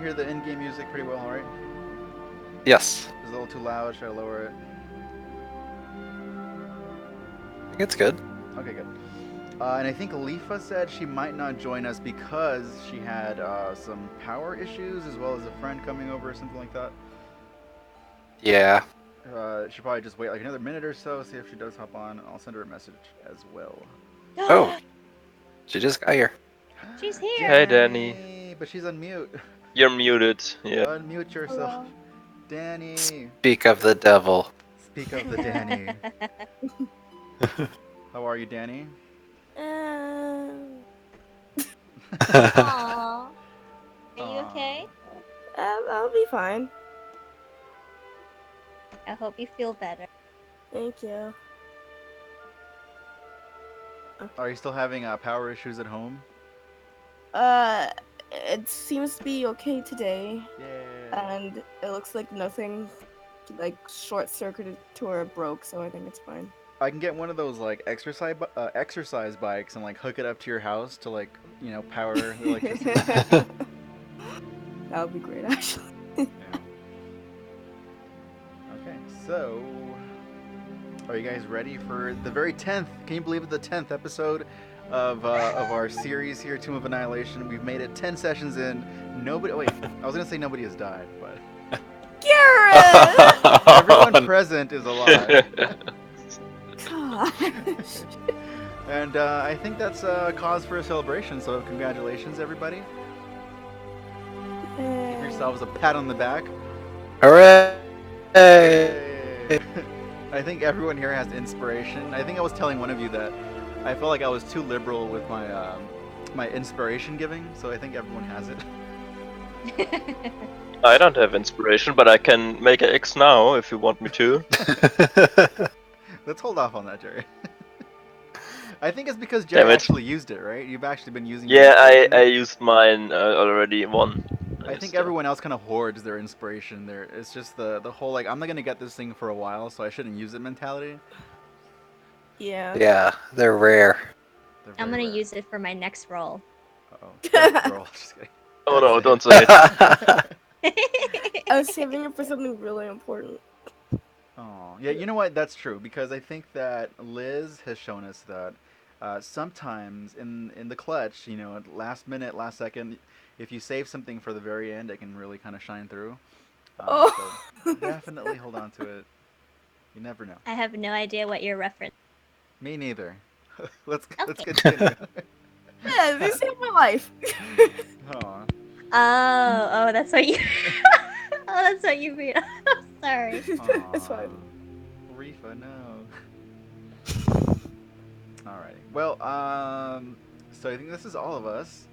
hear the in-game music pretty well, alright? Yes. It's a little too loud. Should I lower it? I think it's good. Okay, good. And I think Leafa said she might not join us because she had some power issues as well as a friend coming over or something like that. Yeah. She'll probably just wait like another minute or so, see if she does hop on. I'll send her a message as well. Oh, she just got here. She's here. Hey, Danny. But she's on mute. You're muted. Yeah. Unmute yourself. Hello. Danny. Speak of the devil. Speak of the Danny. How are you, Danny? Aww. Are you Aw. okay? I'll be fine. I hope you feel better. Thank you. Are you still having power issues at home? It seems to be okay today, Yeah. and it looks like nothing, like, short-circuited or broke, so I think it's fine. I can get one of those like exercise bikes and like hook it up to your house to like power the electricity. That would be great, actually. Okay, so are you guys ready for the very 10th? Can you believe it? The 10th episode of our series here, Tomb of Annihilation. We've made it 10 sessions in. Nobody. Wait, I was gonna say nobody has died, but Garrett! everyone present is alive. Gosh. And I think that's a cause for a celebration. So congratulations, everybody. Give yourselves a pat on the back. Hooray! Yay. I think everyone here has inspiration. I think I was telling one of you that I felt like I was too liberal with my my inspiration giving, so I think everyone has it. I don't have inspiration, but I can make an X now if you want me to. Let's hold off on that, Jerry. I think it's because Jerry Damn it. actually used it, right? You've actually been using it. Yeah, I used mine already one. I think everyone else kind of hoards their inspiration there. It's just the whole like I'm not gonna get this thing for a while, so I shouldn't use it mentality. Yeah. Yeah, they're rare. They're I'm very gonna rare. use it for my next role. Uh-oh. Roll. Just kidding. Oh no, don't say it. I was saving it for something really important. Oh, yeah, you know what? That's true because I think that Liz has shown us that sometimes in the clutch, at last minute, last second, if you save something for the very end, it can really kind of shine through. Oh. So definitely hold on to it. You never know. I have no idea what you're referencing. Me neither. let's Okay. continue. Yeah, they saved my life. Aw. Oh, that's what you. Oh, that's what you mean. Sorry. It's fine. Reefa, no. Alrighty. Well, so I think this is all of us.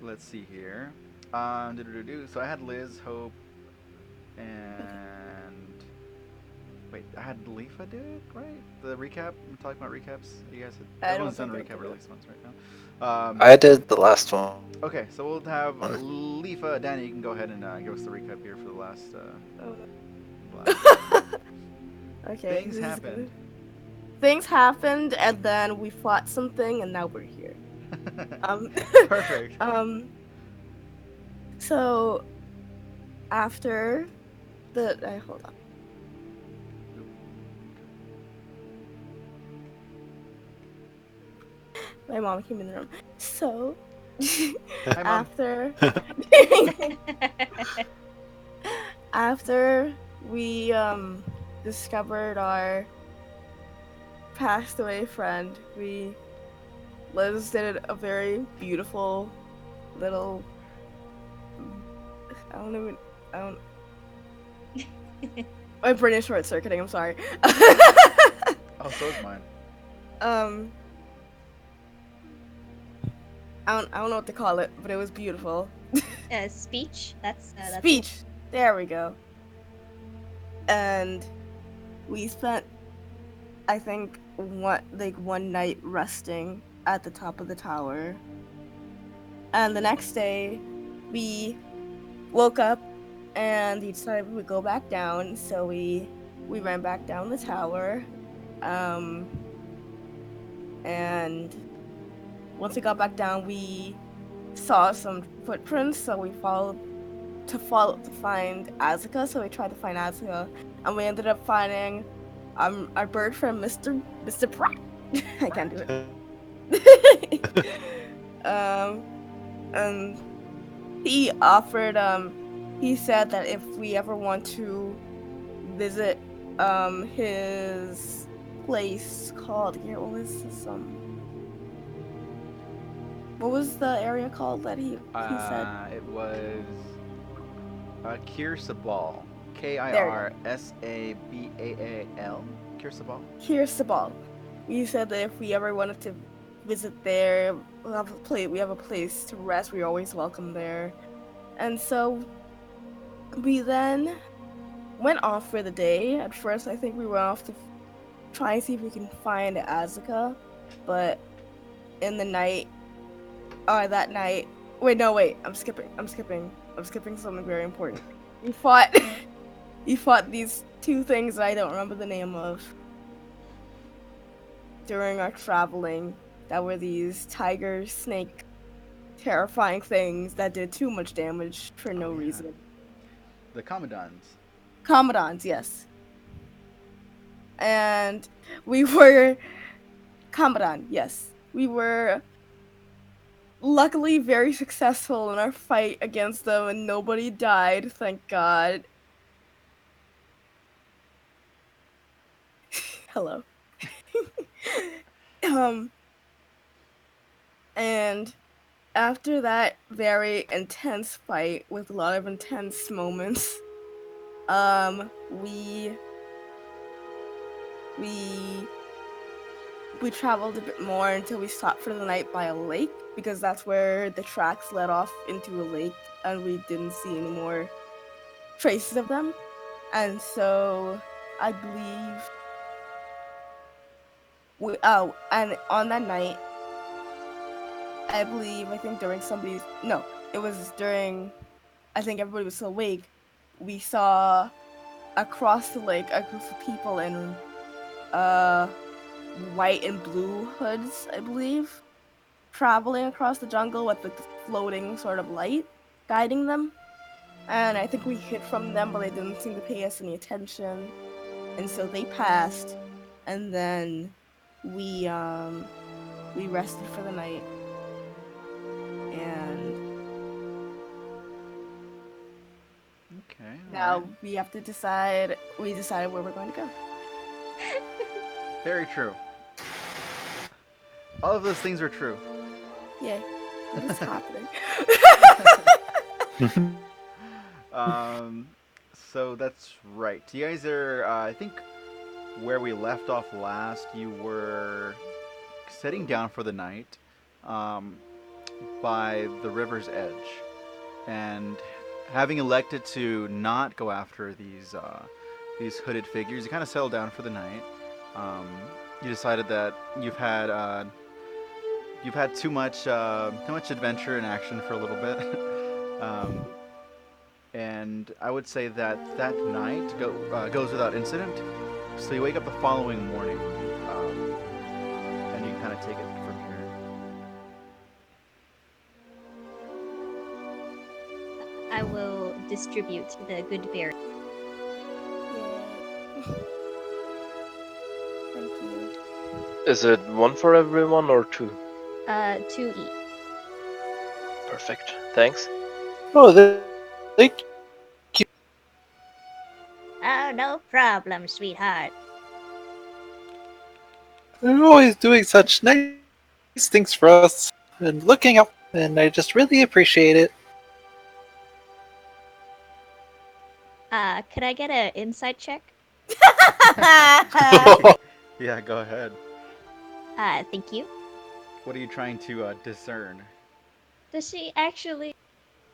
Let's see here. So I had Liz, Hope, and wait, I had Leafa do it, right? The recap. I'm talking about recaps. You guys, everyone's done a recap or at least once right now. I did the last one. Okay, so we'll have Leafa. Danny, you can go ahead and give us the recap here for the last. Okay. Things this is happened. good. Things happened, and then we fought something, and now we're here. Perfect. So after the hold on. My mom came in the room. So Hi, Mom. after we discovered our passed away friend, Liz did a very beautiful little my brain is short circuiting, I'm sorry. Oh, so is mine. I don't know what to call it, but it was beautiful. Speech. That's Speech. There we go. And we spent, I think, one night resting at the top of the tower. And the next day, we woke up and we decided we would go back down. So we ran back down the tower. And once we got back down, we saw some footprints, so we followed find Asuka, so we tried to find Asuka, and we ended up finding our bird friend, Mr. Pratt. I can't do it. And he said that if we ever want to visit his place called, yeah, what was the area called that he said? It was Kirsabal. There you Kirsabaal. Kirsabal. Here's the ball. We said that if we ever wanted to visit there, we have a place to rest. We're always welcome there. And so we then went off for the day. At first, I think we went off to try and see if we can find Asuka, but in the night, that night. Wait, I'm skipping something very important. We fought these two things that I don't remember the name of during our traveling, that were these tiger snake terrifying things that did too much damage for no yeah. reason. The Commandants. Commandants, yes. And we were Commandant, yes. We were luckily very successful in our fight against them, and nobody died, thank God. Hello. And after that very intense fight with a lot of intense moments, we traveled a bit more until we stopped for the night by a lake, because that's where the tracks led off into a lake, and we didn't see any more traces of them. And so I believe and on that night, I think during it was during, I think everybody was still awake, we saw across the lake a group of people in white and blue hoods, I believe, traveling across the jungle with the floating sort of light guiding them. And I think we hid from them, but they didn't seem to pay us any attention. And so they passed, and then we rested for the night. And Okay. now alright. we decided where we're going to go. Very true. All of those things are true. Yay. What is happening? So that's right. You guys are, I think, where we left off last. You were sitting down for the night, by the river's edge, and having elected to not go after these hooded figures, you kind of settled down for the night. You decided that you've had too much adventure and action for a little bit. And I would say that night goes without incident. So you wake up the following morning, and you kind of take it from here. I will distribute the good berry. Yay. Thank you. Is it one for everyone or two? 2 each. Perfect. Thanks. Oh, thank you. Oh, no problem, sweetheart. You're always doing such nice things for us and looking up, and I just really appreciate it. Could I get an insight check? Yeah, go ahead. Thank you. What are you trying to discern? Does she actually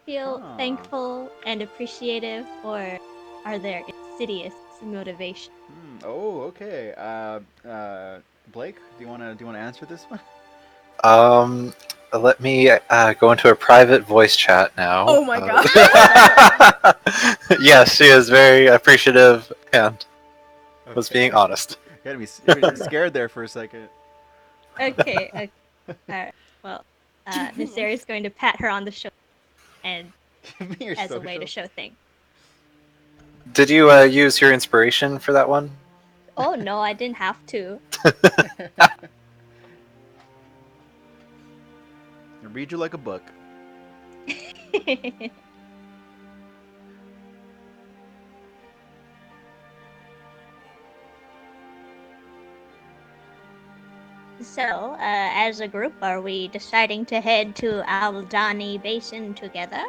feel Ah. thankful and appreciative, or are there insidious motivations? Oh, okay. Blake, do you wanna answer this one? Let me go into a private voice chat now. Oh my god. Yes, she is very appreciative and was being honest. You had me scared there for a second. Okay. Alright. Well, Miss Aries is going to pat her on the shoulder and Give me your as a way to social. show things. Did you use your inspiration for that one? Oh no, I didn't have to. Read you like a book. So, as a group, are we deciding to head to Aldani Basin together?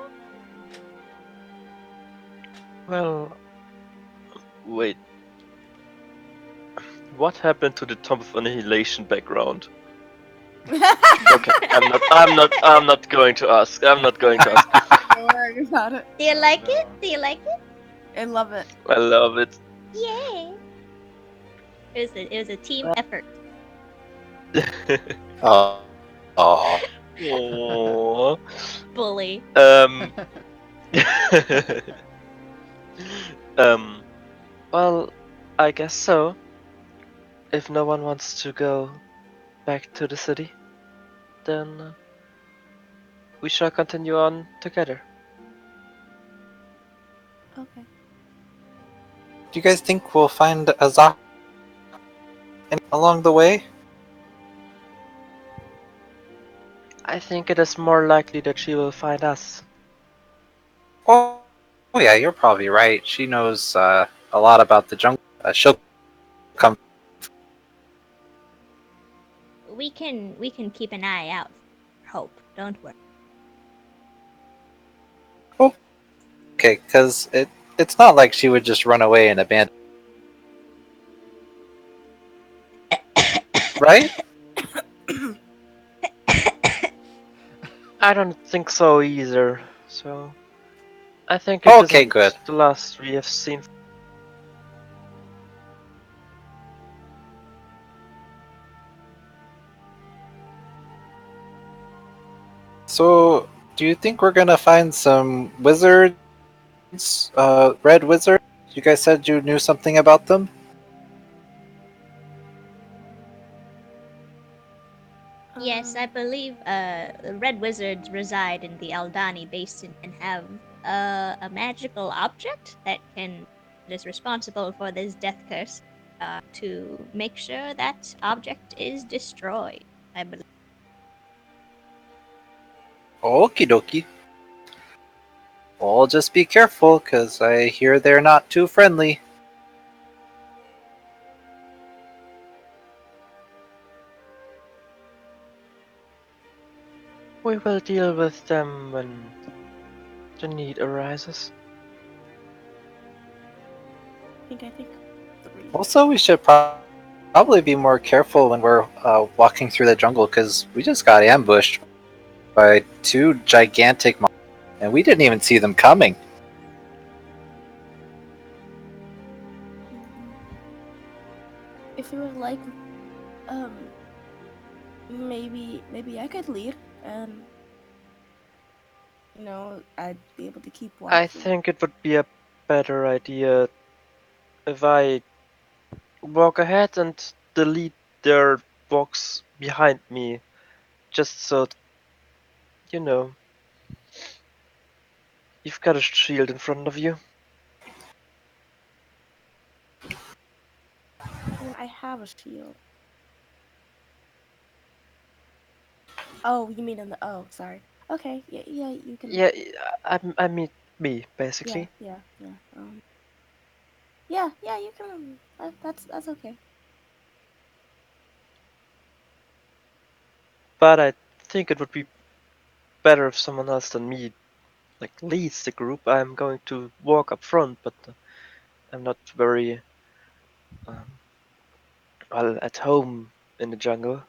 Well, wait. What happened to the Tomb of Annihilation background? Okay, I'm not going to ask. I'm not going to ask. Don't worry about it. Do you like it? No. Do you like it? I love it. I love it. Yay! It was a team effort. Oh, oh. Aww. Bully. Um. um. Well, I guess so. If no one wants to go back to the city, then we shall continue on together. Okay. Do you guys think we'll find Azak along the way? I think it is more likely that she will find us. Oh yeah, you're probably right. She knows a lot about the jungle. She'll come. We can keep an eye out for Hope. Don't worry. Okay, because it's not like she would just run away and abandon. Right? I don't think so either. So I think it Okay, good. isn't the last we have seen. So, do you think we're gonna find some wizards? Red wizards? You guys said you knew something about them? Yes, I believe the red wizards reside in the Aldani Basin and have a magical object that is responsible for this death curse. To make sure that object is destroyed. I believe. Okie dokie. Well, just be careful, because I hear they're not too friendly. We will deal with them when the need arises. I think 3. Also, we should probably be more careful when we're walking through the jungle, because we just got ambushed by two gigantic monsters, and we didn't even see them coming. If you would like, um, maybe I could lead, and I'd be able to keep I watching. think it would be a better idea if I walk ahead and delete their box behind me, just so you know you've got a shield in front of you. I mean, I have a shield. Oh, you mean in the? Oh, sorry. Okay, yeah, you can. Yeah, I mean me Yeah, basically. yeah. Yeah, you can. That's okay. But I think it would be better if someone else than me like leads the group. I'm going to walk up front, but I'm not very um, well at home in the jungle.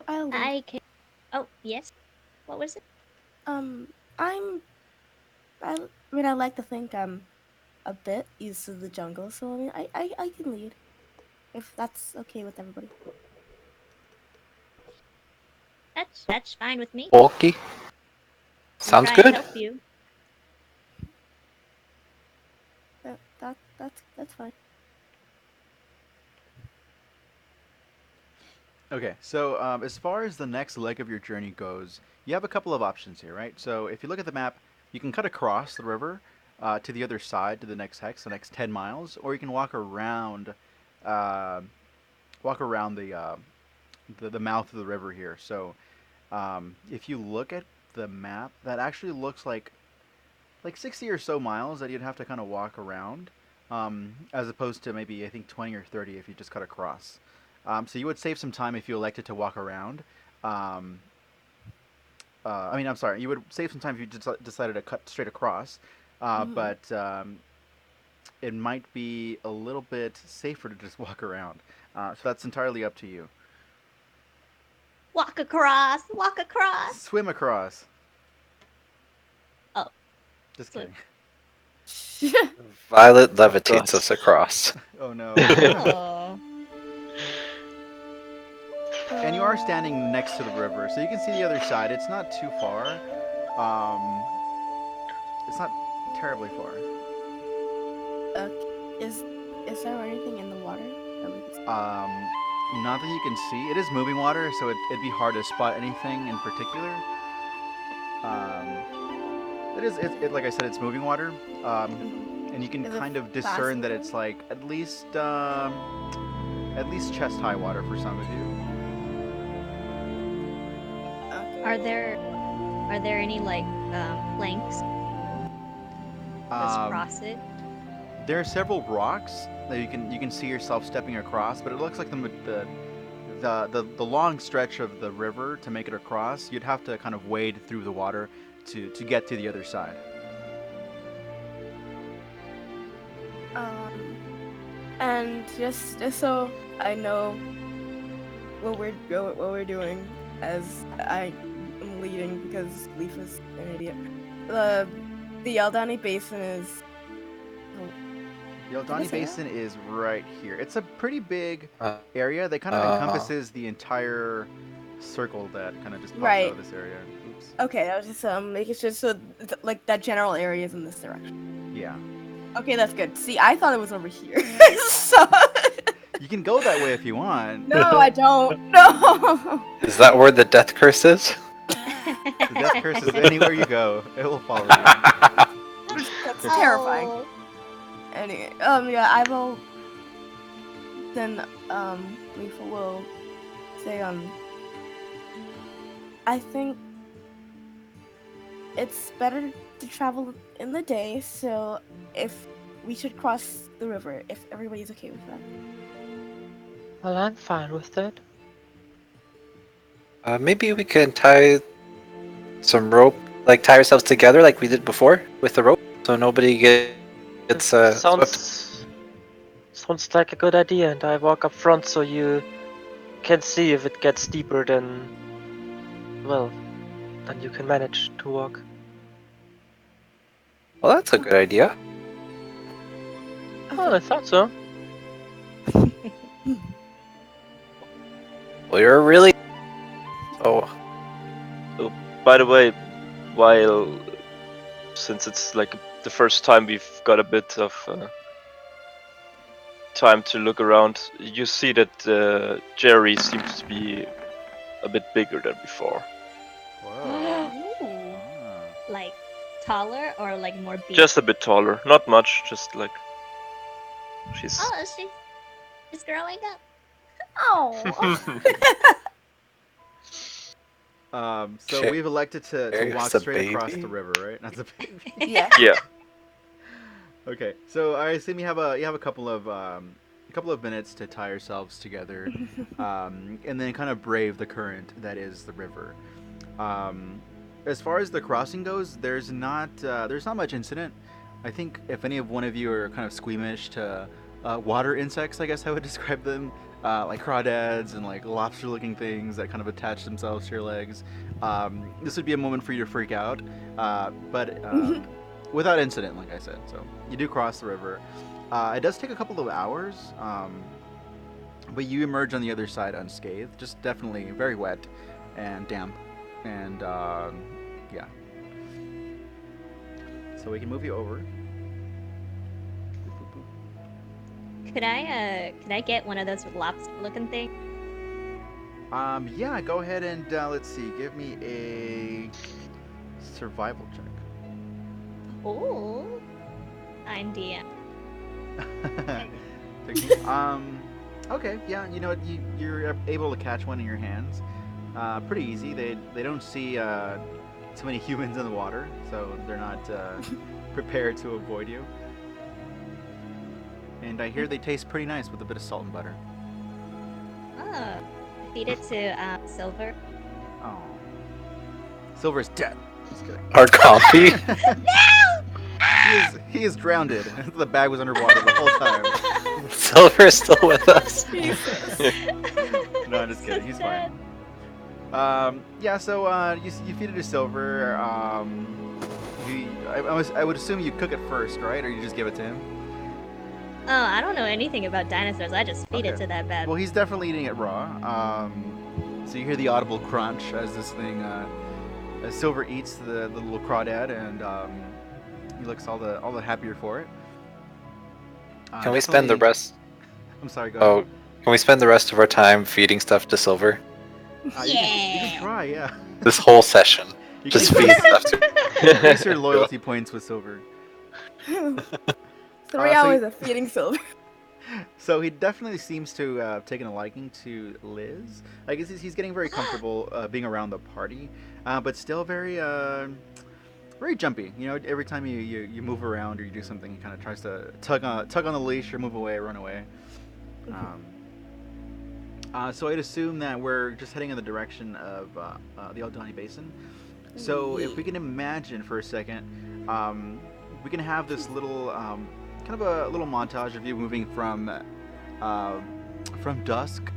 I'll lead. I can. Oh yes. What was it? Um, I'm. I mean, I like to think I'm a bit used to the jungle, so I mean, I can lead if that's okay with everybody. That's fine with me. Okay, I can sounds try and good. help you. That's fine. Okay, so as far as the next leg of your journey goes, you have a couple of options here, right? So if you look at the map, You can cut across the river to the other side, to the next hex, the next 10 miles, or you can uh, walk around the mouth of the river here. So if you look at the map, that actually looks like 60 or so miles that you'd have to kind of walk around, as opposed to maybe I think 20 or 30 if you just cut across. So you would save some time if you elected to walk around. Um, I mean, I'm sorry, you would save some time if you decided to cut straight across, Mhm. but it might be a little bit safer to just walk around. So that's entirely up to you. Walk across, walk across. Swim across. Oh, Just swim. kidding. Violet Oh, levitates God. us across. Oh no. Oh. And you are standing next to the river, so you can see the other side. It's not too far. It's not terribly far. Uh, is there anything in the water that we can see? Not that you can see. It is moving water, so it'd be hard to spot anything in particular. It is. Like I said, it's moving water, and you can Is it kind of fast discern that moving? it's like at least chest high water for some of you. Okay. Are there any like planks Um, across it? there are several rocks that you can see yourself stepping across, but it looks like the long stretch of the river to make it across, you'd have to kind of wade through the water to get to the other side. Um, and just so I know what we're doing, as I am leading because Leaf is an idiot. The Aldani Basin is. Oh, The did I Aldani say that? Basin is right here. It's a pretty big Uh, area that kind of uh, encompasses the entire circle that kind of just pops out Right. of this area. Oops. Okay, I was just making sure so like that general area is in this direction. Yeah. Okay, that's good. See, I thought it was over here. So You can go that way if you want. no, I don't. No. is that where the death curse is? The death curse is anywhere you go. It will follow you. That's terrifying. Oh. Anyway, yeah, I will. Then, Leaf will say, I think it's better to travel in the day, so if we should cross the river, if everybody's okay with that. Well, I'm fine with that. Maybe we can tie some rope, like tie ourselves together like we did before with the rope, so nobody gets swept. Sounds like a good idea, and I walk up front so you can see if it gets deeper than, well, then you can manage to walk. Well, that's a good idea. Oh, I thought so. Well, you're really. Oh, By the way, while since it's like the first time we've got a bit of time to look around, you see that Jerry seems to be a bit bigger than before. Whoa. Ooh. Ah. Like taller or like more beefy? Just a bit taller, not much. Just like she's. Oh, she's growing up. Oh. So Okay. we've elected to There's walk a straight across baby. the river, right? Not the baby. Yeah. Yeah. Okay, so I assume you have a couple of minutes to tie yourselves together, and then kind of brave the current that is the river. As far as the crossing goes, there's not much incident. I think if any of one of you are kind of squeamish to water insects, I guess I would describe them, like crawdads and like lobster-looking things that kind of attach themselves to your legs. This would be a moment for you to freak out, but without incident, like I said. So you do cross the river. It does take a couple of hours, but you emerge on the other side unscathed. Just definitely very wet and damp, and yeah. So we can move you over. Could I get one of those lobster looking things? Yeah, go ahead and let's see. Give me a survival check. Oh, idea. Okay, yeah, you know what? You're able to catch one in your hands. Pretty easy. They don't see too many humans in the water, so they're not prepared to avoid you. And I hear they taste pretty nice with a bit of salt and butter. Oh, feed it to Silver. Oh, Silver's dead. Just kidding. Our copy. He is drowned. The bag was underwater the whole time. Silver is still with us. Jesus. No, I'm just kidding. He's fine. Yeah. So you feed it to Silver. I would assume you cook it first, right? Or you just give it to him? Oh, I don't know anything about dinosaurs. I just feed it Okay. to that bad. Well, he's definitely eating it raw. So you hear the audible crunch as this thing, as Silver eats the little crawdad, and he looks all the happier for it. Can we spend the Definitely- rest? I'm sorry. Go Oh, ahead. can we spend the rest of our time feeding stuff to Silver? You can try, yeah. This whole session, You just can feed stuff to. increase your loyalty points with Silver. 3 so hours you- of feeding Silver. So he definitely seems to have taken a liking to Liz. I guess he's getting very comfortable being around the party, but still very jumpy. You know, every time you move around or you do something, he kind of tries to tug on the leash or move away, run away. So I'd assume that we're just heading in the direction of the Aldani Basin. So if we can imagine for a second, we can have this little kind of a little montage of you moving from dusk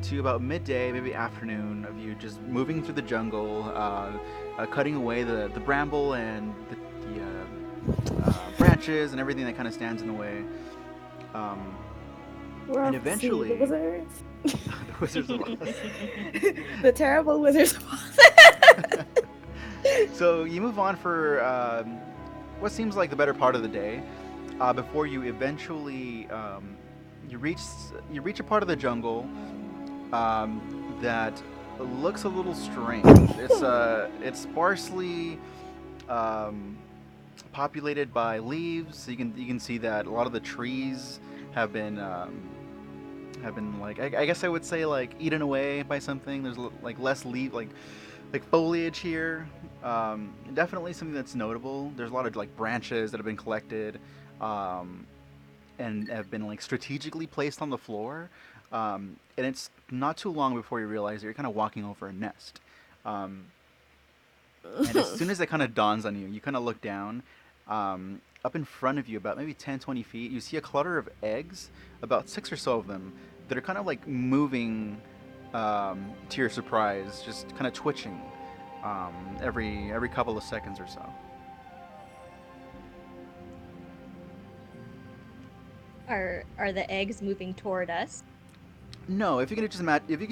to about midday, maybe afternoon, of you just moving through the jungle, cutting away the bramble and the branches and everything that kind of stands in the way. We're And off to see eventually- the wizards. The Wizards of Oz. The terrible wizards of Oz. So you move on for what seems like the better part of the day, before you eventually you reach a part of the jungle that looks a little strange. It's sparsely populated by leaves. So you can see that a lot of the trees have been like I guess I would say like eaten away by something. There's like less leaf like foliage here. Definitely something that's notable. There's a lot of like branches that have been collected and have been like strategically placed on the floor. And it's not too long before you realize that you're kind of walking over a nest. And as soon as that kind of dawns on you, you kind of look down. Up in front of you, about maybe 10, 20 feet, you see a clutter of eggs, about 6 or so of them, that are kind of like moving, to your surprise, just kind of twitching every couple of seconds or so. Are the eggs moving toward us? No, if you could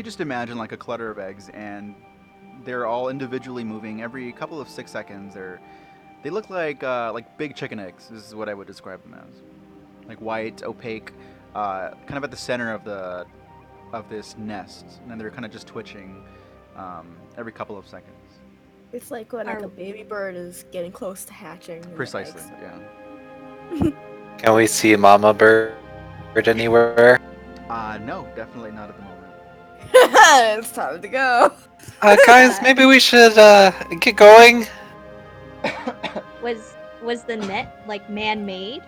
just imagine like a clutter of eggs, and they're all individually moving every couple of 6 seconds. They look like big chicken eggs. This is what I would describe them as, like white, opaque, kind of at the center of this nest, and they're kind of just twitching every couple of seconds. It's like when like a baby bird is getting close to hatching. and the Precisely, eggs- yeah. Can we see Mama Bird anywhere? No, definitely not at the moment. It's time to go. Guys, maybe we should get going. Was the net like man-made?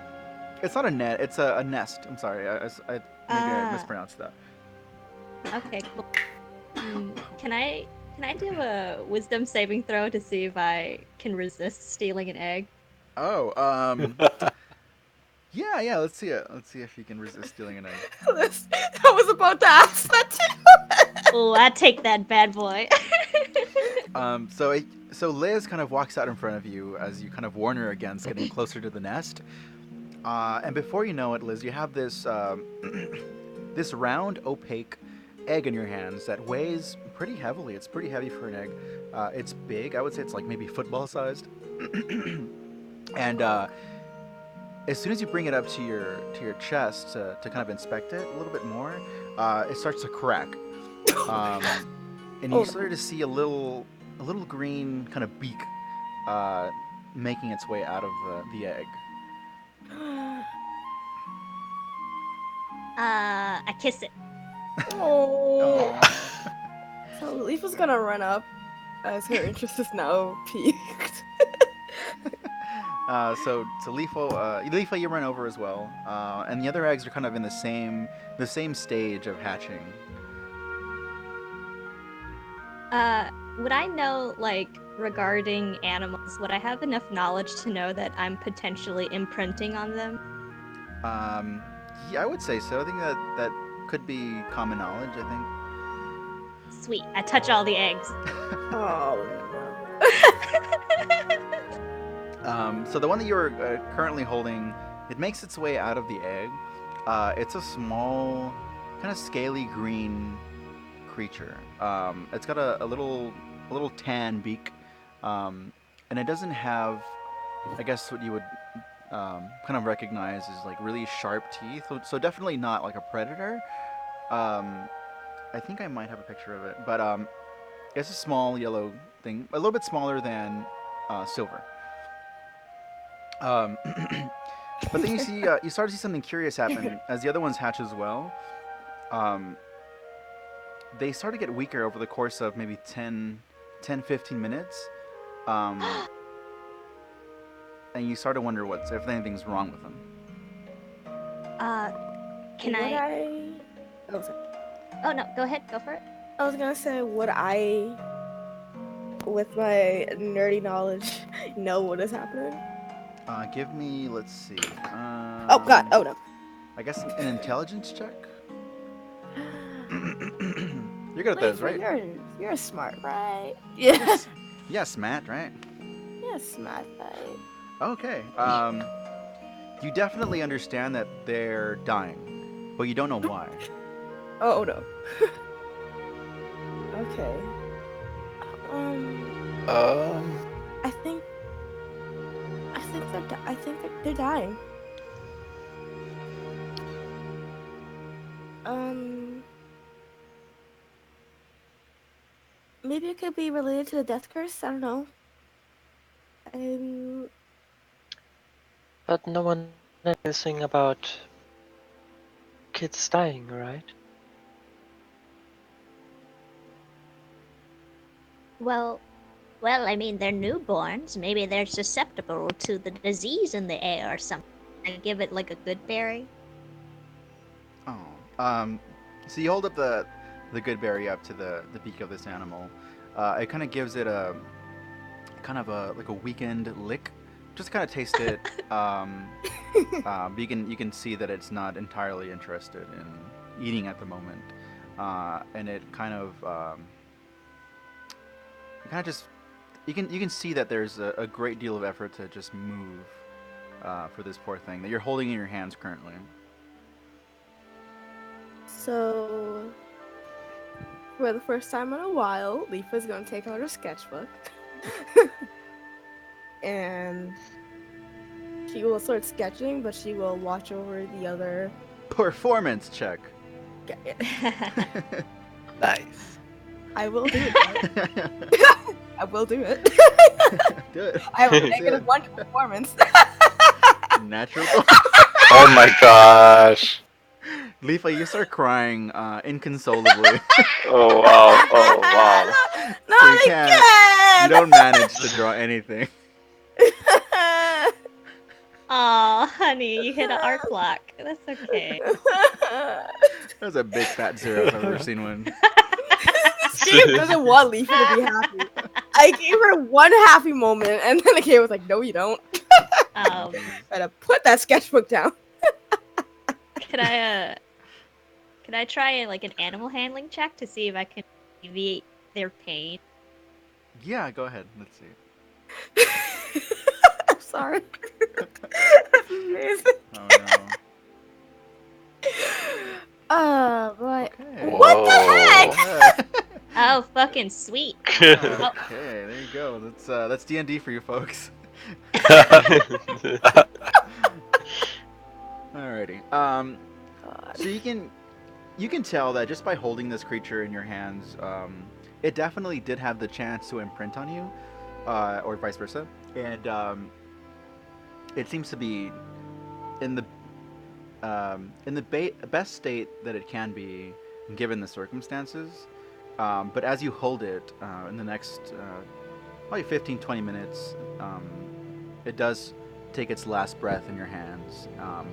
It's not a net. It's a nest. I'm sorry. Maybe I mispronounced that. Okay, cool. Can I do a wisdom saving throw to see if I can resist stealing an egg? Oh, yeah. Let's see it. Let's see if you can resist stealing an egg. I was about to ask that too. Oh, I take that bad boy. So Liz kind of walks out in front of you as you kind of warn her against getting closer to the nest. And before you know it, Liz, you have this this round, opaque egg in your hands that weighs pretty heavily. It's pretty heavy for an egg. It's big. I would say it's like maybe football sized. And as soon as you bring it up to your chest to kind of inspect it a little bit more, it starts to crack. And you start to see a little green kind of beak making its way out of the egg. I kiss it. Oh. Aw. So Leaf is gonna run up as her interest is now peaked. So Leafo, you run over as well, and the other eggs are kind of in the same stage of hatching. Would I know, like, regarding animals, would I have enough knowledge to know that I'm potentially imprinting on them? Yeah, I would say so. I think that could be common knowledge. I think. Sweet. I touch all the eggs. Oh So the one that you're currently holding, it makes its way out of the egg. It's a small, kind of scaly green creature. It's got a little tan beak, and it doesn't have, I guess, what you would kind of recognize as like really sharp teeth. So definitely not like a predator. I think I might have a picture of it, but it's a small yellow thing, a little bit smaller than silver. Um, but then you start to see something curious happen as the other ones hatch as well. Um, they start to get weaker over the course of maybe 15 minutes. Um, and you start to wonder if anything's wrong with them. Can would I... Oh, sorry. Oh, no, go ahead. Go for it. I was gonna say, would I, with my nerdy knowledge, know what is happening? Give me, let's see. Oh god, oh no. I guess an intelligence check. You're good at those, Leaf, right? You're smart, right? Yeah. Yes, Matt, right? You're smart, right? Okay. You definitely understand that they're dying, but you don't know why. Oh no. Okay. I think they're dying. Maybe it could be related to the death curse. I don't know. But no one knows anything about kids dying, right? Well, I mean, they're newborns. Maybe they're susceptible to the disease in the air or something. I give it, like, a good berry. Oh. So you hold up the good berry up to the beak of this animal. It kind of gives it a like a weakened lick. Just kind of taste it. But you can see that it's not entirely interested in eating at the moment, and it kind of just you can see that there's a great deal of effort to just move for this poor thing that you're holding in your hands currently. So, for the first time in a while, Leafa's gonna take out her sketchbook. And she will start sketching, but she will watch over the other. Performance check. Nice. I will do it. I will do it. Do it. I have a Let's see negative it. 1 to performance. Natural. Oh my gosh. Leafa, you start crying inconsolably. Oh wow. Oh wow. Not You can't- again! You don't manage to draw anything. Aw, honey, you hit an art block. That's okay. That was a big fat zero if I've ever seen one. This game doesn't want Leafa to be happy. I gave her one happy moment, and then the game was like, "No, you don't." Um, Better put that sketchbook down. could I try like an animal handling check to see if I can alleviate their pain? Yeah, go ahead. Let's see. I'm sorry. That's amazing. Oh no. Boy. Okay. What the heck? Yeah. Oh, fucking sweet. Okay, there you go. That's D&D for you folks. Alrighty. God. So you can tell that just by holding this creature in your hands, it definitely did have the chance to imprint on you, or vice versa. and it seems to be in the best state that it can be given the circumstances. But as you hold it in the next probably 15-20 minutes, it does take its last breath in your hands,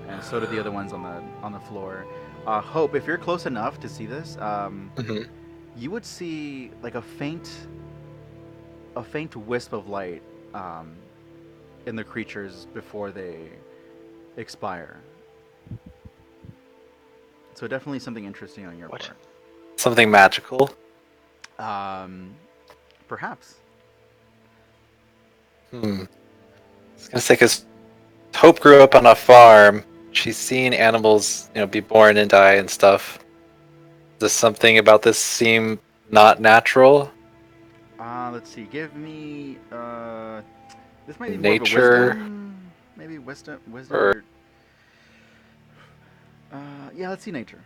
and so do the other ones on the floor. Hope, if you're close enough to see this, Hmm. you would see like a faint wisp of light um, in the creatures before they expire. So definitely something interesting on your What? Something magical. part. Perhaps. I was gonna say, because Hope grew up on a farm. She's seen animals, be born and die and stuff. Does something about this seem not natural? Let's see. Give me. This might be more of a Nature, wisdom. Maybe wisdom. Wisdom or or. Yeah. Let's see nature.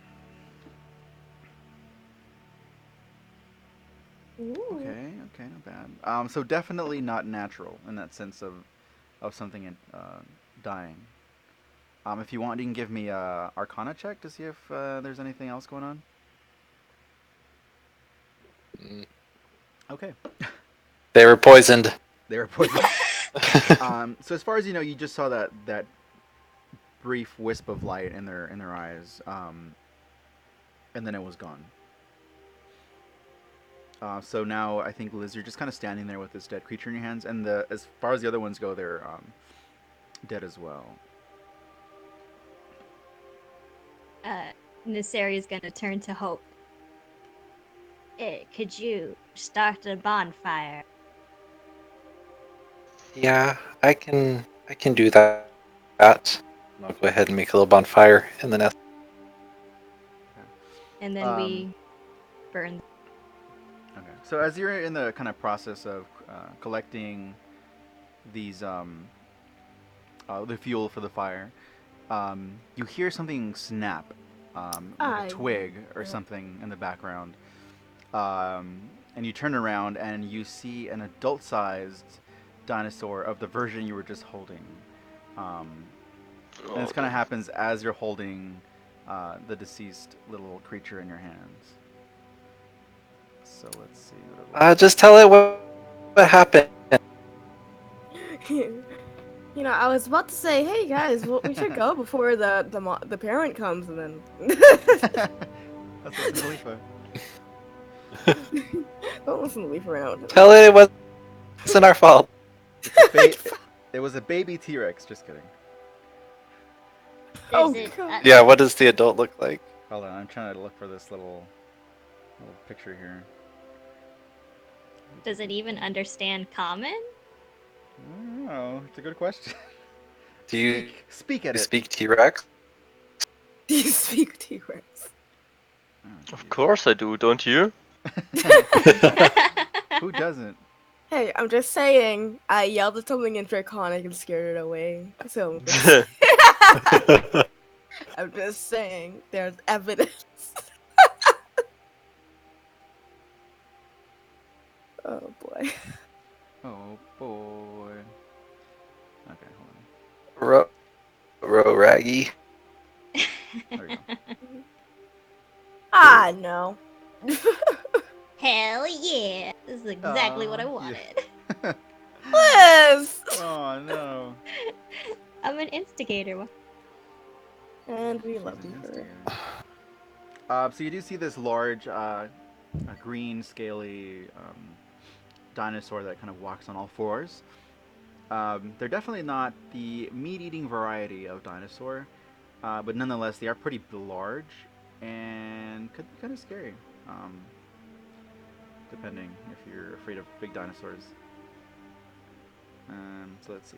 Ooh. Okay. Okay. Not bad. So definitely not natural in that sense of something dying. If you want, you can give me a Arcana check to see if there's anything else going on. Mm, Okay. they were poisoned. They were poisoned. So as far as you know, you just saw that brief wisp of light in their eyes, and then it was gone. So now I think Liz, you're just kind of standing there with this dead creature in your hands, and as far as the other ones go, they're dead as well. Nysaria's gonna turn to Hope. Could you start a bonfire? Yeah, I can do that. I'll go ahead and make a little bonfire in the nest. And then Um, we burn. okay. So as you're in the kind of process of collecting these the fuel for the fire, you hear something snap, like a twig or something in the background. And you turn around and you see an adult-sized dinosaur of the version you were just holding. Um, and this kind of happens as you're holding the deceased little creature in your hands. So let's see. What it looks Just tell it what happened. I was about to say, hey guys, we should go before the parent comes, and then That's listen to Leafa. don't listen to Leaf around. Tell it wasn't our fault. It was a baby T-Rex. Just kidding. Oh, Does it, God. Yeah, what does the adult look like? Hold on, I'm trying to look for this little picture here. does it even understand common? I don't know. It's a good question. Do you Speak at it. speak T-Rex? Do you speak T-Rex? Oh, Of geez. course I do, don't you? Who doesn't? Hey, I'm just saying, I yelled at something in Draconic and scared it away. So I'm just saying, there's evidence. Oh boy. Oh boy. Okay, hold Raggy. on. There we go. Ah, no. Hell yeah! This is exactly what I Aw, wanted. Liz! Oh no. I'm an instigator. And we She's love an you for it. instigator. So you do see this large, a green, scaly dinosaur that kind of walks on all fours. They're definitely not the meat-eating variety of dinosaur, but nonetheless, they are pretty large and could be kind of scary, depending if you're afraid of big dinosaurs. So let's see.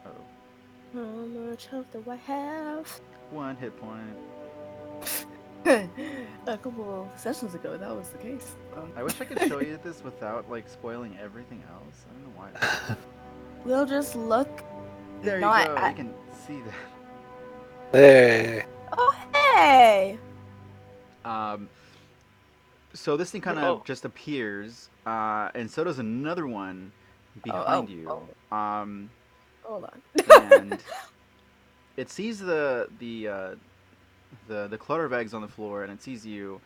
Oh, How much health do I have? 1 hit point. A couple of sessions ago, that was the case. I wish I could show you this without like spoiling everything else. I don't know why. We'll just look. There you not go. at- You can see that. Hey. Oh, hey! So this thing kind of Oh. just appears, and so does another one behind you. Hold on. And it sees the clutter of eggs on the floor, and it sees you,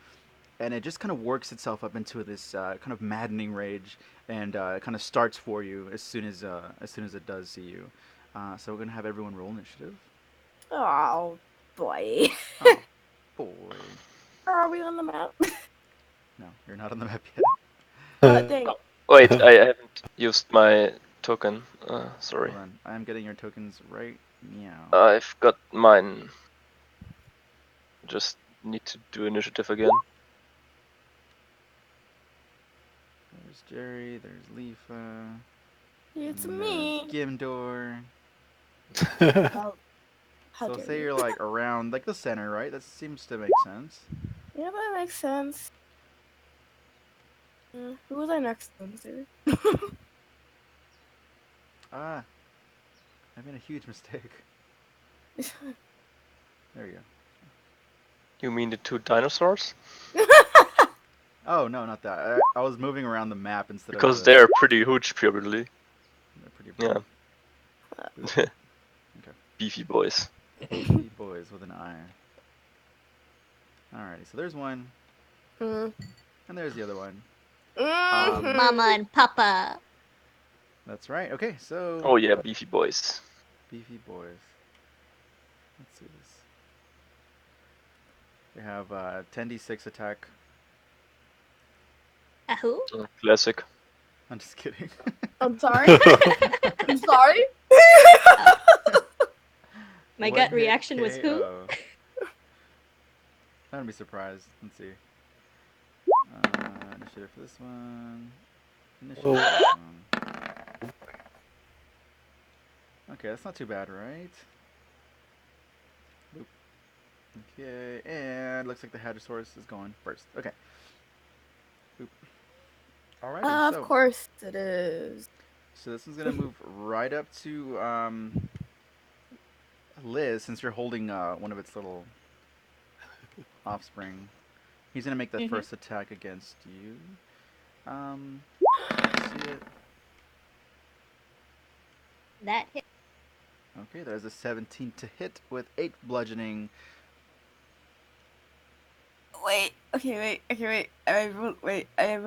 and it just kind of works itself up into this kind of maddening rage, and it kind of starts for you as soon as it does see you. So we're gonna have everyone roll initiative. Oh boy. Oh boy, Are we on the map? no, you're not on the map yet. Dang it. Wait, I haven't used my token. Sorry. Hold on, I'm getting your tokens right now. I've got mine. Just need to do initiative again. There's Jerry. There's Leafa. It's and me. There's Gimdor. Oh, how So dare say you. you're like around like the center, right? That seems to make sense. Yeah, that makes sense. Who was I next to? Ah, I made a huge mistake. There you go. You mean the two dinosaurs? Oh no, not that. I was moving around the map instead of Because the. they're pretty huge, probably. They're pretty Yeah. Okay. Beefy boys. Beefy boys with an I. Alrighty, so there's one, Mm. and there's the other one. Mhm. Mama and Papa. That's right. Okay, so Oh yeah, beefy boys. beefy boys. Let's see this. They have 10d6 attack. A who? Classic. I'm just kidding. I'm sorry. I'm sorry. My One gut hit reaction was who? KO. I wouldn't be surprised. Let's see. Initiative for this one. Initiative for this one. Okay, that's not too bad, right? Boop. Okay, and looks like the Hadrosaurus is going first. Okay. Boop. Alrighty, Of course it is. so this one's gonna move right up to Liz, since you're holding one of its little offspring. He's gonna make that first attack against you. Let's see it. That hit. Okay, that is a 17 to hit with 8 bludgeoning. Wait. Okay. Wait. I am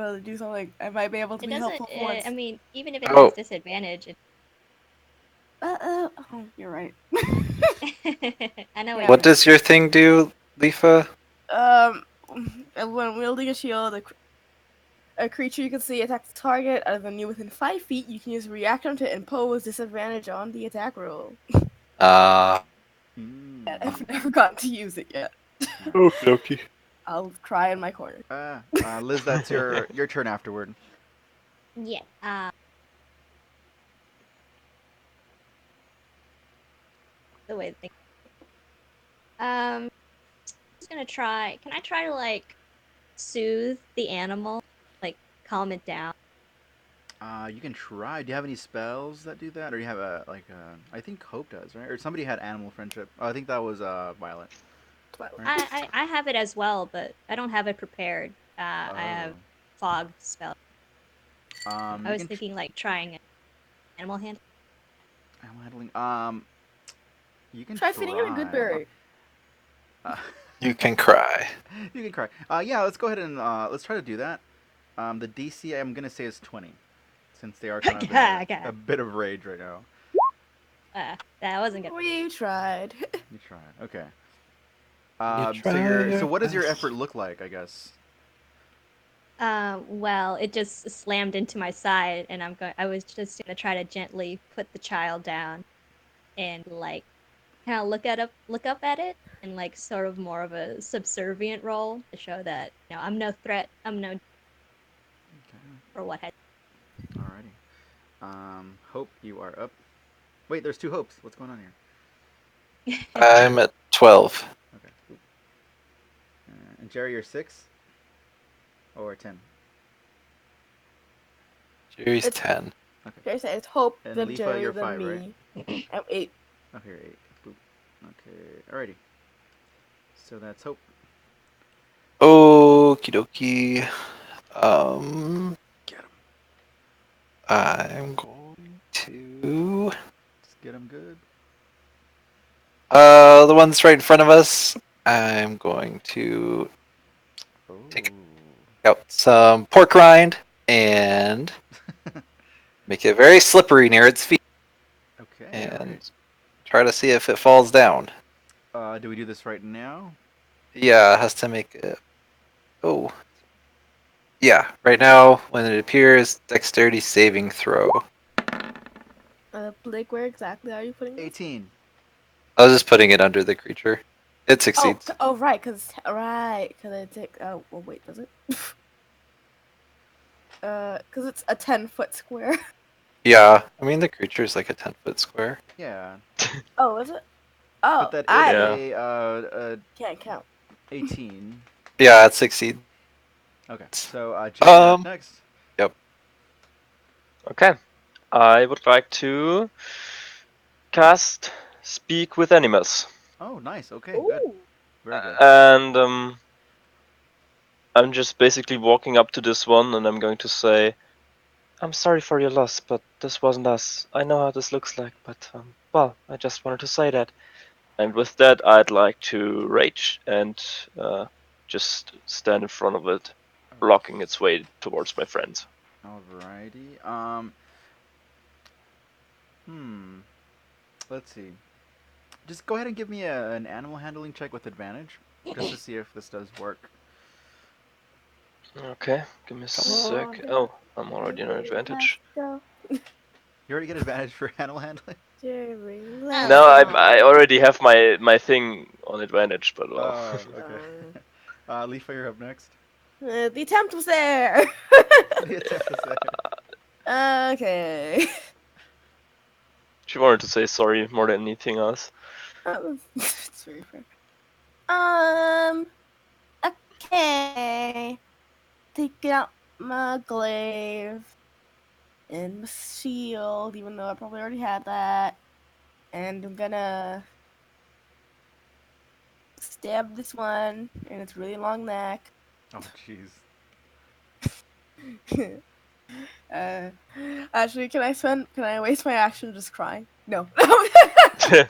able to do something. I might be able to It be doesn't. helpful for once. I mean, even if it Oh. has disadvantage, Oh, you're right. I know Yeah. What does your thing do, Leafa? When wielding a shield, a creature you can see attacks the target other than you within 5 feet. You can use a reaction to impose disadvantage on the attack roll. I've never gotten to use it yet. Okie dokie. I'll cry in my corner. Liz, that's your turn afterward. Yeah. The way the thing. I'm just gonna try. Can I try to like soothe the animal, like calm it down? You can try. Do you have any spells that do that, or do you have I think Hope does, right? Or somebody had animal friendship. Oh, I think that was Violet. Right? I have it as well, but I don't have it prepared. I have Oh. fog spell. I You was can thinking like trying animal hand. animal handling. You can Try feeding it a good berry. You can cry. You can cry. Yeah, let's go ahead and let's try to do that. The DC I'm gonna say is 20, since they are kind of in a bit of rage right now. That wasn't good. We tried. You tried. Okay. try So what does your best. effort look like? I guess. Well, it just slammed into my side, and I was just gonna try to gently put the child down, and like, kind of look up at it, and like sort of more of a subservient role to show that I'm no threat. I'm no Okay. for what had. Alrighty. Hope, you are up. Wait, there's 2 hopes. What's going on here? I'm at 12. Okay. And Jerry, you're 6 or 10. Jerry's It's- 10. Okay. Jerry said it's Hope, And then Leafa, Jerry, you're then 5, me. right? I'm 8. Okay, you're 8. Boop. Okay. Alrighty. So that's Hope. Okie dokie. Get him. I'm going to. Just get him good. The one that's right in front of us. I'm going to Oh. take out some pork rind and make it very slippery near its feet Okay. and Alright. try to see if it falls down. Do we do this right now? Yeah, it has to make it. Oh. Yeah, right now, when it appears, dexterity saving throw. Blake, where exactly are you putting this? 18. I was just putting it under the creature. It Oh, succeeds. right, cause it take. Oh, well, wait, does it? Cause it's a 10-foot square. Yeah, I mean, the creature is like a 10-foot square. Yeah. Oh, is it? Oh, But that is I Yeah. can't count. 18. Yeah, it succeeds. Okay. So, Jay, you're up next. Yep. Okay. I would like to cast Speak with Animals. Oh, nice. Okay, good. Ooh. Very good. And I'm just basically walking up to this one and I'm going to say, I'm sorry for your loss, but this wasn't us. I know how this looks like, but well, I just wanted to say that. And with that, I'd like to rage and just stand in front of it, blocking its way towards my friends. Alrighty. Let's see. Just go ahead and give me an animal handling check with advantage, just to see if this does work. Okay, give me a sec. Oh, I'm already on advantage. Let's You already get advantage for animal handling. go, Jerry. Oh, No, come I on. already have my thing on advantage, but well. Okay. Leafa, you're up next. The attempt was there. The attempt is there. Okay. She wanted to say sorry more than anything else. It's very fair. Okay. Taking out my glaive and my shield, even though I probably already had that. And I'm gonna stab this one in its really long neck. Oh, jeez. Actually, can I waste my action just crying? No. You can.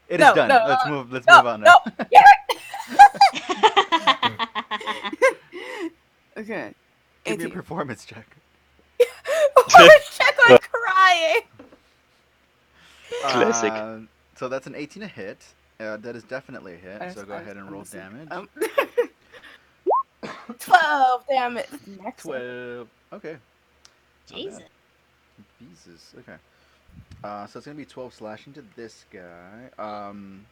It is No, done. no, Let's move. Let's no, move on now. Okay. Give me a 18. performance check. Or check on crying. Classic. So that's an 18 a hit. That is definitely a hit. So go ahead and roll damage. 12 damage. Max it. 12. Okay. Not Jesus. bad. Jesus. Okay. So it's gonna be 12 slashing to this guy. And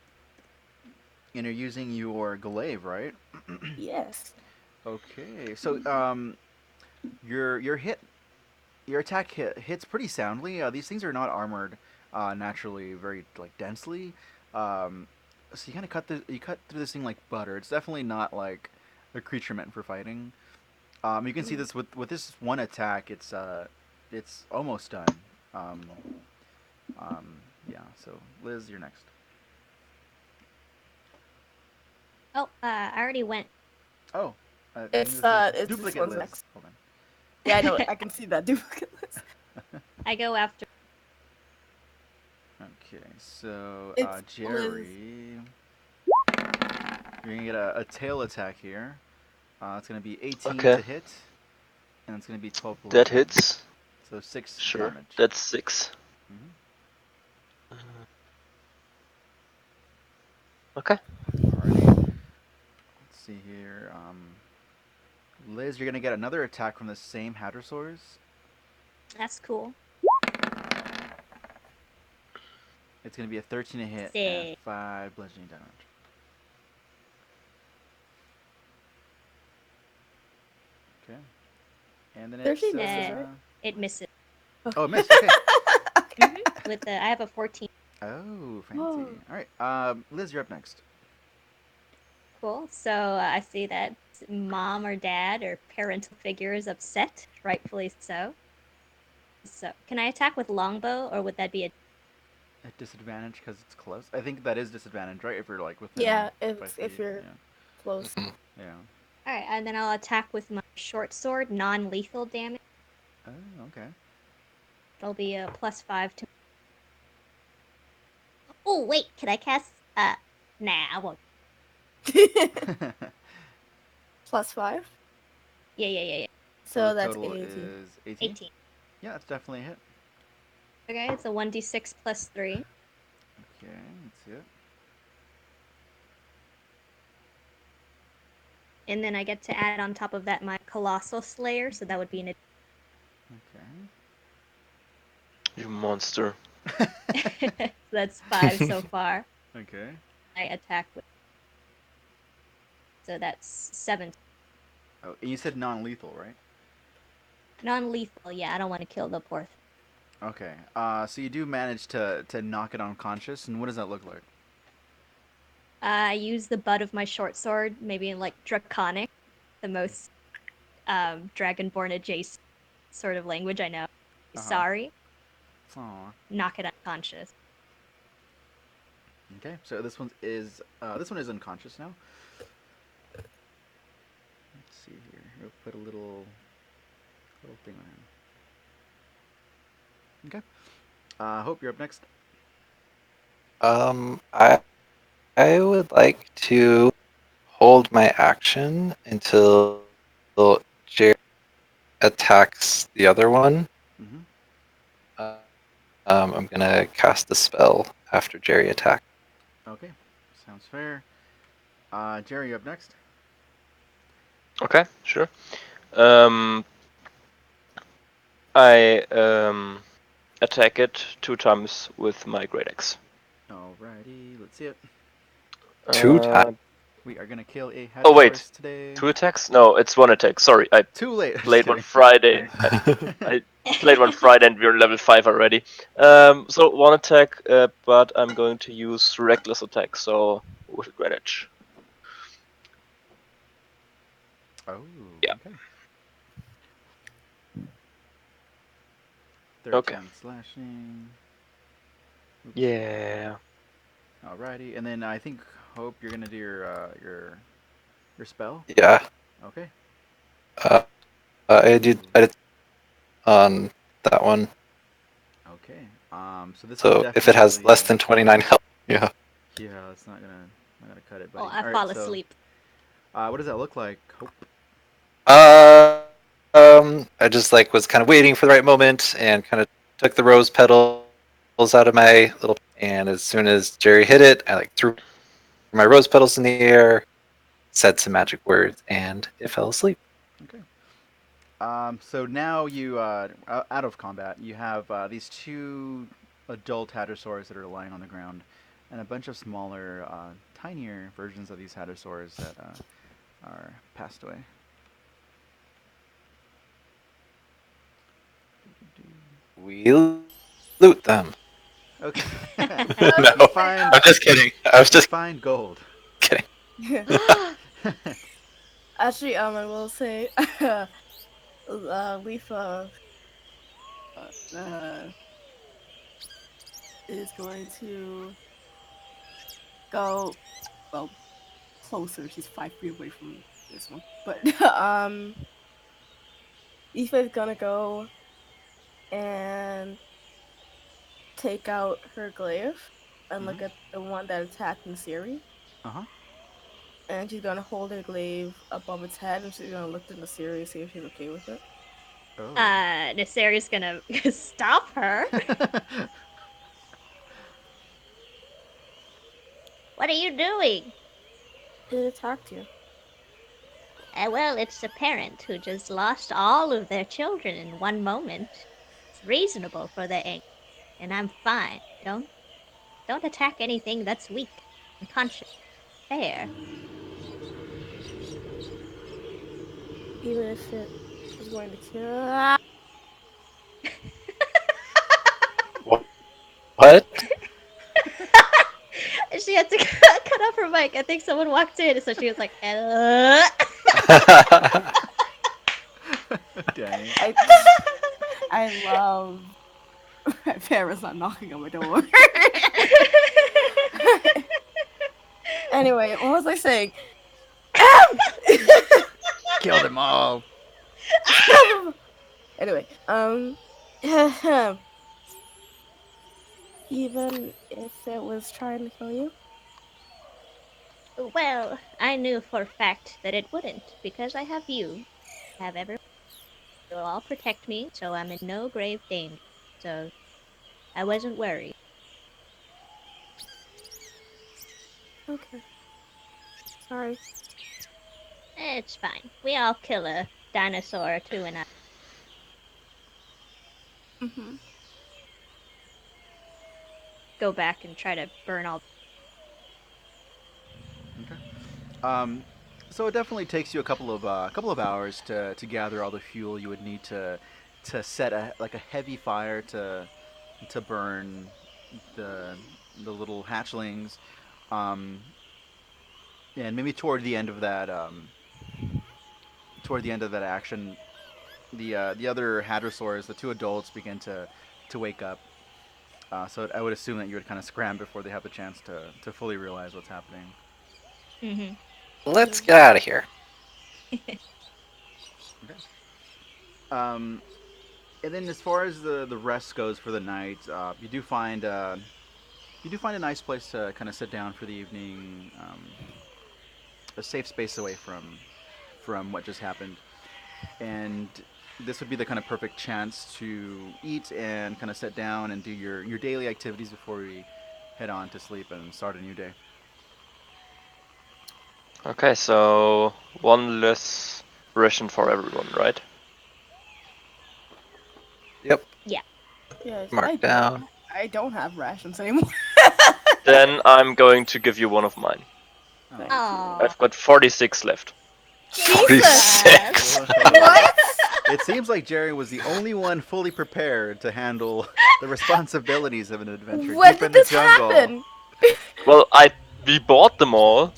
you're using your glaive, right? Yes. Okay. So your hit, your attack hits pretty soundly. These things are not armored naturally very like densely. So you kind of cut through this thing like butter. It's definitely not like a creature meant for fighting. You can see this with this one attack. It's almost done. Um, yeah. So Liz, you're next. Oh, I already went. Oh, It's this this duplicate one's Liz. next. Hold on. Yeah, I know. I can see that duplicate list. I go after. Okay, so It's Jerry, you're gonna get a tail attack here. It's gonna be 18 Okay. to hit, and it's gonna be 12 That bludgeoning. hits. So 6 Sure. damage. That's 6. Mhm. Okay. Alrighty. Let's see here. Liz, you're gonna get another attack from the same hadrosaurs. That's cool. It's gonna be a 13 to hit and Sick. 5 bludgeoning damage. Okay. And then it's 13 misses, right? It misses. oh, it missed. Okay. With the, I have a 14. Oh, fancy. Whoa. All right. Liz, you're up next. Cool. So I see that mom or dad or parental figure is upset, rightfully so. So can I attack with longbow, or would that be a? At disadvantage because it's close. I think that is disadvantage, right? If you're like within. Yeah, 5 if feet. you're close. Yeah. All right, and then I'll attack with my short sword, non-lethal damage. Oh, okay. It'll be a +5 to. Oh wait, can I cast? Nah, I won't. +5. Yeah. So So the that's total 18. is 18? 18. Yeah, that's definitely a hit. Okay, it's a 1d6 +3. Okay, let's see it. And then I get to add on top of that my Colossal Slayer, so that would be an. You monster. Okay. So that's 5 so far. Okay. I attack with. So that's 7. Oh, and you said non-lethal, right? Non-lethal, yeah, I don't want to kill the poor thing. Okay. So you do manage to knock it unconscious, and what does that look like? I use the butt of my short sword, maybe in like Draconic, the most Dragonborn adjacent sort of language I know. Uh-huh. Sorry, Aw. knock it unconscious. Okay. So this one is unconscious now. Let's see here. We'll put a little thing on him. Okay. Hope you're up next. I would like to hold my action until Jerry attacks the other one. Mm-hmm. I'm gonna cast a spell after Jerry attacks. Okay. Sounds fair. Jerry, you're up next. Okay, sure. I attack it 2 times with my great axe. Alrighty. Let's see it. 2 times. We are gonna kill a Oh wait, Hadrosaurus today. 2 attacks? No, it's 1 attack. Sorry, I Too late. Just played one kidding. Friday. I played one Friday and we're level 5 already. So 1 attack, but I'm going to use reckless attack, so with advantage. Oh. Yeah. Okay. Okay. 13 slashing. Oops. Yeah. Alrighty, and then I think Hope you're gonna do your spell. Yeah. Okay. Uh, I did on that one. Okay. So this one So if it has definitely. less than 29 health, yeah. Yeah, it's not gonna cut it, Oh, buddy. I All right. fall So, asleep. what does that look like, Hope? I just like was kind of waiting for the right moment and kind of took the rose petals out of my little. And as soon as Jerry hit it, I like threw my rose petals in the air, said some magic words, and it fell asleep. Okay. So now you, out of combat, you have these two adult hadrosaurs that are lying on the ground, and a bunch of smaller, tinier versions of these hadrosaurs that are passed away. We loot them. Okay. No, You find I'm just kidding. I was you just find gold. kidding. Actually, I will say, Leaf uh, is going to go well closer. She's 5 feet away from this one, but Aoife is gonna go and take out her glaive and Mm-hmm. look at the one that attacked Nasiri. Uh-huh. And she's gonna hold her glaive above its head and she's gonna look at Nasiri and see if she's okay with it. Oh. Naseri's gonna stop her. What are you doing? It attacked you. Well, it's a parent who just lost all of their children in one moment. It's reasonable for their anger, and I'm fine. Don't attack anything that's weak, unconscious, fair. Even if it was going to kill. What? She had to cut off her mic. I think someone walked in, so she was like, Dang. I love my parents not knocking on my door. Anyway, what was I saying? Kill them all. Kill them. Anyway, even if it was trying to kill you. Well, I knew for a fact that it wouldn't, because I have you. I have everyone. You'll all protect me, so I'm in no grave danger. So I wasn't worried. Okay. Sorry. It's fine. We all kill a dinosaur or two and I Mm-hmm. go back and try to burn all. Okay. Um, so it definitely takes you a couple of hours to gather all the fuel you would need to set a heavy fire to burn the the little hatchlings. Um, and maybe toward the end of that action, the other hadrosaurs, the two adults, begin to wake up. So I would assume that you would kind of scram before they have the chance to fully realize what's happening. Mm-hmm. Let's get out of here. Okay. Um, and then as far as the rest goes for the night, you do find a nice place to kind of sit down for the evening, a safe space away from what just happened, and this would be the kind of perfect chance to eat and kind of sit down and do your daily activities before we head on to sleep and start a new day. Okay, so one less ration for everyone, right? Yep. Yeah. Yes, Mark down. I don't have rations anymore. Then I'm going to give you one of mine. Oh. Thank Aw. I've got 46 left. Jesus! 46. What? It seems like Jerry was the only one fully prepared to handle the responsibilities of an adventure When deep did in the this jungle. happen? Well, we bought them all,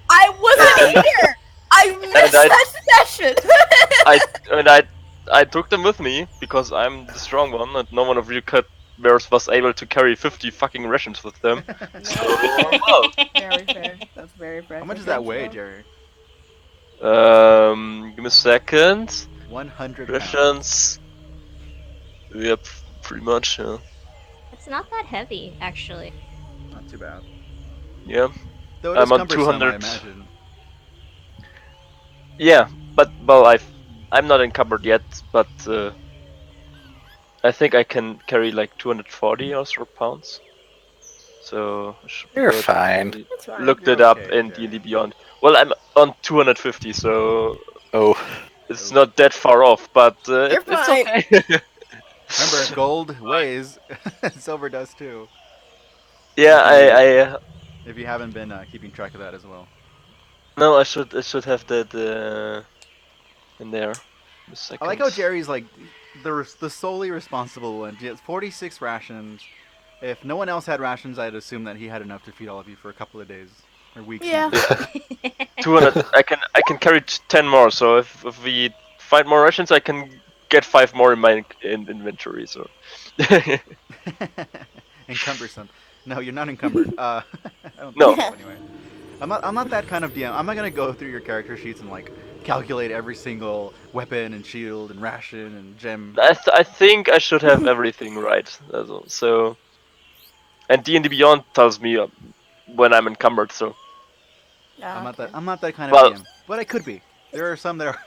I wasn't and here. I and missed that session. I and I I took them with me because I'm the strong one, and no one of you was able to carry 50 fucking rations with them. So well, Very fair. That's very fair. How much does Thank that weigh, you. Jerry? give me a second. 100 pounds. Rations. Yep, pretty much. Yeah. It's not that heavy, actually. Not too bad. Yeah. Though it is I'm on cumbersome, I 200. imagine. Yeah, but well, I'm not encumbered yet, but I think I can carry like 240 or so pounds. So I should be You're good. fine. I That's fine. looked You're it up okay, in Jerry. D&D Beyond. Well, I'm on 250, so Oh, it's Oh. not that far off, but You're it's fine. okay. Remember, gold weighs, silver does too. Yeah, If you I if you haven't been keeping track of that as well. no, I should have that in there. A I like second. how Jerry's like the solely responsible one. He has 46 rations. If no one else had rations, I'd assume that he had enough to feed all of you for a couple of days or weeks Yeah. even. 200. I can carry 10 more. So if we find more rations, I can get 5 more in my inventory. So Encumbersome. No, you're not encumbered. I don't think no, so. Anyway, I'm not that kind of DM. I'm not gonna go through your character sheets and like calculate every single weapon and shield and ration and gem. I think I should have everything right. That's all. So and D&D Beyond tells me when I'm encumbered. So Ah, okay. I'm not that kind of well, DM, but I could be. There are some that are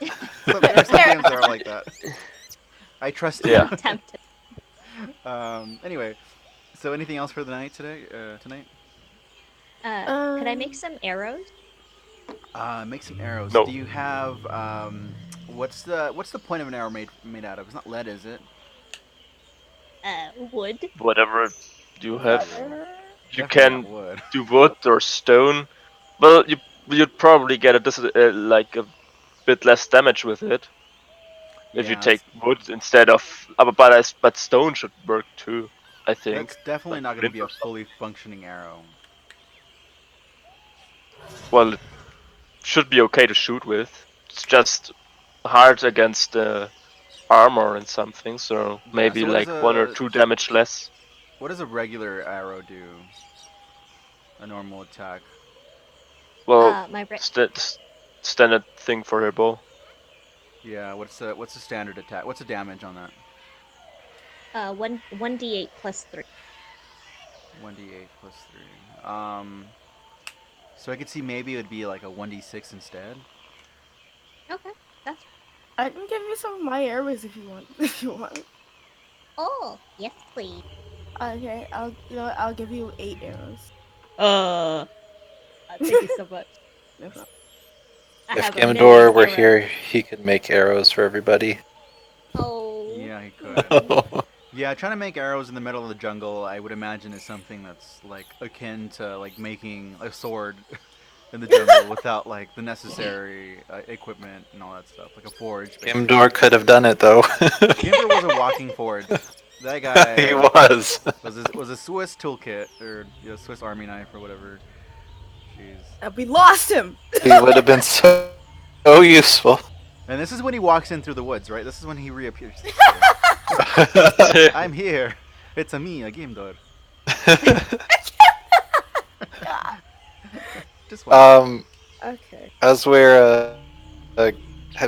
there are some DMs that are like that. I trust you. yeah. I'm tempted. Anyway, so anything else for the night today? Tonight? Could I make Um. some arrows? Make some arrows. Do No, you have what's the point of an arrow made out of? It's not lead, is it? Wood. whatever you have, Ooh, you definitely not can wood. do wood or stone. Well, you'd probably get like a bit less damage with it if you Yeah, take wood instead of. But stone should work too. I think that's definitely like not going to flint be a or something. fully functioning arrow. Well, it should be okay to shoot with. It's just hard against armor and something, so Yeah. maybe So like 1 or 2 damage less. what does a regular arrow do? A normal attack. Well, My standard thing for her bow. Yeah. What's the standard attack? What's the damage on that? 1d8 plus 3. 1d8 plus 3. So I could see maybe it would be like a 1d6 instead. Okay, that's. I can give you some of my airways if you want. If you want. Oh, yes, please. Okay, I'll give you 8 arrows. Thank you so much. No problem. I If have a million Gimdor were arrows. here, he could make arrows for everybody. Oh. Yeah, he could. Yeah, trying to make arrows in the middle of the jungle, I would imagine, is something that's like akin to like making a sword in the jungle without like the necessary equipment and all that stuff, like a forge, basically. Gimdor could have done it though. Gimber was a walking forge. That He guy was. was a Swiss toolkit or Swiss Army knife or whatever. Jeez. We lost him. He would have been so useful. And this is when he walks in through the woods, right? This is when he reappears. I'm here. It's a me, a Gimdor. God. Just one. Okay. as we're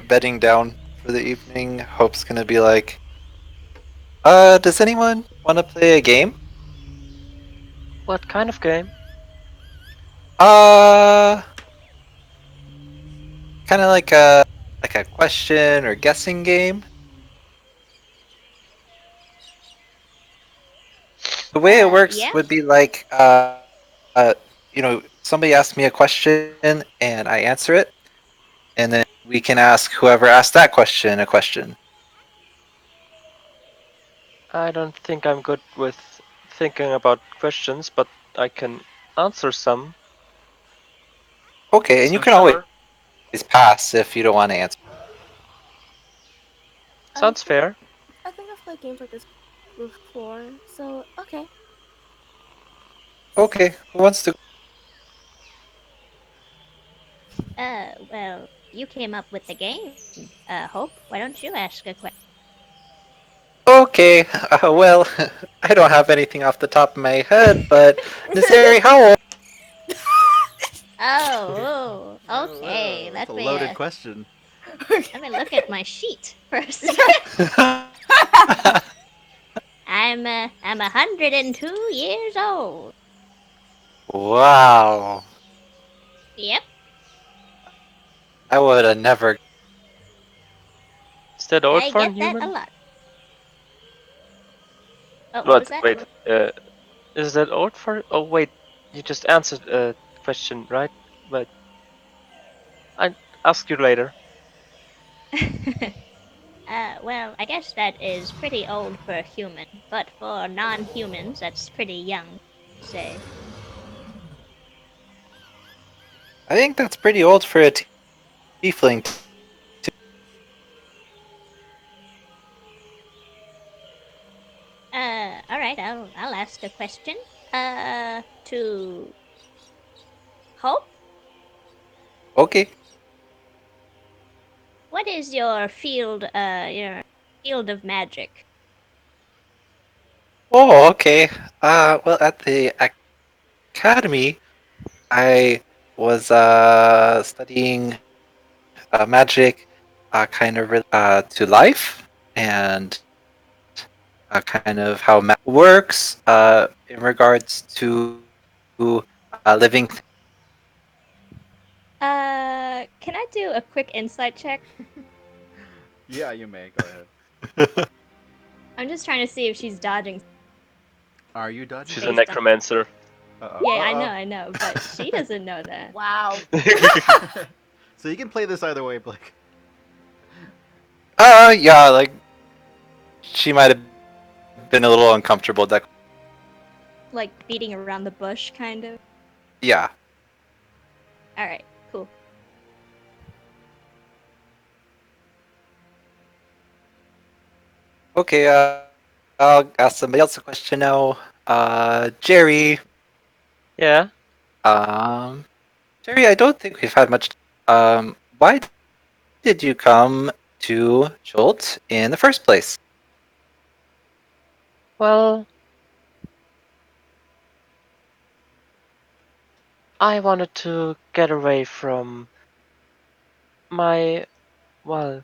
bedding down for the evening, Hope's gonna be like, does anyone want to play a game? What kind of game? Uh, kind of like a question or guessing game. The way it works Yeah. would be like, somebody asks me a question and I answer it, and then we can ask whoever asked that question a question. I don't think I'm good with thinking about questions, but I can answer some. Okay, and you So can always sure. pass if you don't want to answer. I Sounds think fair. I think I've played games like this before. So okay. Okay, who wants to? Well, you came up with the game. Hope, why don't you ask a question? Okay, well, I don't have anything off the top of my head, but Nazari, how old? Oh, Oh, okay. that's a loaded question. Let me look at my sheet first. I'm 102 years old. Wow, Yep. I would have never. Is that old I for a get that a human? lot. Oh, what was What? that? Wait. Is that old for? Oh wait, you just answered a question, right? But I ask you later. Well, I guess that is pretty old for a human, but for non-humans, that's pretty young, say. I think that's pretty old for a tiefling. All right, I'll ask a question. To Hope, Okay. what is your field of magic? Oh, okay. Well, at the academy, I was studying magic, kind of to life and kind of how magic works in regards to living. Can I do a quick insight check? Yeah, you may. Go ahead. I'm just trying to see if she's dodging Are you dodging She's a based something? on. necromancer. Uh-oh. Yeah, Uh-oh. I know, but she doesn't know that. Wow. So you can play this either way, Blake. Yeah, like she might have been a little uncomfortable. That Like beating around the bush, kind of. yeah. All right, cool. Okay. I'll ask somebody else a question now. Jerry. Yeah. Um, Jerry, I don't think we've had much. Why did you come to Jolt in the first place? Well, I wanted to get away from my, well,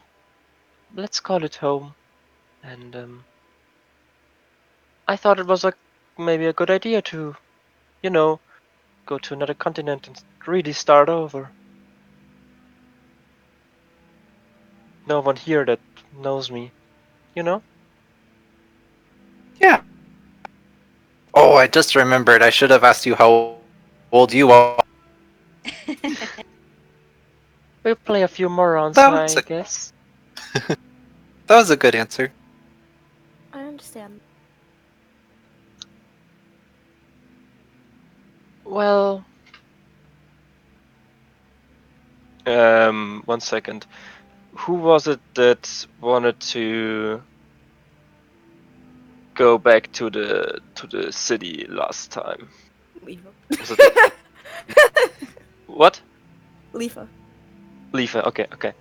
let's call it home. And I thought it was maybe a good idea to, you know, go to another continent and really start over. No one here that knows me, you know? Yeah. Oh, I just remembered. I should have asked you how old you are. We'll play a few more rounds, That was I a guess. that was a good answer. I understand. Well, 1 second. Who was it that wanted to go back to the city last time? Leave Was it what? Leafa. Leafa. Okay, okay.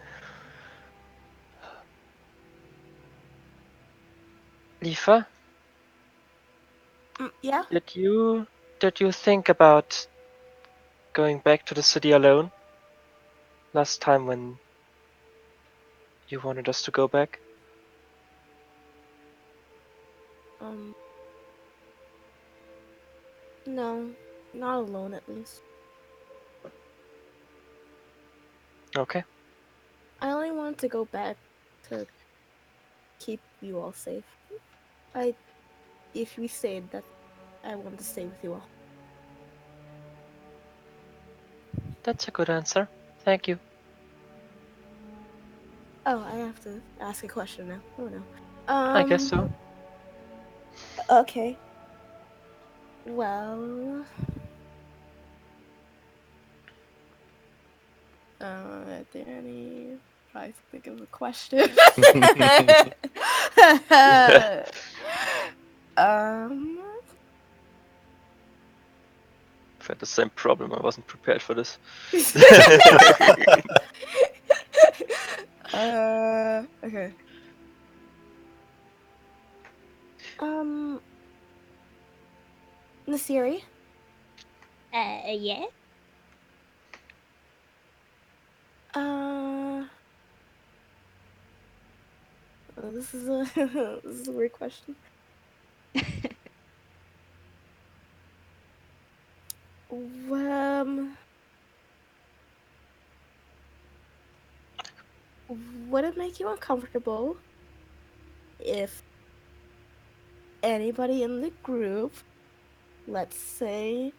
Leafa, Yeah? did you think about going back to the city alone last time when you wanted us to go back? Um, no. Not alone, at least. Okay. I only wanted to go back to keep you all safe. I, if we stayed, that I wanted to stay with you all. That's a good answer. Thank you. Oh, I have to ask a question now. Oh no. I guess so. Okay. Well, Danny, try to think of a question. um, I've had the same problem. I wasn't prepared for this. okay. Um, Nasiri, Yeah. uh, this is a this is a weird question. Um, would it make you uncomfortable if anybody in the group, let's say,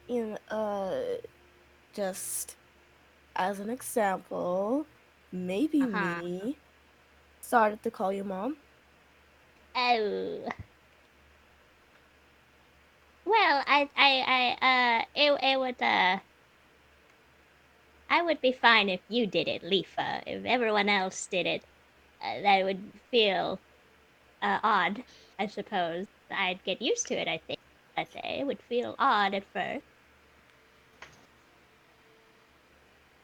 in just as an example, maybe Uh-huh. me, started to call you mom? Oh. Well, it would, I would be fine if you did it, Leafa. If everyone else did it, that would feel, odd, I suppose. I'd get used to it, I think, but it would feel odd at first.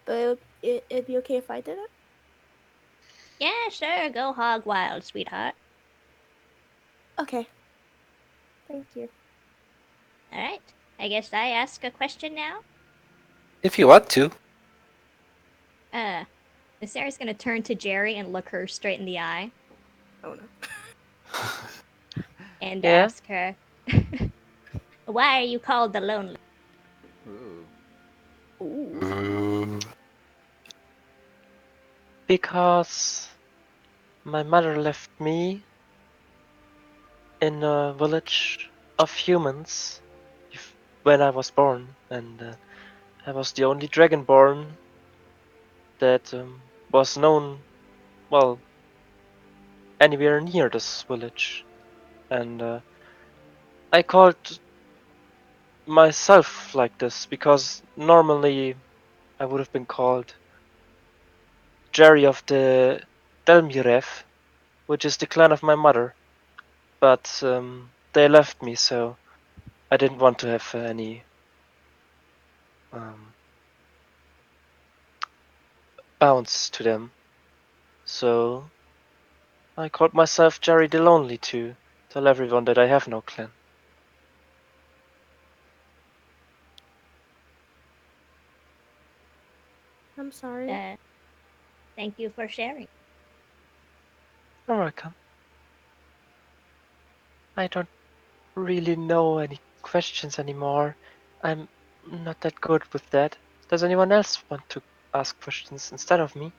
But it'd be okay if I did it? Yeah, sure, go hog wild, sweetheart. Okay, thank you. Alright, I guess I ask a question now? If you want to. Uh, Sarah's gonna turn to Jerry and look her straight in the eye Oh no. and Yeah, ask her, why are you called the Lonely? Ooh. Ooh. Ooh. because my mother left me in a village of humans when I was born, and I was the only dragonborn that was known, well, anywhere near this village. And I called myself like this because normally I would have been called Jerry of the Delmirev, which is the clan of my mother. But they left me, so I didn't want to have any um, bounce to them. So I called myself Jerry the Lonely to tell everyone that I have no clan. I'm sorry. Uh, Thank you for sharing. You're welcome. I don't really know any questions anymore. I'm not that good with that. Does anyone else want to ask questions instead of me?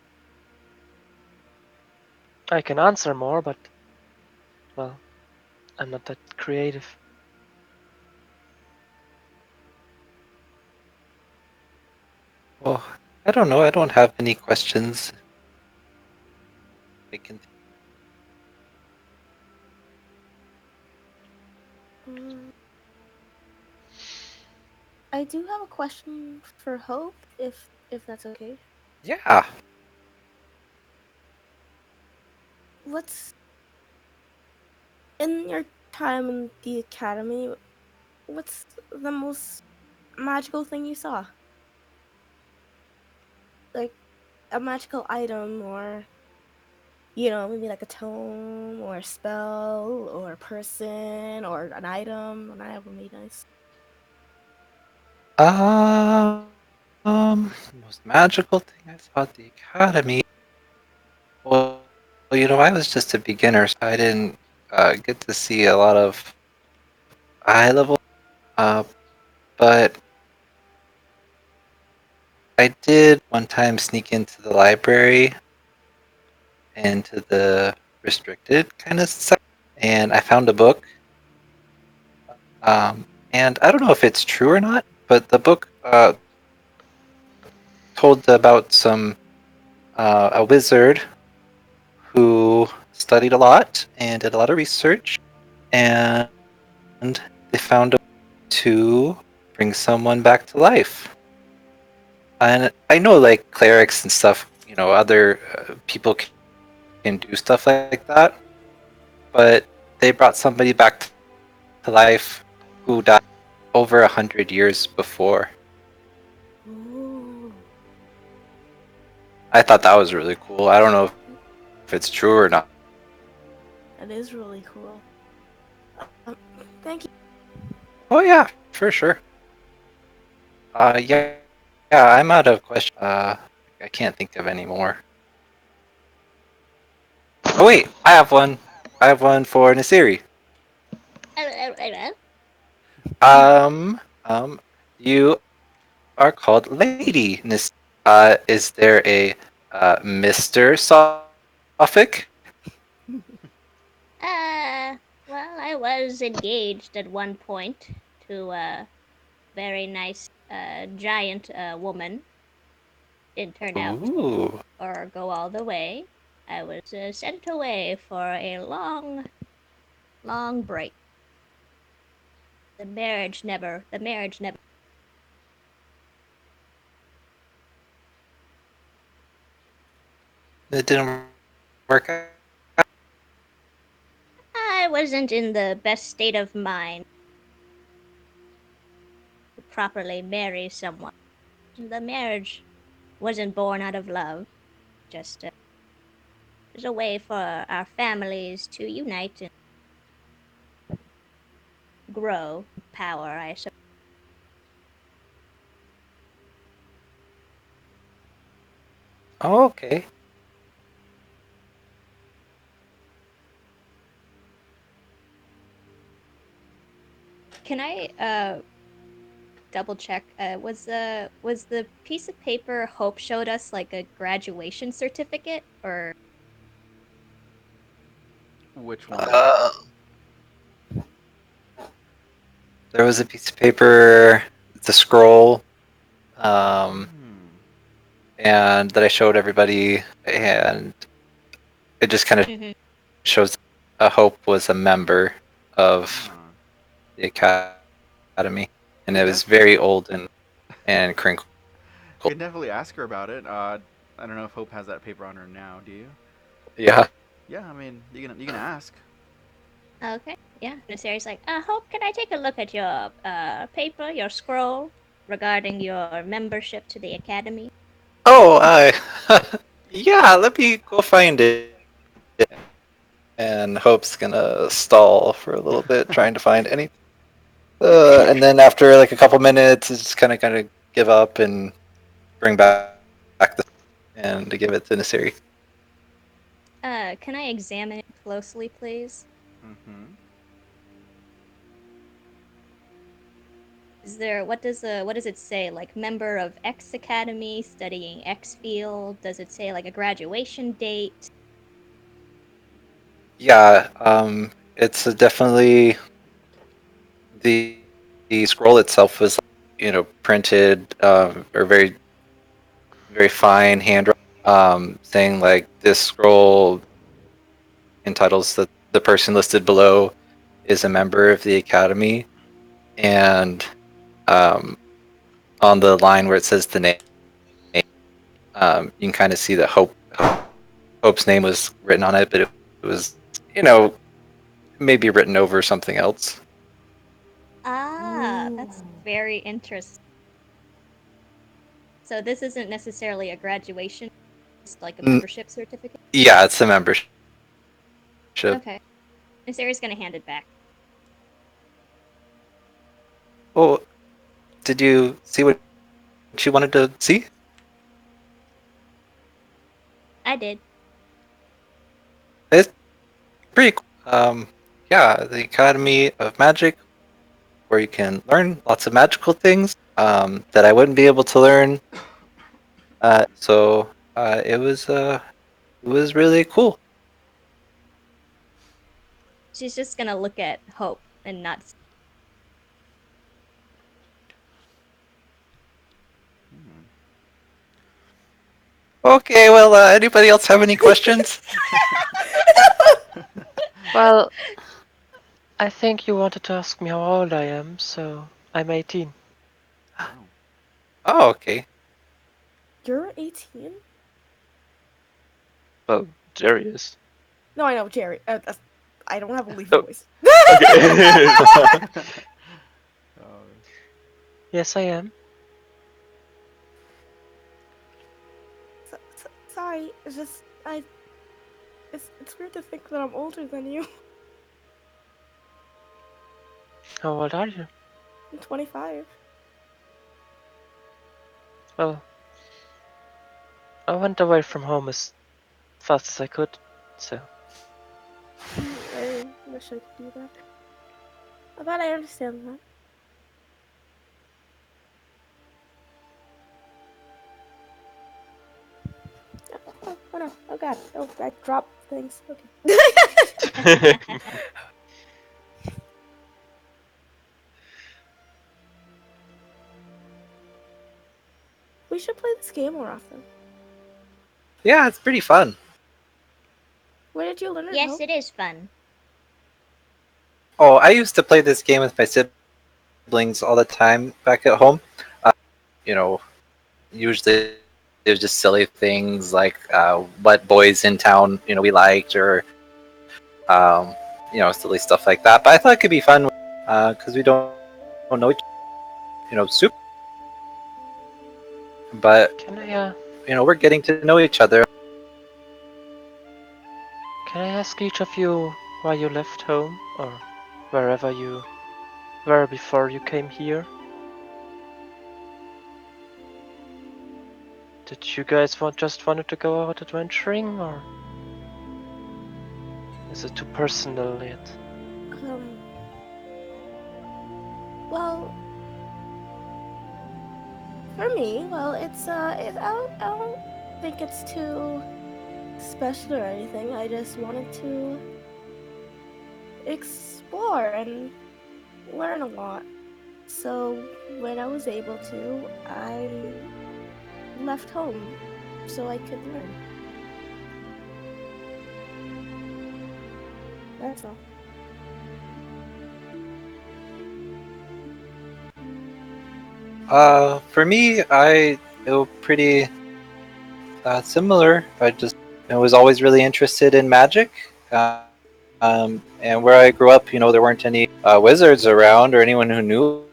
I can answer more, but, well, I'm not that creative. Well, I don't know. I don't have any questions. I can. Mm, I do have a question for Hope, if that's okay. Yeah. What's in your time in the academy? What's the most magical thing you saw? Like a magical item, or maybe like a tome or a spell or a person or an item. An item would be nice. Most magical thing I saw at the academy. Well, I was just a beginner, so I didn't get to see a lot of high level. But I did one time sneak into the library, into the restricted kind of section, and I found a book. And I don't know if it's true or not, but the book told about a wizard who studied a lot and did a lot of research, and they found a way to bring someone back to life. And I know, like clerics and stuff, other people can do stuff like that, but they brought somebody back to life who died over 100 years before. Ooh, I thought that was really cool. I don't know if it's true or not. that is really cool. Thank you. Oh yeah, for sure. Yeah, I'm out of questions. I can't think of any more. Oh wait, I have one. I have one for Nasiri. You are called Lady Nasiri. Is there a Mr. Sophic? Well, I was engaged at one point to a very nice giant woman. Didn't turn out Ooh. or go all the way. I was sent away for a long, long break. The marriage never. It didn't work out. I wasn't in the best state of mind to properly marry someone. The marriage wasn't born out of love, just as a way for our families to unite and grow power, I suppose. Oh, okay. Can I double check? Was the piece of paper Hope showed us like a graduation certificate or? Which one? Uh, there was a piece of paper, it's a scroll, Hmm. and that I showed everybody, and it just kind of Mhm. shows Hope was a member of Huh. the academy, and You it can was very old and crinkled. you can definitely ask her about it. I don't know if Hope has that paper on her now. Do you? Yeah. Yeah, I mean, you can ask. Okay, yeah. The series like, Hope, can I take a look at your paper, your scroll regarding your membership to the academy? Oh, yeah. Let me go find it. And Hope's gonna stall for a little bit, trying to find anything. And then after like a couple minutes, it's just kind of give up and bring back the and to give it to Nasiri. Can I examine it closely, please? Mm-hmm. What does it say? Like member of X Academy, studying X field? Does it say like a graduation date? Yeah, it's definitely the scroll itself was, printed or very fine handwriting, saying like this scroll entitles the person listed below is a member of the academy, and um, on the line where it says the name, you can kind of see that Hope's name was written on it, but it was, maybe written over something else. Ah, that's Ooh. very interesting. So this isn't necessarily a graduation, it's like a Mm, membership certificate. yeah, it's a membership. Okay. And Sarah's gonna hand it back. Well, did you see what you wanted to see? I did. It's pretty cool. Yeah, the Academy of Magic, where you can learn lots of magical things that I wouldn't be able to learn. So it was really cool. She's just gonna look at Hope and not. Hmm. Okay, well, anybody else have any questions? Well, I think you wanted to ask me how old I am, so I'm 18. Oh. Oh, okay. You're 18? Well, Jerry is. No, I know, Jerry. I don't have a leaf Oh, voice. okay. Oh. Yes, I am. Sorry, it's just it's weird to think that I'm older than you. How old are you? I'm 25. Well, I went away from home as fast as I could, so. I wish I could do that. But I understand that. Oh no! Oh god! Oh, I dropped things. Okay. We should play this game more often. Yeah, it's pretty fun. Where did you learn it, Yes, Hope? it is fun. Oh, I used to play this game with my siblings all the time back at home. You know, usually it was just silly things like what boys in town, we liked, or silly stuff like that. But I thought it could be fun because we don't know each, super. But Can we're getting to know each other. I ask each of you why you left home or wherever you were before you came here? Did you guys just wanted to go out adventuring, or is it too personal yet? Um. Well, for me, I don't think it's too special or anything. I just wanted to explore and learn a lot. So when I was able to, I left home so I could learn. That's all. For me, I feel pretty similar. I was always really interested in magic. And where I grew up, there weren't any wizards around or anyone who knew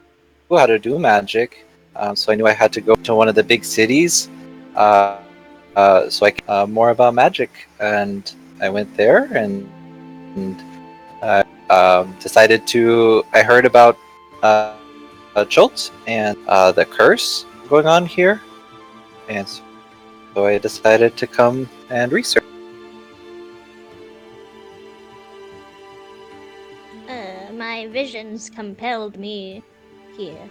how to do magic. So I knew I had to go to one of the big cities so I could more about magic. And I went there and decided to. I heard about Jolt and the curse going on here, and so I decided to come and research. visions compelled me here.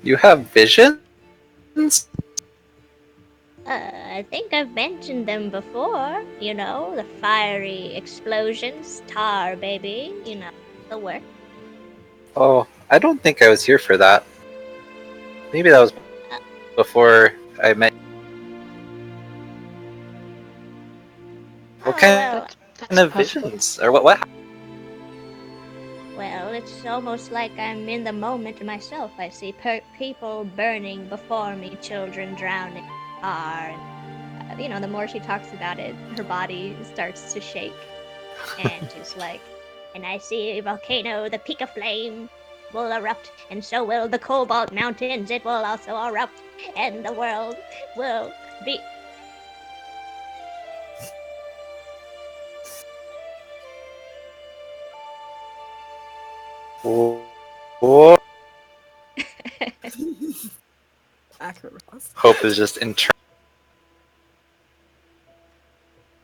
You have visions? I think I've mentioned them before. You know, the fiery explosions, tar, baby. You know, the work. Oh, I don't think I was here for that. Maybe that was before I met. What Oh, kind well, of visions? Or what happened? well, it's almost like I'm in the moment myself. I see people burning before me, children drowning, are. You know, the more she talks about it, her body starts to shake, and she's like, "And I see a volcano, the peak of flame, will erupt, and so will the Cobalt Mountains. It will also erupt, and the world will be." What? Accurate response. Hope is just internal.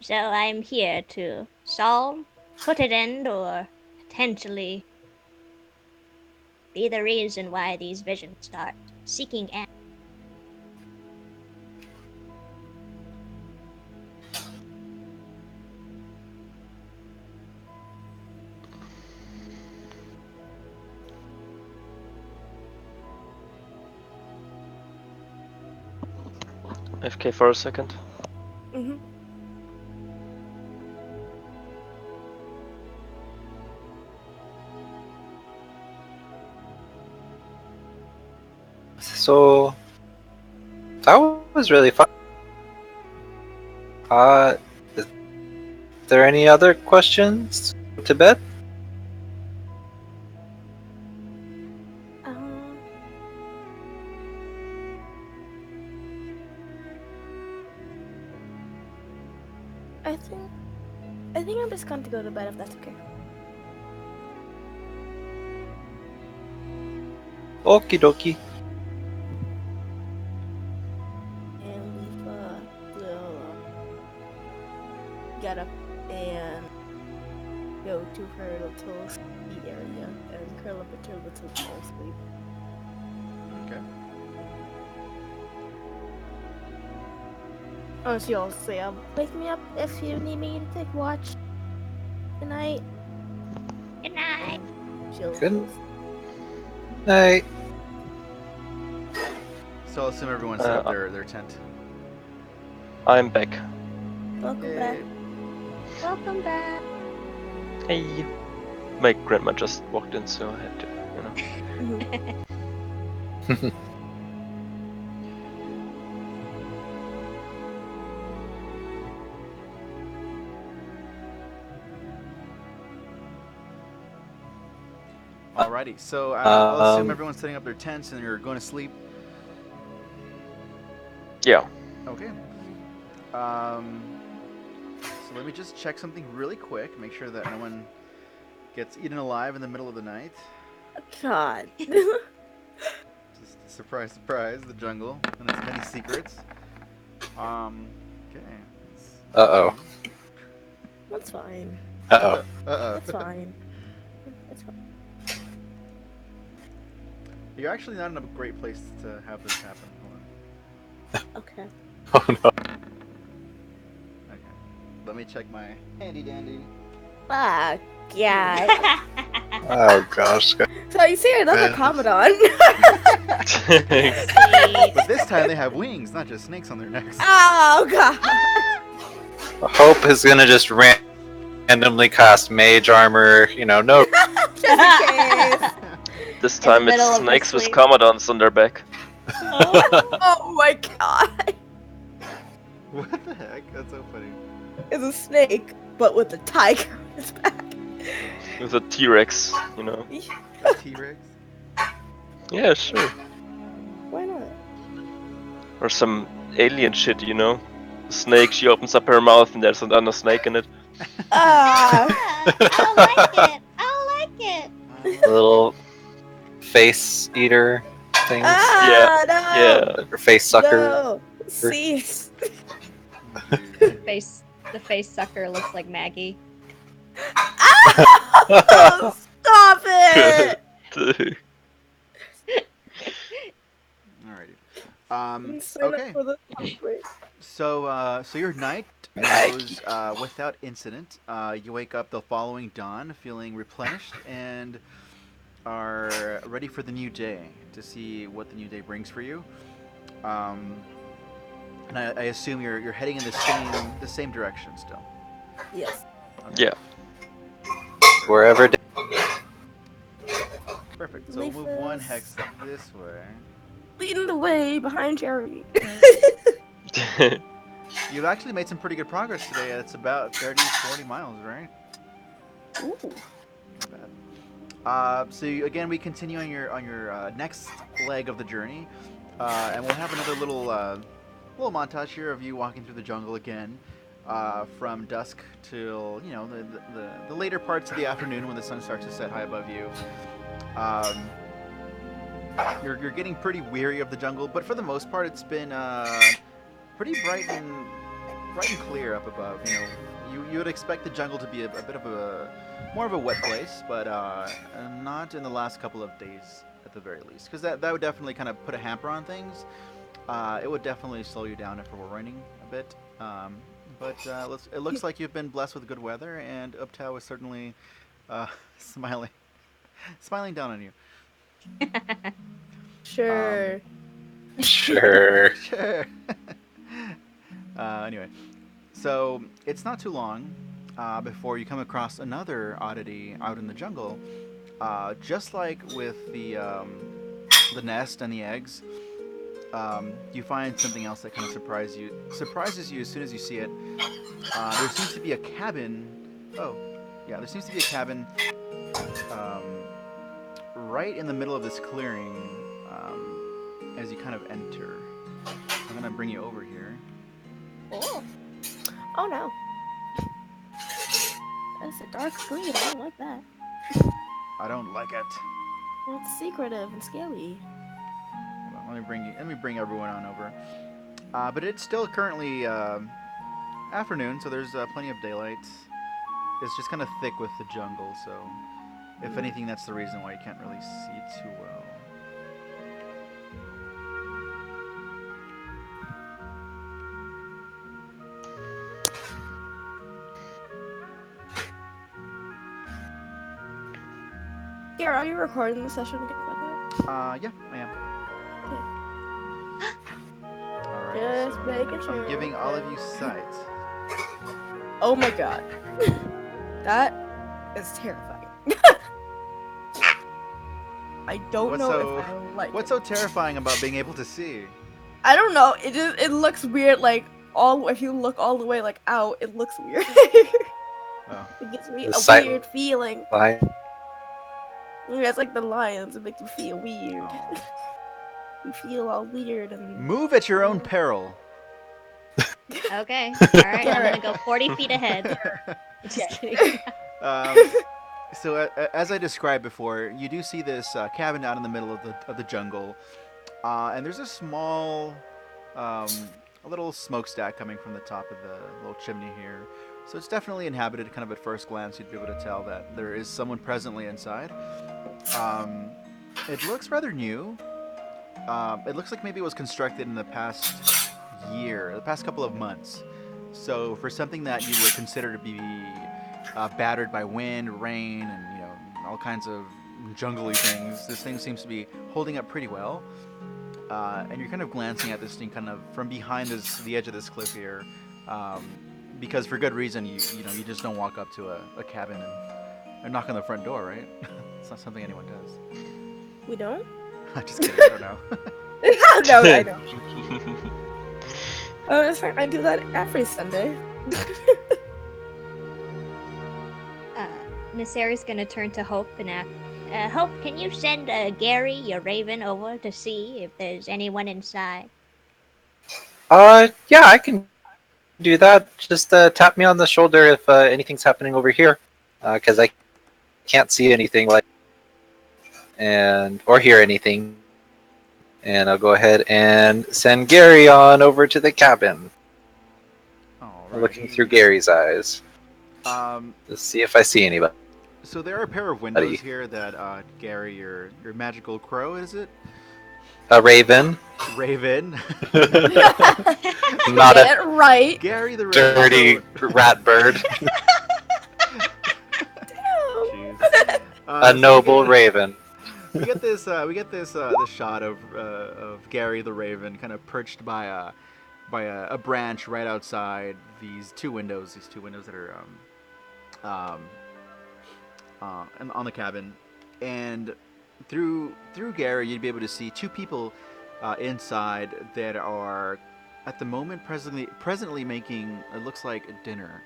So I'm here to solve, put an end, or potentially be the reason why these visions start seeking answers. FK for a second. Mm-hmm. So that was really fun. Is there any other questions to bed? I think I'm just going to go to bed if that's okay. Okie dokie. And Leafa will get up and go to her little sleep area and curl up into her little small sleep. Okay. Oh, she'll say, wake me up if you need me to take watch tonight. Good night. She'll Good night. So I'll assume everyone set up their tent. I'm back. welcome back. Welcome back. Hey. My grandma just walked in, so I had to, you know. Mhm. Alrighty, so I'll assume Um, everyone's setting up their tents and you're going to sleep. Yeah. Okay. So let me just check something really quick. Make sure that no one gets eaten alive in the middle of the night. God. Just surprise, surprise, the jungle and its many secrets. Okay. Uh-oh. That's fine. Uh-oh. That's fine. That's fine. You're actually not in a great place to have this happen. Hold on. Okay. Oh no. Okay. Let me check my handy dandy. Fuck. Yeah. Oh gosh. So you see another Commodon. Sweet. But this time they have wings, not just snakes on their necks. Oh god. Hope is gonna just randomly cast mage armor, no. Just in case. This In time the middle it's of the snakes with sleep. Commodons on their back. Oh my god. What the heck? That's so funny. It's a snake, but with a tiger on its back. With a T-Rex, you know. A T-Rex? Yeah, sure. Why not? Or some alien shit, you know. A snake, she opens up her mouth and there's another snake in it. Ah. I like it. I like it. Little face eater things. Ah, no. Yeah. Or face sucker. No. Cease. The face sucker looks like Maggie. Oh, stop it! Alrighty. Sign up Okay. for the outbreak. So your night goes without incident. You wake up the following dawn feeling replenished and are ready for the new day to see what the new day brings for you. And I assume you're heading in the same direction still. Yes. Okay. Yeah. Wherever. Perfect. So we'll move one hex this way. Leading the way behind Jeremy. You've actually made some pretty good progress today. It's about 30, 40 miles, right? Ooh. Not bad. Again, we continue on your next leg of the journey, and we'll have another little montage here of you walking through the jungle again, from dusk till the later parts of the afternoon when the sun starts to set high above you. You're getting pretty weary of the jungle, but for the most part, it's been pretty bright and clear up above. You would expect the jungle to be a bit of more of a wet place, but not in the last couple of days at the very least, because that would definitely kind of put a hamper on things. It would definitely slow you down if it were raining a bit. But it looks like you've been blessed with good weather, and Uptow is certainly smiling down on you. Sure. Sure. Sure. Anyway, so it's not too long before you come across another oddity out in the jungle. Just like with the nest and the eggs, you find something else that kind of surprises you as soon as you see it. There seems to be a cabin. Oh, yeah, there seems to be a cabin right in the middle of this clearing as you kind of enter. I'm gonna bring you over here. Oh. Oh no. That's a dark green. I don't like that. I don't like it. It's secretive and scary. Hold on, let me bring everyone on over. But it's still currently afternoon, so there's plenty of daylight. It's just kind of thick with the jungle, so if anything, that's the reason why you can't really see too well. Here, are you recording the session again? Yeah, I am. Okay. Alright, Just making sure. I'm giving all of you sight. Oh my god. That is terrifying. I don't What's know so- if I like What's it. so terrifying about being able to see? I don't know. It looks weird. Like if you look all the way like out, it looks weird. Oh. It gives me The a sight- weird feeling. Fine. Yeah, it's like the lions. It makes me feel weird. Oh. You feel all weird and. Move at your own peril. Okay. Alright, I'm gonna go 40 feet ahead. Just Yeah. kidding. So as I described before, you do see this cabin out in the middle of the jungle, and there's a small, a little smokestack coming from the top of the little chimney here. So it's definitely inhabited. Kind of at first glance, you'd be able to tell that there is someone presently inside. It looks rather new. It looks like maybe it was constructed in the past couple of months. So for something that you would consider to be battered by wind, rain, and all kinds of jungly things, this thing seems to be holding up pretty well. And you're kind of glancing at this thing kind of from behind the edge of this cliff here, because for good reason you just don't walk up to a cabin and knock on the front door, right? It's not something anyone does. We don't? I'm just kidding. I don't know. No, I know. Oh, that's fine. I do that every Sunday. Naseri's gonna turn to Hope and ask, Hope, can you send Gary, your raven, over to see if there's anyone inside? Yeah, I can do that. Just tap me on the shoulder if anything's happening over here, because I can't see anything or hear anything. And I'll go ahead and send Gary on over to the cabin. All right. Looking through Gary's eyes Um, to see if I see anybody. so there are a pair of windows here that Gary, your magical crow, is it? A raven, Raven. not Get a it right. Gary the Raven. dirty rat bird. Jeez. A So noble raven. we get this this shot of Gary the Raven kind of perched by a branch right outside these two windows that are and on the cabin, and through Gary you'd be able to see two people inside that are at the moment presently making, it looks like, dinner.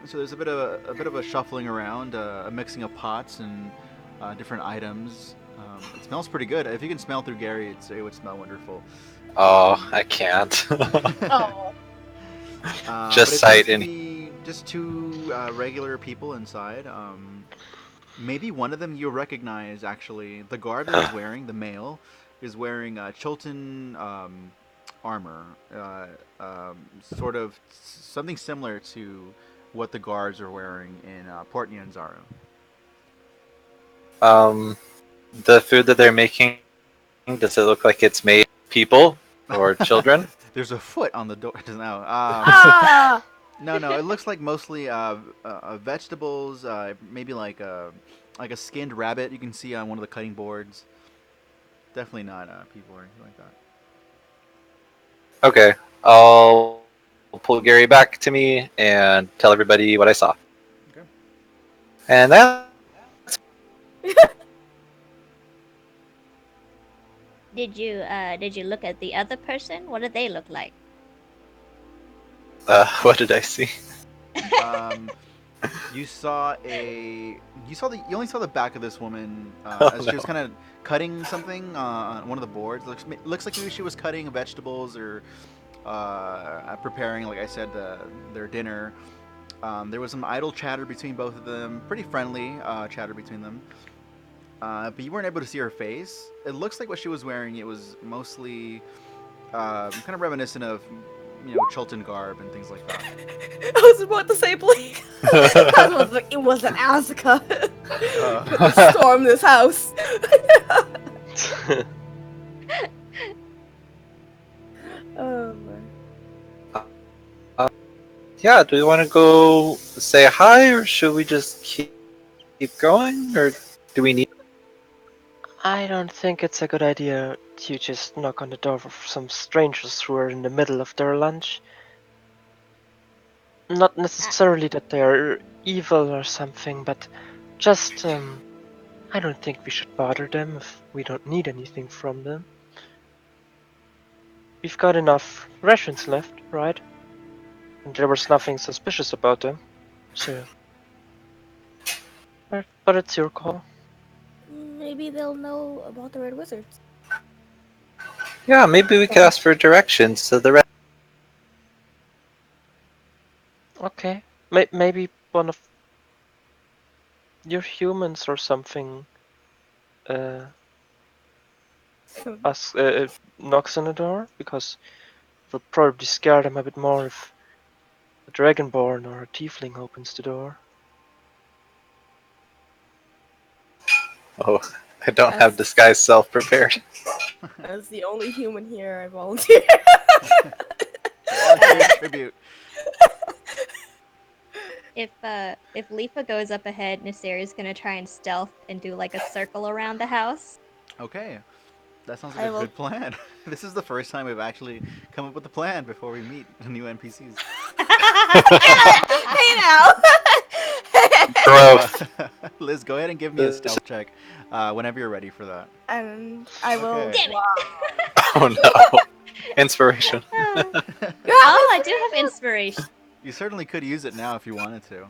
So there's a bit of a shuffling around, a mixing of pots and different items. It smells pretty good. If you can smell through Gary, it would smell wonderful. Oh, I can't. Oh. But Just it sight seems to in. be just two regular people inside. Maybe one of them you'll recognize, actually. The guard that is wearing, the male, is wearing Chilton armor. Sort of something similar to what the guards are wearing in Port Nyanzaru. The food that they're making, does it look like it's made people or children? There's a foot on the door now. Ah! No, it looks like mostly vegetables, maybe like a skinned rabbit you can see on one of the cutting boards. Definitely not people or anything like that. Okay, I'll pull Gary back to me and tell everybody what I saw. Okay. And that Did you look at the other person? What did they look like? what did I see? Um, you only saw the back of this woman Oh, as she was no. kind of cutting something on one of the boards. Looks like maybe she was cutting vegetables or preparing, like I said, their dinner. There was some idle chatter between both of them, pretty friendly chatter between them. But you weren't able to see her face. It looks like what she was wearing, it was mostly kind of reminiscent of, Chilton garb and things like that. I was about to say, please. I was like, it wasn't Asuka. Storm this house. Oh my. Yeah, do we want to go say hi, or should we just keep going, or do we need? I don't think it's a good idea to just knock on the door of some strangers who are in the middle of their lunch. Not necessarily that they are evil or something, but just, I don't think we should bother them if we don't need anything from them. We've got enough rations left, right? And there was nothing suspicious about them, so. But it's your call. Maybe they'll know about the Red Wizards. Yeah, maybe we could ask for directions to the rest. Okay. Maybe one of your humans or something knocks on the door, because it will probably scare them a bit more if a dragonborn or a tiefling opens the door. Oh, I don't have Yes. disguise self prepared. As the only human here, I volunteer. Volunteer tribute. If Leafa goes up ahead, Nasiri's gonna try and stealth and do like a circle around the house. Okay, that sounds like I a will- good plan. This is the first time we've actually come up with a plan before we meet the new NPCs. Hey now. Growth. Liz, go ahead and give me a stealth check whenever you're ready for that. And I will. Okay. Damn it. Oh no. Inspiration. Oh, I do have inspiration. You certainly could use it now if you wanted to.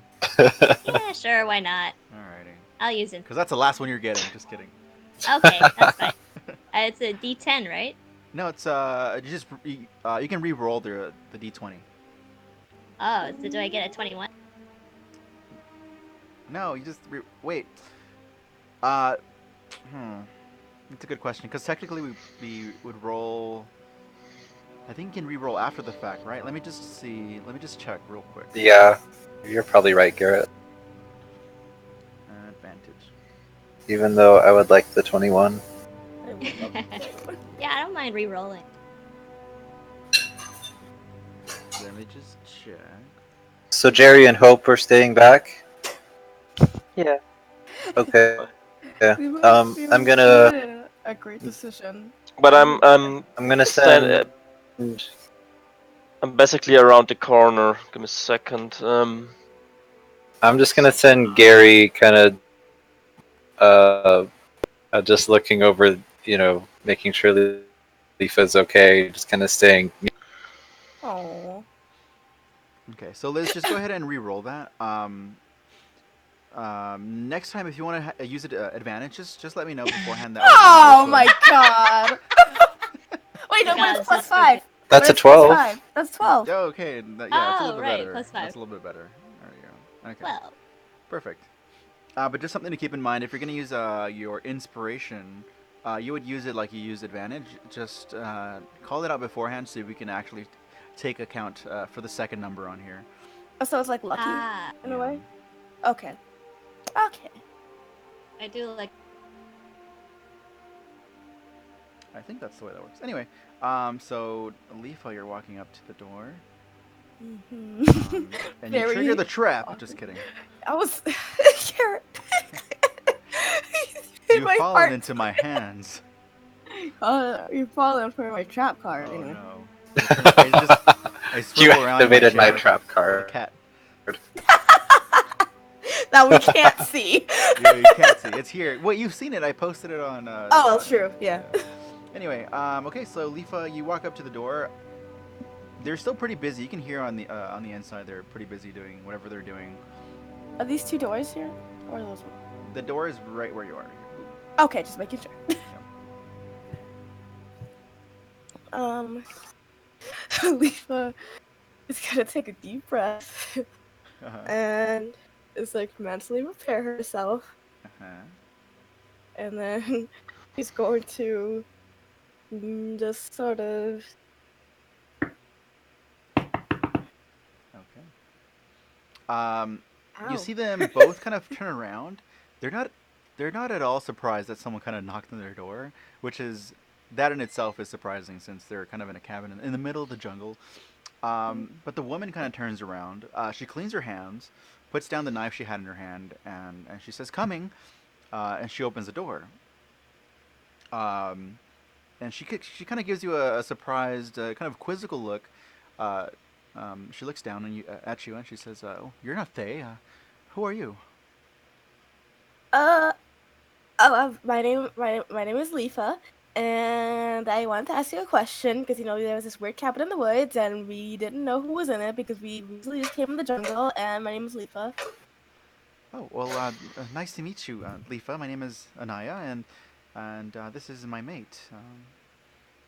Yeah, sure, why not? Alrighty. I'll use it. Because that's the last one you're getting. Just kidding. Okay, that's fine. It's a D10, right? No, it's you can re-roll the d20. Oh, so do I get a 21? No, you just wait. That's a good question because technically we would roll. I think you can re-roll after the fact, right? Let me just see. Let me just check real quick. Yeah, you're probably right, Garrett. Advantage. Even though I would like the 21. I would love to. Yeah, I don't mind re-rolling. Let me just check. So Jerry and Hope are staying back. Yeah. Okay. We I'm made a great decision. But Um, I'm gonna send. I'm basically around the corner. Give me a second. I'm just gonna send Gary kind of just looking over, making sure Leafa's okay, just kind of staying. Oh. Okay, so Liz, just go ahead and re-roll that. Next time, if you want to use it advantage, just let me know beforehand. That way Oh we know my which god. Wait, no, God, but it's this plus is 5. That's But a it's plus 12. 5. That's 12. one. Oh, okay, yeah, it's a little Oh, bit right, better. plus 5. That's a little bit better. There you go. Okay, 12. perfect. But just something to keep in mind: if you're going to use your inspiration, you would use it like you use advantage. Just call it out beforehand so we can actually take account for the second number on here. So it's like lucky Ah, in a Yeah. way? Okay. Okay. I do like. I think that's the way that works. Anyway, so Leafa, you're walking up to the door, Mhm. and you Very trigger the trap. awkward. Just kidding. I was. Garrett. You've my fallen heart. into my hands. You've fallen for my trap card. Oh Anyway. no! I You swivel around in my activated my chair trap like a card. cat. That we can't see. You can't see. It's here. Wait, you've seen it. I posted it on. Oh, that's true. Yeah. Anyway, okay, so Leafa, you walk up to the door. They're still pretty busy. You can hear on the inside they're pretty busy doing whatever they're doing. Are these two doors here? Or are those one? The door is right where you are. Okay, just making sure. Leafa is gonna take a deep breath Uh-huh. and is like mentally prepare herself, Uh-huh. and then she's going to just sort of. Okay. Um, you Ow. see them both kind of turn around. They're not they're not at all surprised that someone kind of knocked on their door, which is that in itself is surprising since they're kind of in a cabin in the middle of the jungle. But the woman kind of turns around. She cleans her hands, puts down the knife she had in her hand, and she says, "Coming," and she opens the door. Um, and she kind of gives you a surprised, kind of quizzical look. Uh, she looks down at you and she says, "Oh, you're not Thay. Who are you?" Uh, my name is Leafa, and I wanted to ask you a question because there was this weird cabin in the woods, and we didn't know who was in it because we recently just came in the jungle. And my name is Leafa. Oh, well, nice to meet you, Leafa. My name is Anaya, and this is my mate,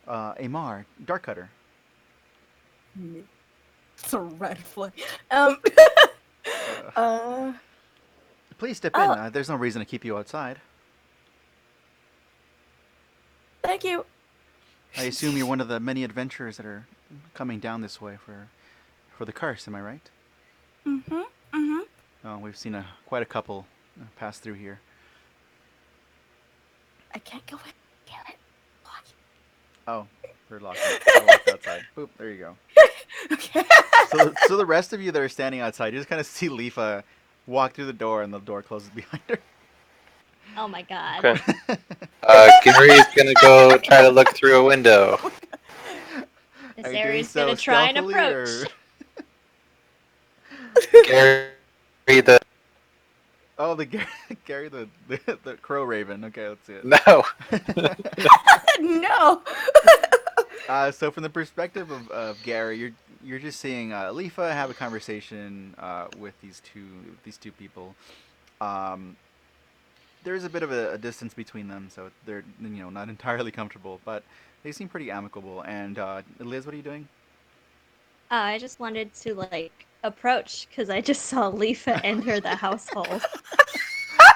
Amar, Darkcutter. It's a red flag. Um. uh. Please step in. Oh, There's no reason to keep you outside. thank you. I assume you're one of the many adventurers that are coming down this way for the curse. Am I right? Mhm. Mhm. Oh, we've seen quite a couple pass through here. I can't go in. Garrett. Block Oh, they're locked. They're locked outside. Boop. There you go. it. Okay. So the rest of you that are standing outside, you just kind of see Leafa walk through the door, and the door closes behind her. Oh my god. Okay. Gary's gonna go try to look through a window. This Are you doing area's so gonna try and stealthily, approach. or? Gary, the Oh, the Gary the crow raven. Okay, let's see it. no. No. So from the perspective of Gary, you're just seeing Leafa have a conversation with these two people. Um, there's a bit of a distance between them, so they're not entirely comfortable, but they seem pretty amicable. And Liz, what are you doing? I just wanted to approach because I just saw Leafa enter the household.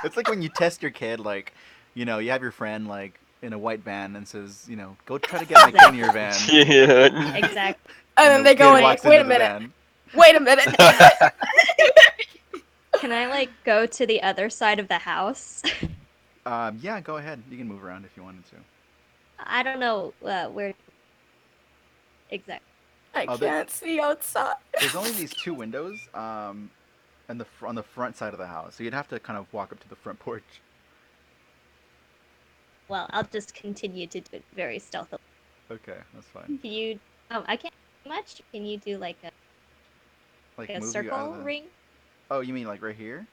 It's like when you test your kid, like, you have your friend like in a white van and says, "Go try to get my kid in your van." Yeah. Exactly. And And then the they go kid in. walks Wait into a the minute. van. Wait a minute. Can I like go to the other side of the house? Yeah, go ahead. You can move around if you wanted to. I don't know where exactly. I Oh, there, can't see outside. there's only these two windows, and on the front side of the house. So you'd have to kind of walk up to the front porch. Well, I'll just continue to do it very stealthily. Okay, that's fine. Can you? Oh, I can't do much. Can you do like Like a move you out of circle the. ring? Oh, you mean like right here?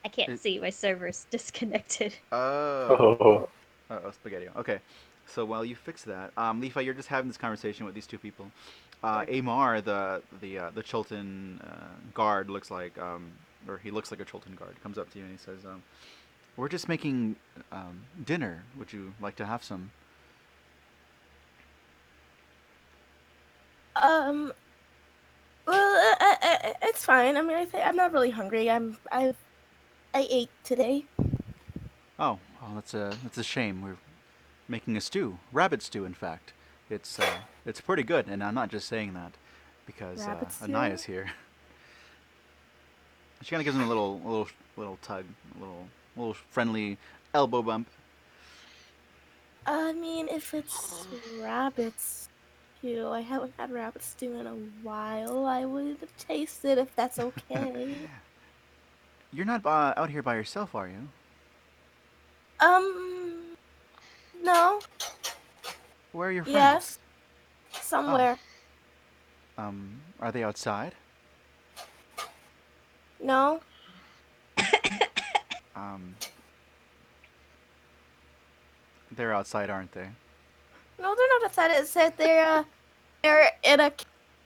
I can't It- see. My server's disconnected. Oh. Oh. Oh, spaghetti. Okay. So while you fix that, Lefa, you're just having this conversation with these two people. Amar, the Chultan guard, looks like, or he looks like a Chultan guard. Comes up to you and he says, "We're just making dinner. Would you like to have some?" Um. Well, it's fine. I mean, I'm not really hungry. I ate today. Oh, well, that's a shame. We're making a stew, rabbit stew, in fact. It's pretty good, and I'm not just saying that because Rabbit stew? Anaya's here. She kind of gives him a little tug, a little friendly elbow bump. I mean, if it's rabbit stew, I haven't had rabbit stew in a while. I would taste it if that's okay. You're not out here by yourself, are you? Um. No. Where are your friends? Yes. Oh, Somewhere. are they outside? No. Um, they're outside, aren't they? No, they're not outside. It said they're in a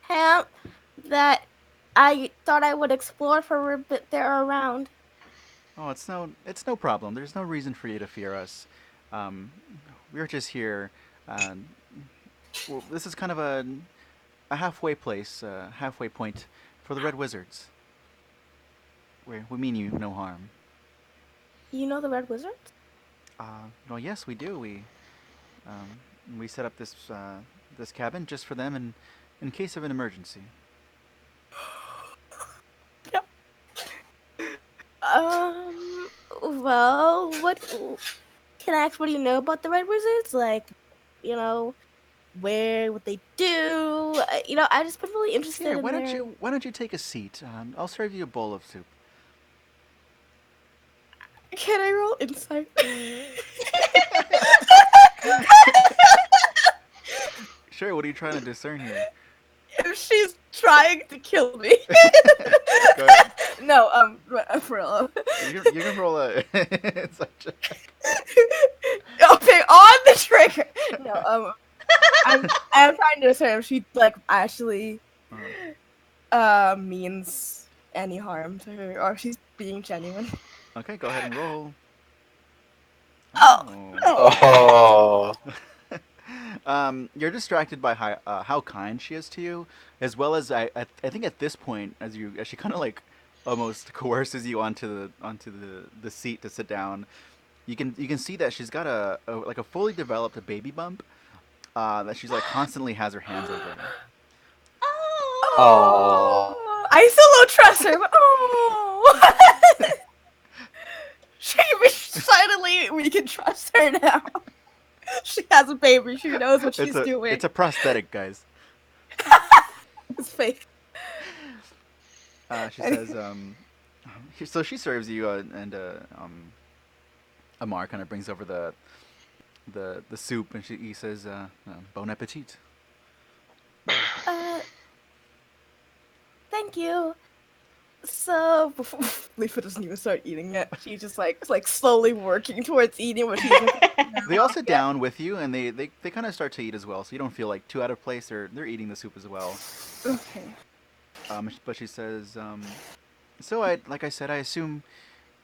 camp that I thought I would explore for a bit. They're around. Oh, it's no problem. There's no reason for you to fear us. Um, we're just here. Uh, well, this is kind of a halfway place, halfway point for the Red Wizards. We mean you no harm. You know the Red Wizard? Well, yes, we do. We set up this cabin just for them, in case of an emergency. Yep. Well, what can I ask? What do you know about the Red Wizards? Like, you know, where what they do? I just been really interested Here, in why don't their. you take a seat? I'll serve you a bowl of soup. Can I roll insight? Sure. What are you trying to discern here? If she's trying to kill me. Go ahead. No, for real. You can roll a. It's such a. Okay, on the trigger. No, I'm trying to discern if she like actually means any harm to her or if she's being genuine. Okay, go ahead and roll. Oh, Oh. You're distracted by how kind she is to you, as well as I think at this point, as she kind of like almost coerces you onto the seat to sit down, you can see that she's got like a fully developed baby bump, that she's like constantly has her hands over. Oh. I still don't trust her, but oh. Suddenly we can trust her now. She has a baby. She knows what she's doing. It's a prosthetic, guys. It's fake. She says, so she serves you, and Amar kind of brings over the soup, and he says, "Bon appetit." Thank you. So before Leafa doesn't even start eating it, she's just like slowly working towards eating what she's like, They all sit down with you, and they kind of start to eat as well, so you don't feel like too out of place. They're eating the soup as well. okay. But she says, so like I said, I assume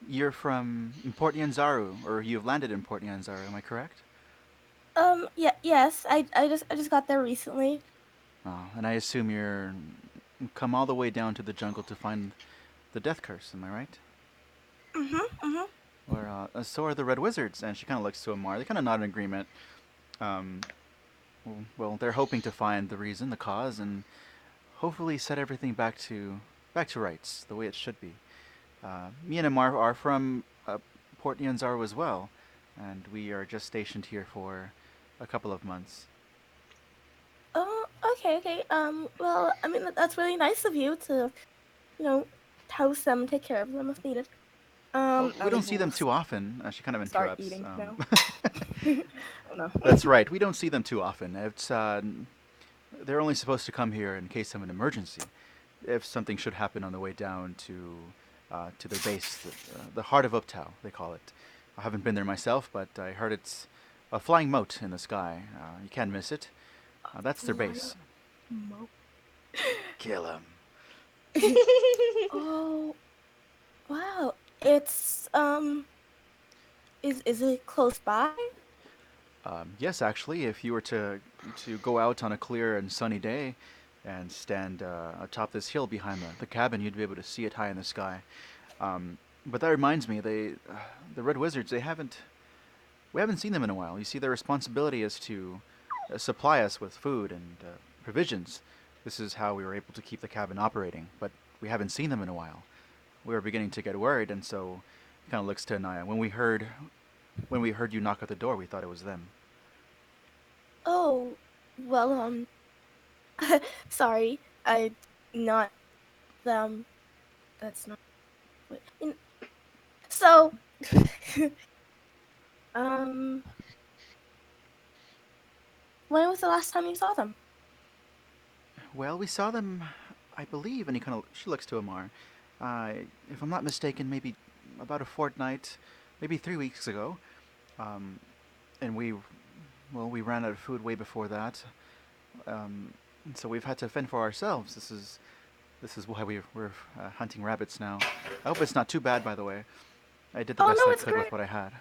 you're from Port Nyanzaru, or you've landed in Port Nyanzaru. Am I correct? Yeah, yes. I just got there recently. Oh, and I assume you're come all the way down to the jungle to find the death curse. Am I right? Mhm. Or so are the Red Wizards. And she kind of looks to Amar. They kind of nod in agreement. Um, well, they're hoping to find the reason, the cause, and hopefully set everything back to rights, the way it should be. Me and Amar are from Port Nyanzaru as well, and we are just stationed here for a couple of months. Oh, okay, okay. Well, I mean, that's really nice of you to, you know, house them, take care of them if needed. Well, we I don't see them will too often. She kind of start interrupts. eating now. Oh no. That's right. We don't see them too often. They're only supposed to come here in case of an emergency. If something should happen on the way down to their base, the heart of Uptau, they call it. I haven't been there myself, but I heard it's a flying moat in the sky. You can't miss it. That's their Flying base. mo- Kill him. Oh, wow. It's is it close by? Yes, actually, if you were to go out on a clear and sunny day and stand atop this hill behind the cabin, you'd be able to see it high in the sky. But that reminds me, the Red Wizards, we haven't seen them in a while. You see, their responsibility is to supply us with food and provisions. This is how we were able to keep the cabin operating, but we haven't seen them in a while. We were beginning to get worried, and so he kind of looks to Anaya. When we heard you knock at the door, we thought it was them. Oh, well, sorry. I not them. That's not what. So, um, when was the last time you saw them? Well, we saw them, I believe, and she looks to Amar. If I'm not mistaken, maybe about a fortnight, maybe 3 weeks ago. Um, and we ran out of food way before that. And so we've had to fend for ourselves. This is why we're hunting rabbits now. I hope it's not too bad, by the way. I did the Oh best no, I it's could with great. what I had.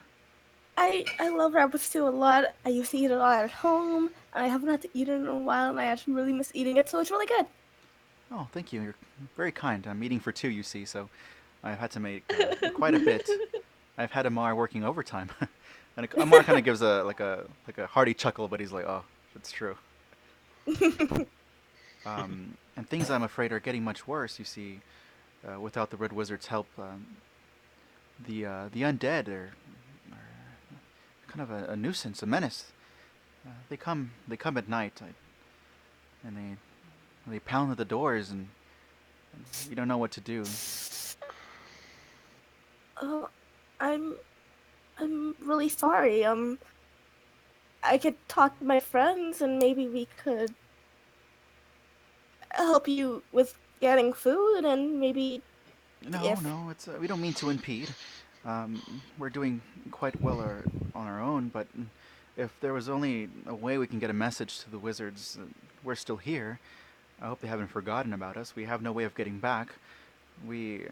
I love rabbits too a lot. I used to eat it a lot at home, and I haven't had to eat it in a while, and I actually really miss eating it. So it's really good. Oh, thank you. You're very kind. I'm eating for two, you see, so I've had to make quite a bit. I've had Amar working overtime, and Amar kind of gives a hearty chuckle, but he's like, "Oh, it's true." And things I'm afraid are getting much worse. You see, without the Red Wizard's help, the undead are kind of a nuisance, a menace. They come at night, and they pound at the doors, and you don't know what to do. Oh, I'm I'm really sorry. I could talk to my friends, and maybe we could help you with getting food, and maybe No, if no, it's we don't mean to impede. We're doing quite well on our own, but if there was only a way we can get a message to the wizards, we're still here. I hope they haven't forgotten about us. We have no way of getting back. We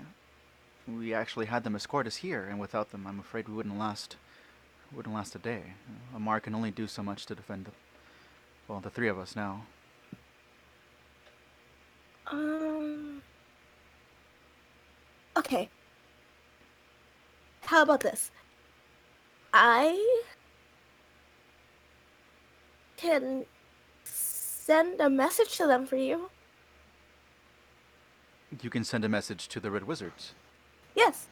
we actually had them escort us here, and without them, I'm afraid we wouldn't last a day. Amar can only do so much to defend the three of us now. um okay, how about this? I can send a message to them for you. You can send a message to the Red Wizards. Yes.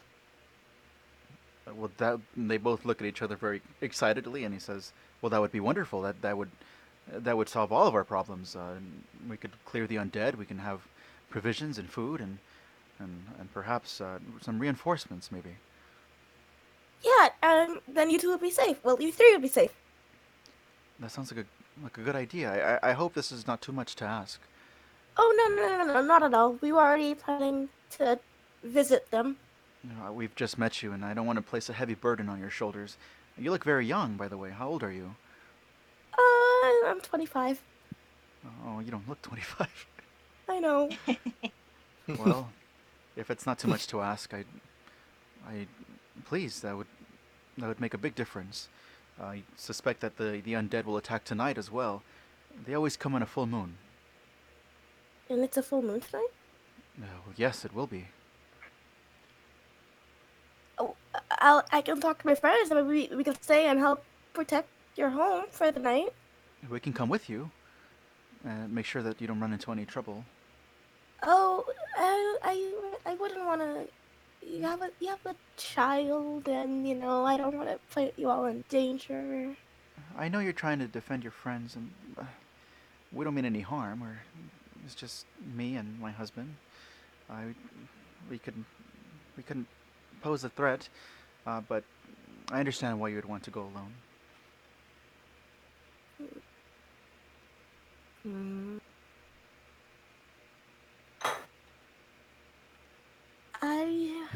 Well, that they both look at each other very excitedly, and he says, "Well, that would be wonderful. That would solve all of our problems. We could clear the undead. We can have provisions and food, and perhaps some reinforcements, maybe." Yeah, and then you two would be safe. Well, you three would be safe. That sounds like a good idea. I hope this is not too much to ask. Oh, no, not at all. We were already planning to visit them. You know, we've just met you, and I don't want to place a heavy burden on your shoulders. You look very young, by the way. How old are you? I'm 25. Oh, you don't look 25. I know. Well, if it's not too much to ask, I, please, that would make a big difference. I suspect that the undead will attack tonight as well. They always come on a full moon. And it's a full moon tonight? Yes, it will be. Oh, I can talk to my friends and maybe we can stay and help protect your home for the night. We can come with you and make sure that you don't run into any trouble. Oh, I wouldn't want to. You have a child, and I don't want to put you all in danger. I know you're trying to defend your friends, and we don't mean any harm. It's just me and my husband. I, we couldn't, we couldn't pose a threat, but I understand why you would want to go alone. Hmm. I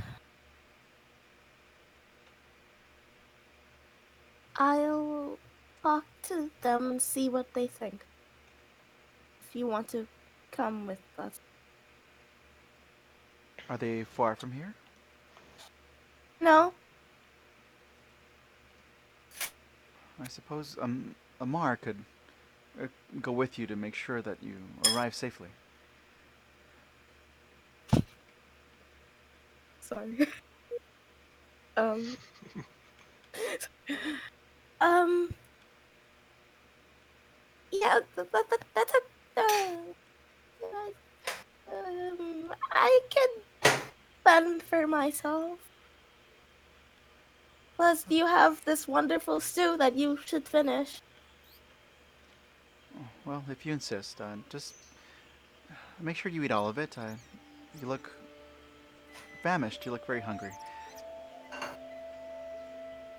I'll talk to them and see what they think. If you want to come with us. Are they far from here? No. I suppose Amar could uh, go with you to make sure that you arrive safely. Sorry. um. um. Yeah. That's a. I can fend for myself. Plus, you have this wonderful stew that you should finish. Oh, well, if you insist, just make sure you eat all of it. You look famished. You look very hungry.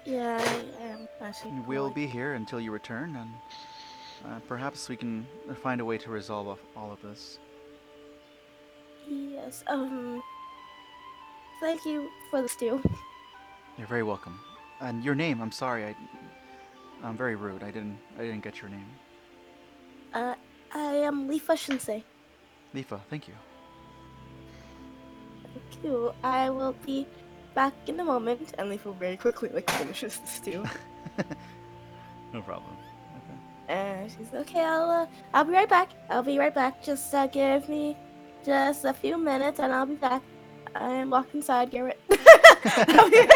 Yeah, I am actually We'll quite. be here until you return, and perhaps we can find a way to resolve all of this. Yes. Thank you for the stew. You're very welcome. And your name? I'm sorry. I'm very rude. I didn't get your name. Uh, I am Lifa Shinsei. Lifa, thank you. Thank you. I will be back in a moment. And Lifa very quickly finishes the stew. No problem. Okay. And she's okay. I'll be right back. I'll be right back. Just give me just a few minutes, and I'll be back. I'm walking inside, Garrett. I'll be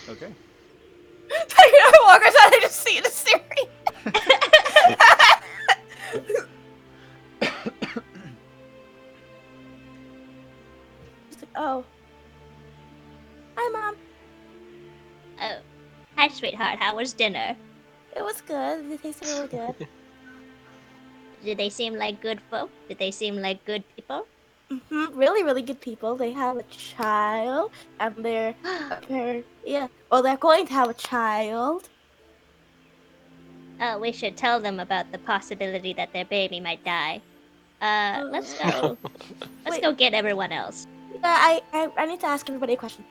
Okay. I walk outside. I just see the series. Oh, hi, Mom. Oh, hi, sweetheart. How was dinner? It was good. It tasted really good. Did they seem like good folk? Did they seem like good people? Really, really good people. They have a child, and they're yeah. Well, they're going to have a child. Oh, we should tell them about the possibility that their baby might die. Let's Uh, go. Let's Wait. go get everyone else. Yeah, I need to ask everybody a question.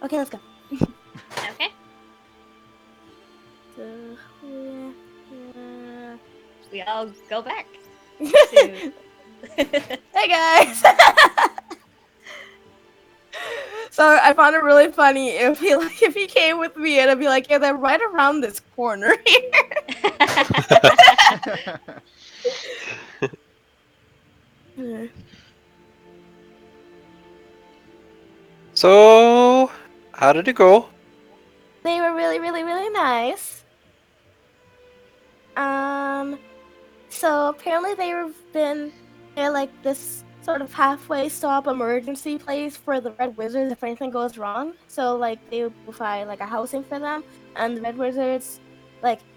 Okay, let's go. Okay. So, yeah. We all go back. Hey guys. So I found it really funny if he came with me and I'd be like, yeah, they're right around this corner here. So, how did it go? They were really, really, really nice. So apparently they're like this sort of halfway stop emergency place for the Red Wizards if anything goes wrong. So like they would provide like a housing for them, and the Red Wizards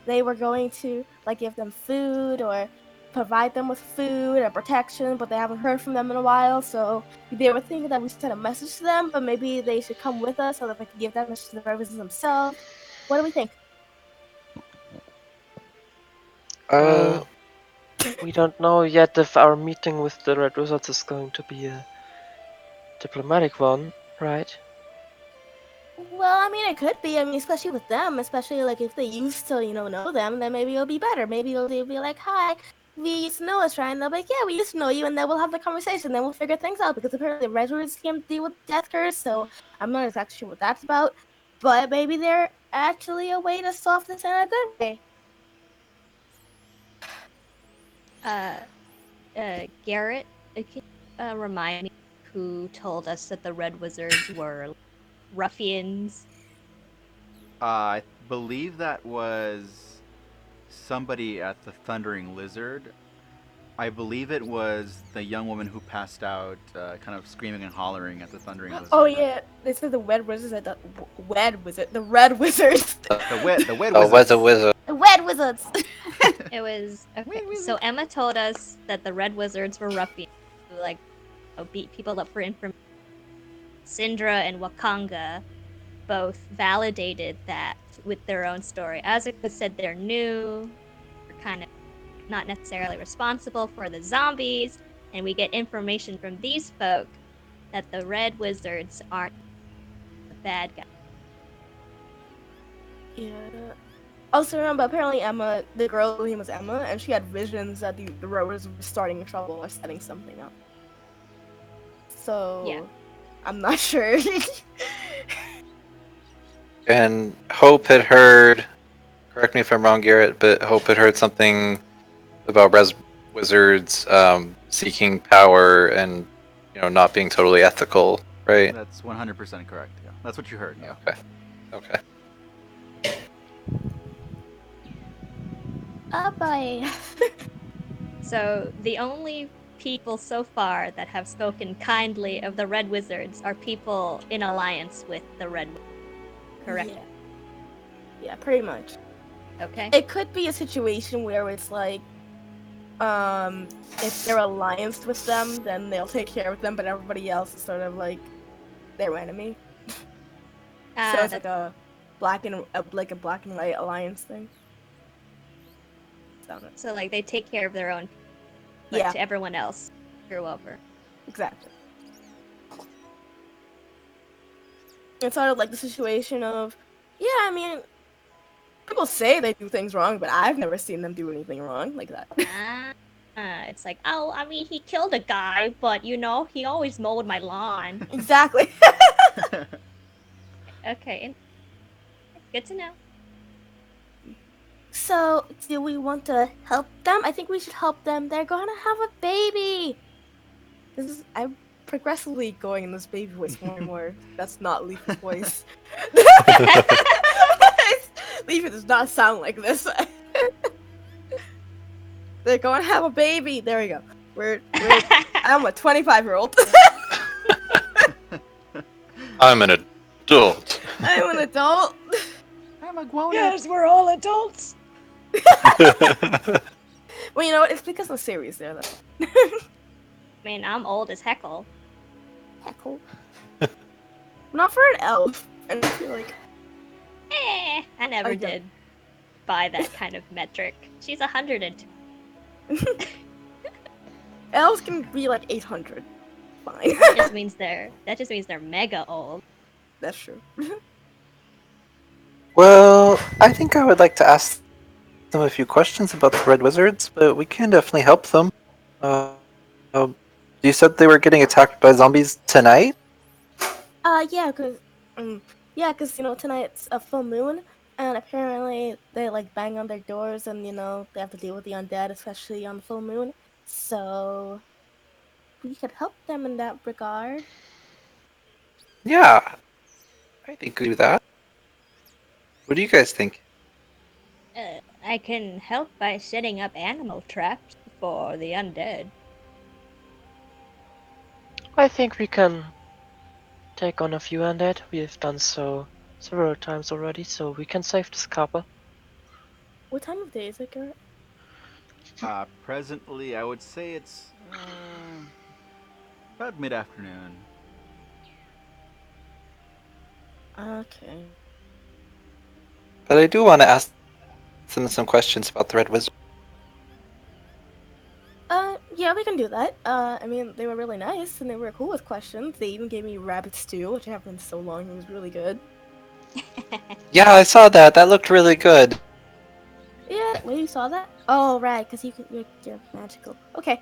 they were going to like give them food or provide them with food and protection, but they haven't heard from them in a while. So they were thinking that we send a message to them, but maybe they should come with us so that they can give that message to the Red Wizards themselves. What do we think? Uh, We don't know yet if our meeting with the Red Wizards is going to be a diplomatic one, right? Well, I mean, it could be. I mean, especially with them, especially like if they used to, know them, then maybe it'll be better. Maybe they'll be like, "Hi, we used to know us, right?" And they'll be like, "Yeah, we used to know you," and then we'll have the conversation. Then we'll figure things out because apparently the Redwoods can't deal with death curse, so I'm not exactly sure what that's about. But maybe they're actually a way to solve this in a good way. Garrett, Can you remind me who told us that the Red Wizards were ruffians? I believe that was somebody at the Thundering Lizard. I believe it was the young woman who passed out, kind of screaming and hollering at the Thundering Lizard. Oh yeah, they said the Red Wizards at the Wed Wizard, the Red Wizards, The wet Oh, was a wizards. wizard. the Wed Wizards. It was okay. Wait, wait, So wait. Emma told us that the Red Wizards were ruffians who beat people up for information. Syndra and Wakanga both validated that with their own story. Asuka said they're new, they're kind of not necessarily responsible for the zombies, and we get information from these folk that the Red Wizards aren't the bad guys. Yeah. Also remember, apparently Emma, the girl whose name was Emma, and she had visions that the rowers were starting trouble or setting something up. So Yeah. I'm not sure. And Hope had heard, correct me if I'm wrong, Garrett, but Hope had heard something about res wizards seeking power and not being totally ethical, right? That's 100% correct. Yeah, that's what you heard. Yeah. Okay. Bye. So the only people so far that have spoken kindly of the Red Wizards are people in alliance with the Red Wizards. Correct. Yeah, pretty much. Okay. It could be a situation where it's like, if they're allianced with them, then they'll take care of them, but everybody else is sort of like their enemy. So it's like a black and white alliance thing. So like they take care of their own, but Yeah, to everyone else, screw over. exactly. It's sort of like the situation of, yeah, I mean, people say they do things wrong, but I've never seen them do anything wrong like that. It's like, oh, I mean, he killed a guy, but he always mowed my lawn. Exactly. Okay, good to know. So, do we want to help them? I think we should help them. They're gonna have a baby. I'm progressively going in this baby voice more and more. That's not Leaf's voice. Leaf does not sound like this. They're going to have a baby. There we go. I'm a 25-year-old. I'm an adult. I'm an adult. I'm a grown up. Yes, we're all adults. Well, you know what? It's because of the series there, though. I mean, I'm old as heckle. Heckle. Not for an elf. And I feel like I never I don't- did buy that kind of metric. She's 102. elves can be like 800. Fine. That just means they're mega old. That's true. Well, I think I would like to ask them a few questions about the Red Wizards, but we can definitely help them. You said they were getting attacked by zombies tonight? Yeah, cause tonight's a full moon, and apparently they like bang on their doors, and they have to deal with the undead, especially on the full moon. So we could help them in that regard. Yeah, I think we do that. What do you guys think? I can help by setting up animal traps for the undead. I think we can take on a few undead. We have done so several times already, so we can save this couple. What time of day is it, Garrett? Presently, I would say it's about mid-afternoon. Okay. But I do want to ask them some questions about the Red Wizard. Yeah, we can do that. I mean, they were really nice, and they were cool with questions. They even gave me rabbit stew, which I haven't in so long. It was really good. Yeah, I saw that. That looked really good. Yeah, wait, you saw that? Oh, right, because you're magical. Okay.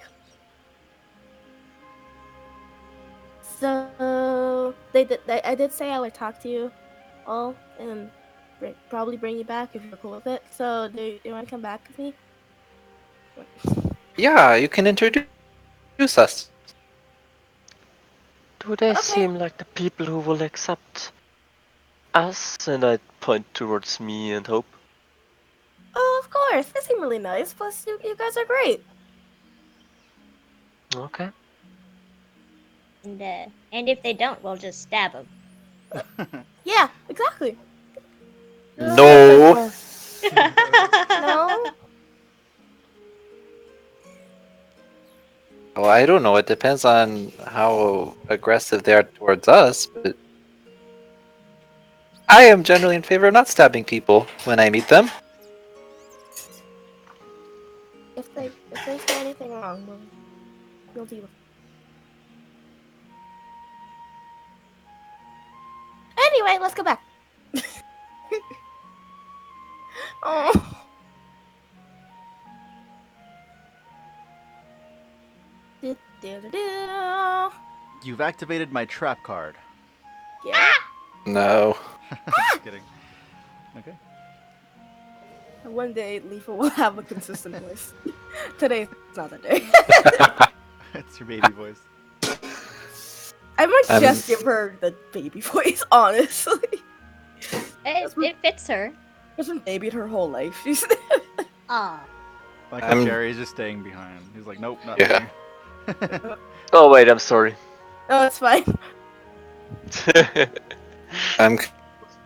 So I did say I would talk to you all and probably bring you back if you're cool with it. So do you want to come back with me? Yeah, you can introduce us. Do they Okay. seem like the people who will accept us? And I point towards me and Hope. Oh, of course. They seem really nice. Plus, you guys are great. Okay. And if they don't, we'll just stab them. Yeah, exactly. No. No? Well, I don't know. It depends on how aggressive they are towards us, but I am generally in favor of not stabbing people when I meet them. If they say anything wrong, we'll deal with it. Anyway, let's go back. Oh. Do-do-do-do. You've activated my trap card. Yeah. No. Just kidding. Okay. One day, Leafa will have a consistent voice. Today's not that day. It's your baby voice. I might I'm- just give her the baby voice, honestly. It fits her. She's been babied her whole life. She's Aw. Like how I'm- Jerry's just staying behind. He's like, nope, not Yeah. me. Oh wait, I'm sorry. Oh, it's fine. I'm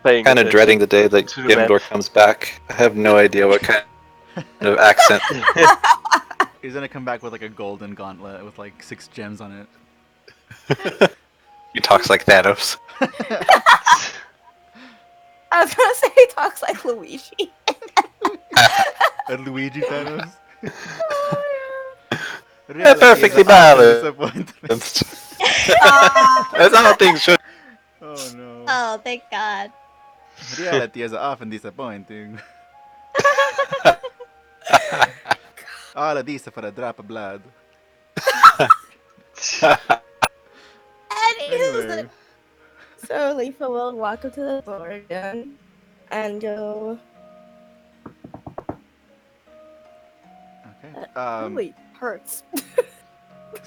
Paying kind of attention dreading the day that to the Gimdor map. comes back. I have no idea what kind of accent. He's gonna come back with like a golden gauntlet with like 6 gems on it. He talks like Thanos. I was gonna say he talks like Luigi. And Luigi Thanos. Yeah, perfectly balanced. Balanced. That's how things should. Oh no. Oh, thank God. Reality is often disappointing. All of these are for a drop of blood. Anyway. So Leafa will walk up to the door again and go. Okay. Really hurts.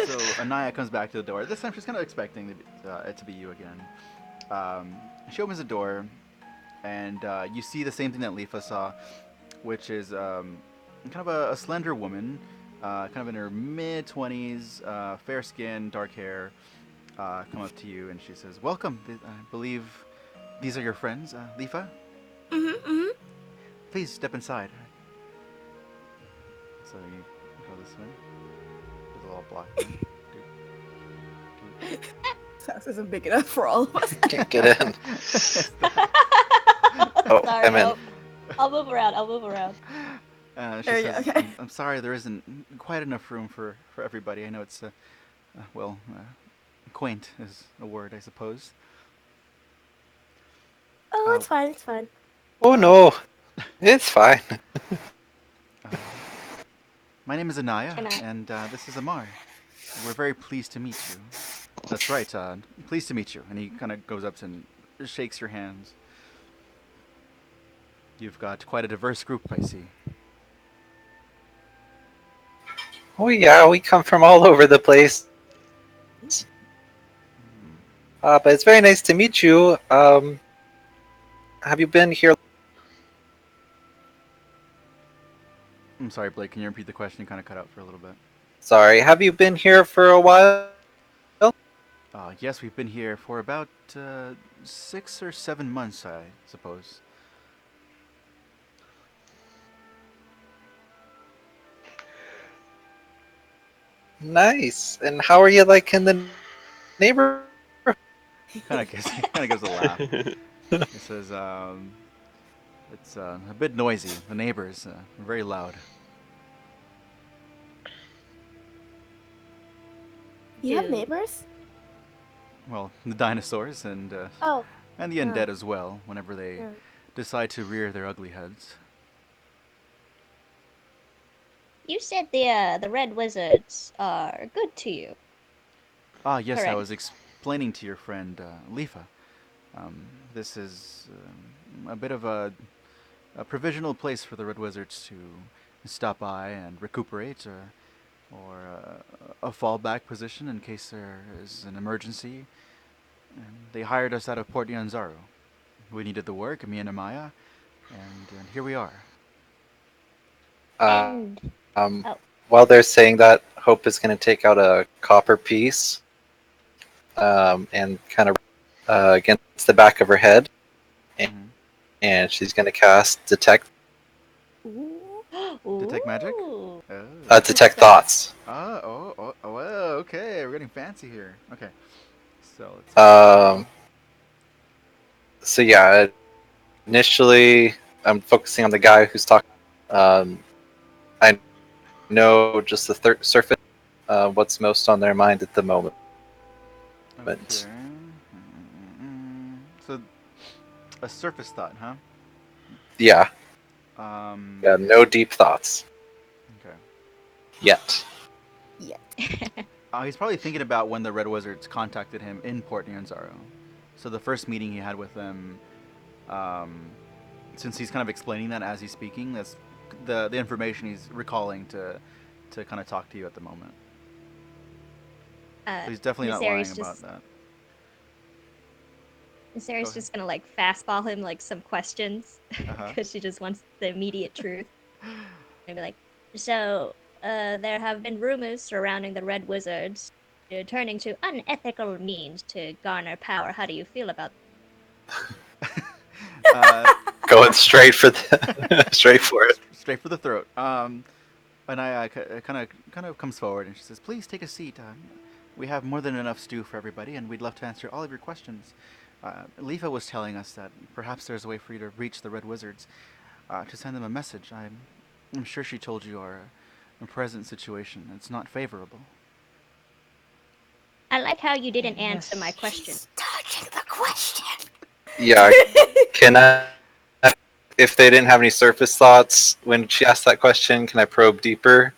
So Anaya comes back to the door. This time she's kind of expecting it to be you again. She opens the door, and you see the same thing that Leafa saw, which is kind of a slender woman, kind of in her mid-20s, fair skin, dark hair, come up to you, and she says, "Welcome. I believe these are your friends, Leafa. Mm-hmm. Please step inside." So you go this way. There's a little block there. This house isn't big enough for all of us. Can't get in. Oh, Sorry, I'm in. nope. I'll move around. She There you says, go, okay. I'm sorry there isn't quite enough room for everybody. I know it's, quaint is a word, I suppose. Oh, it's fine. It's fine. Oh no, it's fine. My name is Anaya, Can I- and this is Amar. We're very pleased to meet you. That's right, pleased to meet you. And he kind of goes up and shakes your hands. You've got quite a diverse group, I see. Oh yeah, we come from all over the place. But it's very nice to meet you. Have you been here? I'm sorry, Blake, can you repeat the question? You kind of cut out for a little bit. Sorry, have you been here for a while? Yes, we've been here for about 6 or 7 months, I suppose. Nice. And how are you like in the neighborhood? Kind of gives a laugh. He says, it's a bit noisy. The neighbors are very loud. You have Dude. neighbors? Well, the dinosaurs and the Oh. undead as well, whenever they Yeah. decide to rear their ugly heads. You said the red wizards are good to you. Ah, yes, I Correct. was explaining to your friend Leafa. This is a bit of a provisional place for the red wizards to stop by and recuperate, or a fallback position in case there is an emergency. And they hired us out of Port Nyanzaru. We needed the work, me and Amaya, and here we are. And Um, oh, while they're saying that, Hope is going to take out a copper piece and kind of against the back of her head, and, Hmm. and she's going to cast Ooh. Detect magic? ooh, Oh. detect thoughts. Well, okay. We're getting fancy here. Okay. So let's see. Um, so yeah, initially I'm focusing on the guy who's talking. I know just the surface, what's most on their mind at the moment. Okay. So a surface thought, huh? Yeah, Um. yeah, no deep thoughts Okay. yet. Yeah. He's probably thinking about when the Red Wizards contacted him in Port Nyanzaru. So the first meeting he had with them, um, since he's kind of explaining that as he's speaking, that's the information he's recalling to kind of talk to you at the moment. So he's definitely Miss not lying Aries about just that. Miss Go Aries ahead. just gonna like fastball him like some questions Uh huh. because she just wants the immediate truth. And be like, so there have been rumors surrounding the Red Wizards turning to unethical means to garner power. How do you feel about uh, Going straight for the straight for it. straight for the throat. And I kind of comes forward and she says, "Please take a seat. We have more than enough stew for everybody, and we'd love to answer all of your questions." Lifa was telling us that perhaps there's a way for you to reach the Red Wizards, to send them a message. I'm sure she told you our present situation. It's not favorable. I like how you didn't answer my Yes. question. He's dodging the question. Yeah, can I? If they didn't have any surface thoughts when she asked that question, can I probe deeper?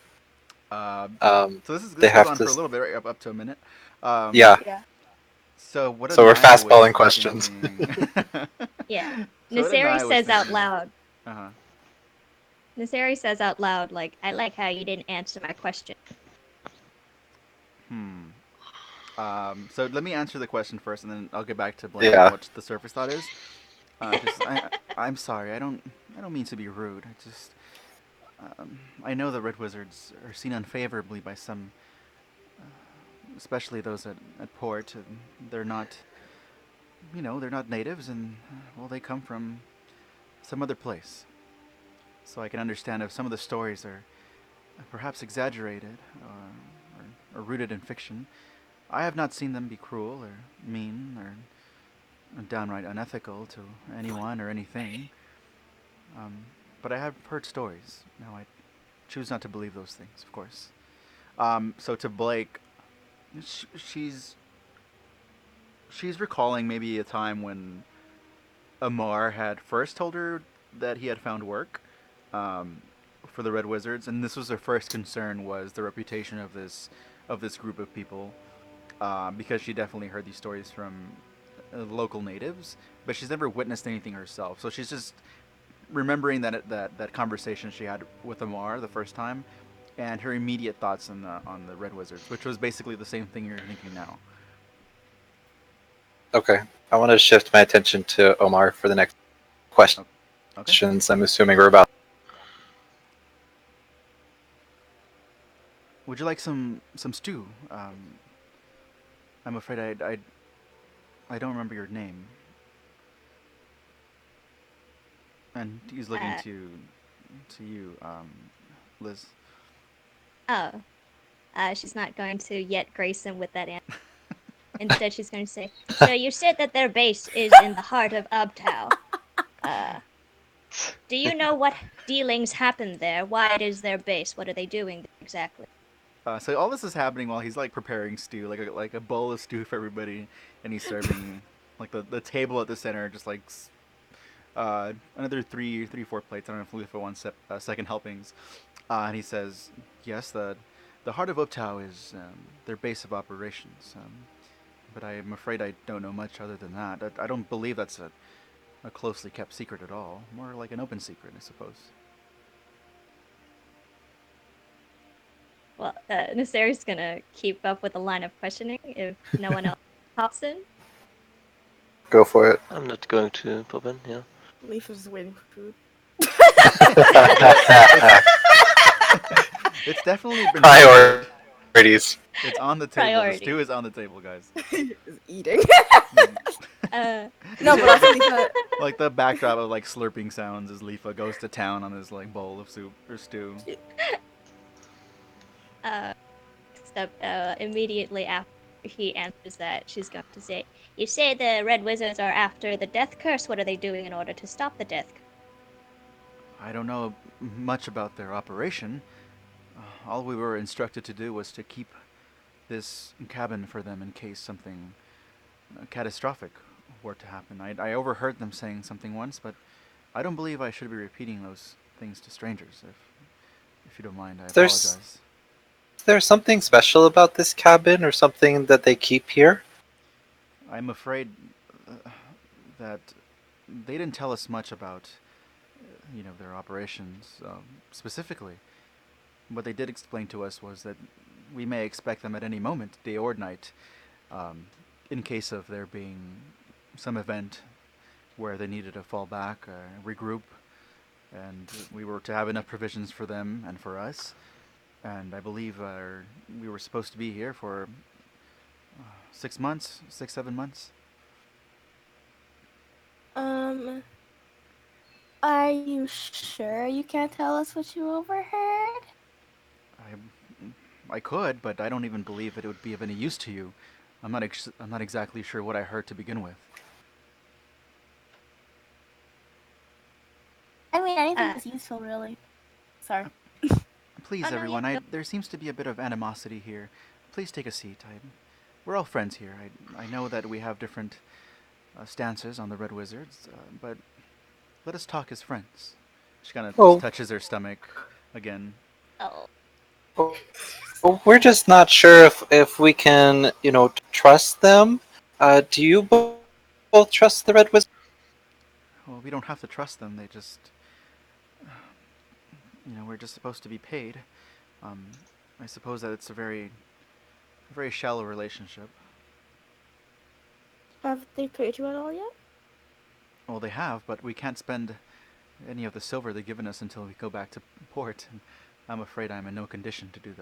Uh, Um, so this they goes have on to. for a little bit, right, up to a minute. Um, Yeah, Yeah. so what so we're Anaya was fastballing questions. thinking. Yeah. So what Naseri Anaya was says out thinking. loud. Uh huh. Naseri says out loud, like, I like how you didn't answer my question. Hmm. So let me answer the question first, and then I'll get back to Blake on Yeah. what the surface thought is. Just I'm sorry. I don't mean to be rude. I know the Red Wizards are seen unfavorably by some, especially those at port. They're not, they're not natives, and well, they come from some other place. So I can understand if some of the stories are perhaps exaggerated or rooted in fiction. I have not seen them be cruel or mean or downright unethical to anyone or anything. Um, but I have heard stories. Now I choose not to believe those things, of course. So to Blake, sh- she's she's recalling maybe a time when Amar had first told her that he had found work, um, for the Red Wizards, and this was her first concern, was the reputation of this group of people, because she definitely heard these stories from local natives, but she's never witnessed anything herself. So she's just remembering that conversation she had with Amar the first time, and her immediate thoughts on the Red Wizards, which was basically the same thing you're thinking now. Okay. I want to shift my attention to Omar for the next Oh, okay. questions. I'm assuming we're about. Would you like some stew? I'm afraid I don't remember your name. And he's looking Uh, to you, Liz. oh, she's not going to yet grace him with that answer. Instead, she's going to say, so you said that their base is in the heart of Abtao. Uh, do you know what dealings happen there? Why it is their base? What are they doing exactly? So all this is happening while he's like preparing stew, like a bowl of stew for everybody, and he's serving like the table at the center, just like another four plates. I don't know if Lufa wants second helpings. And he says, yes, the heart of Optau is their base of operations. But I'm afraid I don't know much other than that. I don't believe that's a closely kept secret at all. More like an open secret, I suppose. Well, Naseri's gonna keep up with the line of questioning if no one else pops in. Go for it. I'm not going to pop in. Yeah. Leaf is just waiting for food. It's definitely been served. Priorities. It's on the table. The Priority. stew is on the table, guys. Is eating. You No, see, but also Leaf. like the backdrop of like slurping sounds as Leafa goes to town on his like bowl of soup or stew. Except immediately after he answers that, she's going to say, "You say the Red Wizards are after the Death Curse. What are they doing in order to stop the Death Curse?" I don't know much about their operation. All we were instructed to do was to keep this cabin for them in case something catastrophic were to happen. I overheard them saying something once, but I don't believe I should be repeating those things to strangers. If you don't mind, I There's- apologize. Is there something special about this cabin or something that they keep here? I'm afraid that they didn't tell us much about, their operations specifically. What they did explain to us was that we may expect them at any moment, day or night, in case of there being some event where they needed to fall back, regroup, and we were to have enough provisions for them and for us. And I believe we were supposed to be here for 6 months, 6, 7 months. Are you sure you can't tell us what you overheard? I could, but I don't even believe that it would be of any use to you. I'm not exactly sure what I heard to begin with. I mean, anything Uh, that's useful, really. Sorry. Please, Oh, no, everyone, yeah, there seems to be a bit of animosity here. Please take a seat. We're all friends here. I know that we have different stances on the Red Wizards, but let us talk as friends. She kind of Oh. touches her stomach again. Oh, Well, we're just not sure if we can, trust them. Do you both trust the Red Wizard? Well, we don't have to trust them. They just, we're just supposed to be paid. Um, I suppose that it's a very shallow relationship. Have they paid you at all yet? Well, they have, but we can't spend any of the silver they've given us until we go back to port, and I'm afraid I'm in no condition to do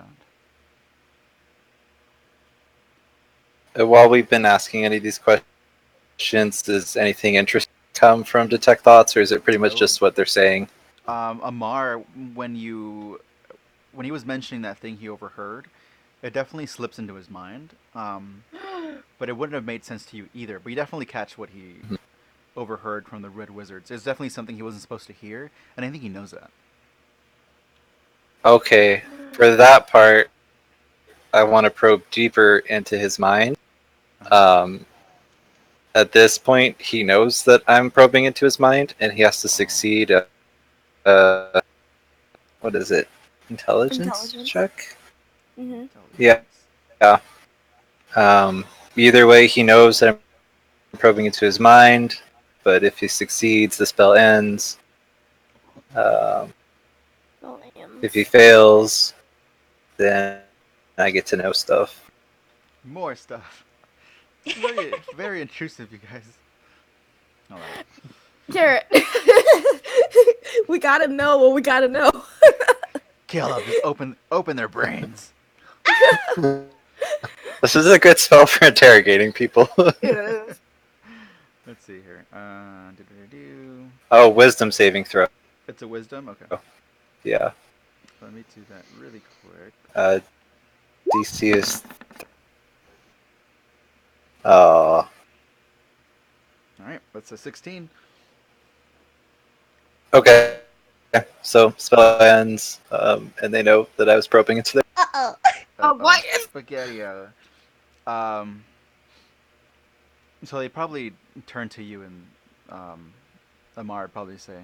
that. While we've been asking any of these questions, does anything interesting come from Detect Thoughts, or is it pretty much just what they're saying? Amar, when he was mentioning that thing he overheard, it definitely slips into his mind. But it wouldn't have made sense to you either. But you definitely catch what he overheard from the Red Wizards. It's definitely something he wasn't supposed to hear, and I think he knows that. Okay, for that part, I want to probe deeper into his mind. At this point, he knows that I'm probing into his mind, and he has to succeed. What is it? Intelligence check? Mm-hmm. Yeah. Either way, he knows that I'm probing into his mind, but if he succeeds, the spell ends. If he fails, then I get to know stuff. More stuff. Very, very intrusive, you guys. All right. Garrett, we gotta know what we gotta know. Caleb, just open their brains. This is a good spell for interrogating people. It Let's see here. Oh, wisdom saving throw. It's a wisdom? Okay. Oh. Yeah. Let me do that really quick. DC is. Oh. Alright, that's a 16. Okay. So spell ends, and they know that I was probing into their. uh-oh. what? Spaghetti. So they probably turn to you and Amar would probably say,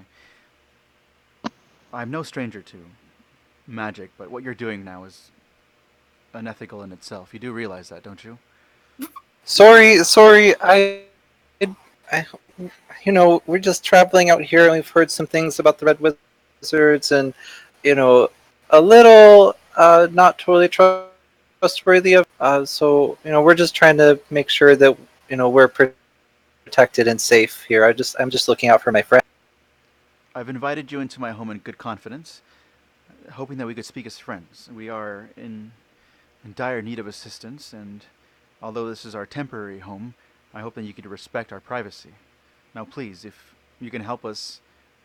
I'm no stranger to magic, but what you're doing now is unethical in itself. You do realize that, don't you? Sorry. I, we're just traveling out here, and we've heard some things about the Red Wizards, and a little not totally trustworthy of. So we're just trying to make sure that we're protected and safe here. I'm just looking out for my friend. I've invited you into my home in good confidence, hoping that we could speak as friends. We are in dire need of assistance, and although this is our temporary home, I hope that you could respect our privacy. Now, please, if you can help us,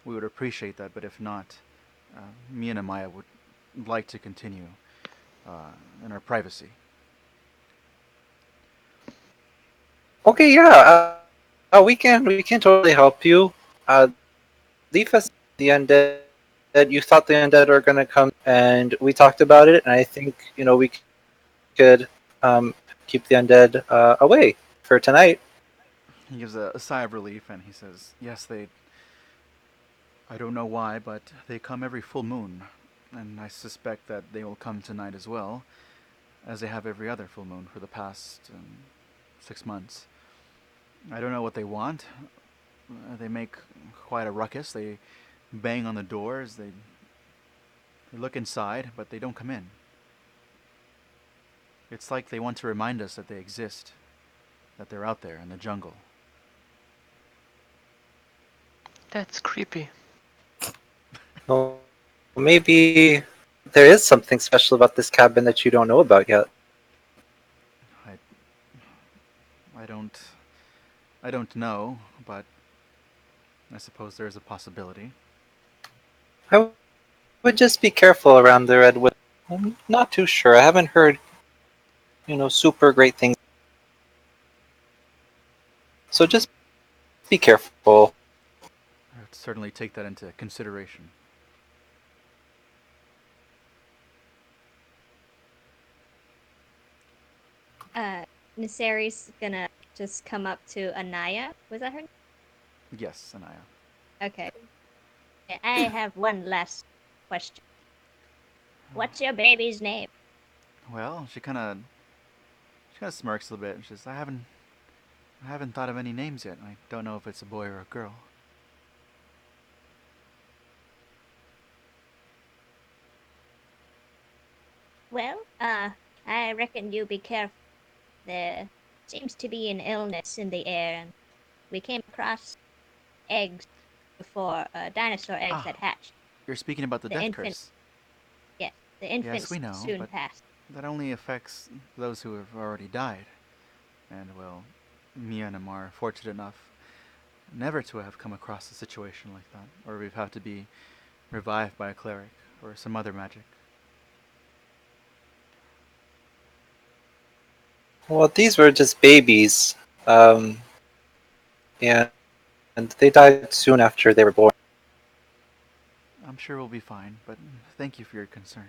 we would appreciate that, but if not, me and Amaya would like to continue in our privacy. Okay, yeah, we can totally help you. Leaf has the undead. You thought the undead are gonna come, and we talked about it. And I think we could keep the undead away for tonight. He gives a sigh of relief and he says, "Yes, they. I don't know why, but they come every full moon, and I suspect that they will come tonight as well, as they have every other full moon for the past 6 months. I don't know what they want. They make quite a ruckus. They bang on the doors. They look inside, but they don't come in. It's like they want to remind us that they exist, that they're out there in the jungle." That's creepy. Well, maybe there is something special about this cabin that you don't know about yet. I, I don't, I don't know, but I suppose there is a possibility. I would just be careful around the red wizard. I'm not too sure. I haven't heard, super great things. So just be careful. I would certainly take that into consideration. Uh, Nisari's gonna just come up to Anaya. Was that her? Yes, Anaya. Okay. I have one last question. What's your baby's name? Well, she kind of smirks a little bit and says, "I haven't thought of any names yet. I don't know if it's a boy or a girl." Well, I reckon you be careful. There seems to be an illness in the air, and we came across eggs before, dinosaur eggs Ah, that hatched. you're speaking about the The death infant, curse. yes, the Yes, we infants know, soon but passed. that only affects those who have already died. And well, me and Amar are fortunate enough never to have come across a situation like that, or we've had to be revived by a cleric or some other magic. Well, these were just babies, um, and they died soon after they were born. I'm sure we'll be fine, but thank you for your concern.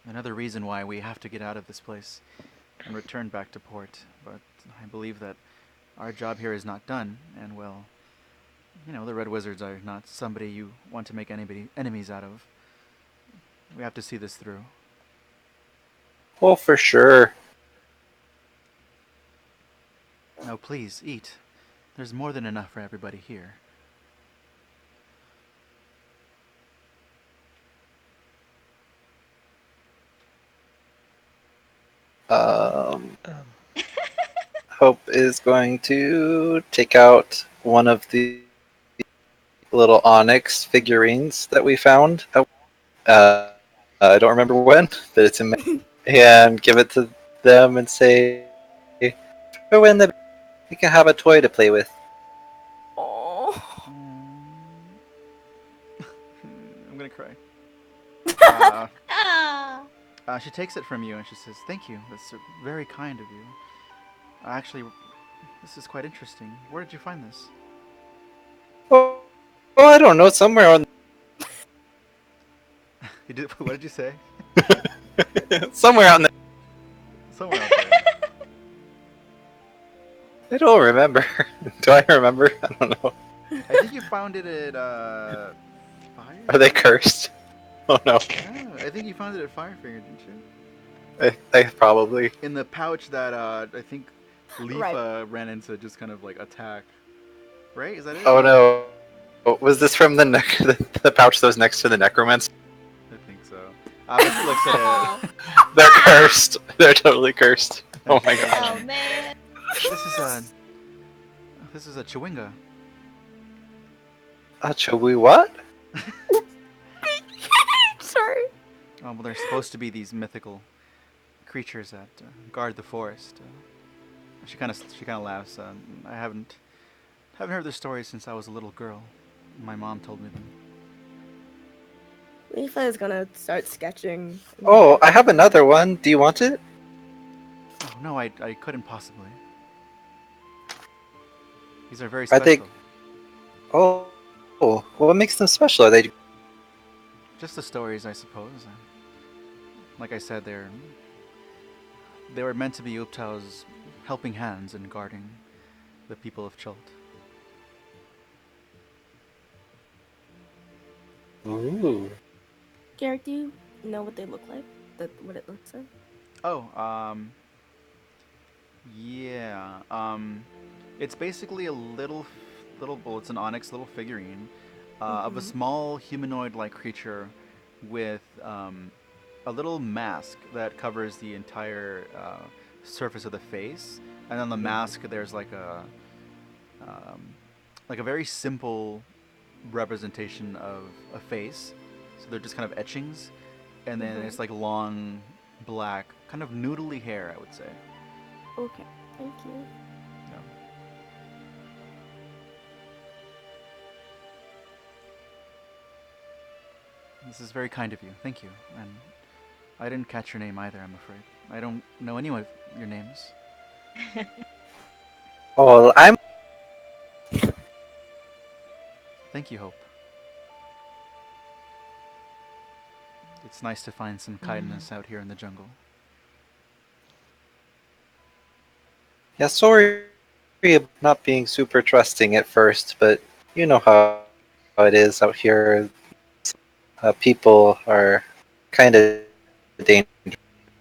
Another reason why we have to get out of this place and return back to port, but I believe that our job here is not done, and well, the Red Wizards are not somebody you want to make anybody enemies out of. We have to see this through. Well, for sure. Now, please eat. There's more than enough for everybody here. Um, Hope is going to take out one of the little onyx figurines that we found. I don't remember when, but it's in my and give it to them and say, "Throw in the baby. You can have a toy to play with." Oh. Mm. I'm gonna cry. Uh, Ah, she takes it from you and she says, "Thank you. That's very kind of you. Actually, this is quite interesting. Where did you find this?" Oh, I don't know. Somewhere on You did, what did you say? somewhere on there. Somewhere out there. I don't remember. Do I remember? I don't know. I think you found it at Are they Firefinger. cursed? Oh no. Yeah, I think you found it at Firefinger, didn't you? I probably. In the pouch that I think Leaf Right. ran into, just kind of like attack. Right? Is that it? Oh no. Oh, was this from the the pouch that was next to the necromancer? I think so. But she looks at it. They're cursed. They're totally cursed. Oh my She says, god. Oh man. This is a chewinga. Chewie what? Sorry. Well, they're supposed to be these mythical creatures that guard the forest. She kind of laughs. I haven't heard their stories since I was a little girl. My mom told me them. Leafa is gonna start sketching. Oh, I have another one. Do you want it? Oh no, I couldn't possibly. These are very Are special. they- Oh, what makes them special? Are they? Just the stories, I suppose. Like I said, they were meant to be Uptau's helping hands in guarding the people of Chult. Ooh. Garrett, do you know what they look like? What it looks like? Oh, yeah. It's basically a little, well, it's an onyx little figurine of a Mhm. small humanoid-like creature with a little mask that covers the entire surface of the face, and on the mask there's like a very simple representation of a face. So they're just kind of etchings, and then Mhm. it's like long, black, kind of noodly hair, I would say. Okay, thank you. Yeah. This is very kind of you. Thank you. And I didn't catch your name either, I'm afraid. I don't know any of your names. Oh, I'm. Thank you, Hope. It's nice to find some kindness out here in the jungle. Yeah, sorry about not being super trusting at first, but you know how it is out here. People are kind of dangerous.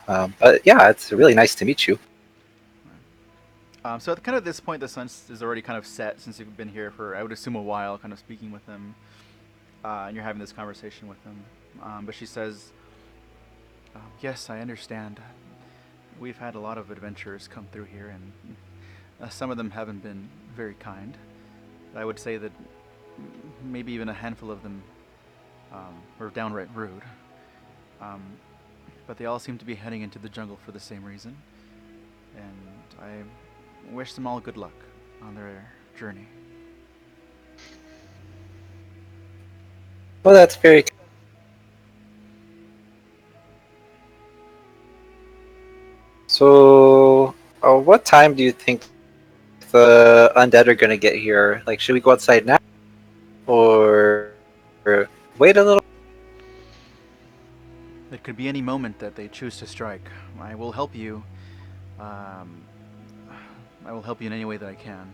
But yeah, it's really nice to meet you. So at kind of this point, the sun is already kind of set since you've been here for, I would assume, a while, kind of speaking with them, and you're having this conversation with them. But she says, "Yes, I understand. We've had a lot of adventurers come through here, and some of them haven't been very kind. I would say that maybe even a handful of them were downright rude. Um, but they all seem to be heading into the jungle for the same reason, and I wish them all good luck on their journey." Well, that's very. So, what time do you think the undead are gonna get here? Like, should we go outside now, or wait a little? It could be any moment that they choose to strike. I will help you. Um, I will help you in any way that I can.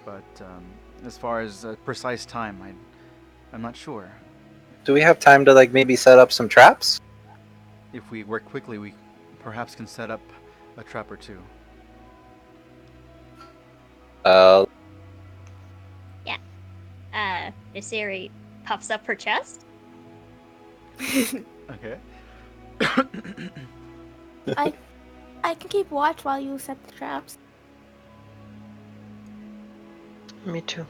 But as far as a precise time, I'm not sure. Do we have time to like maybe set up some traps? If we work quickly, we perhaps can set up a trap or two. Uh, Nasiri puffs up her chest. Okay. I can keep watch while you set the traps. Me too.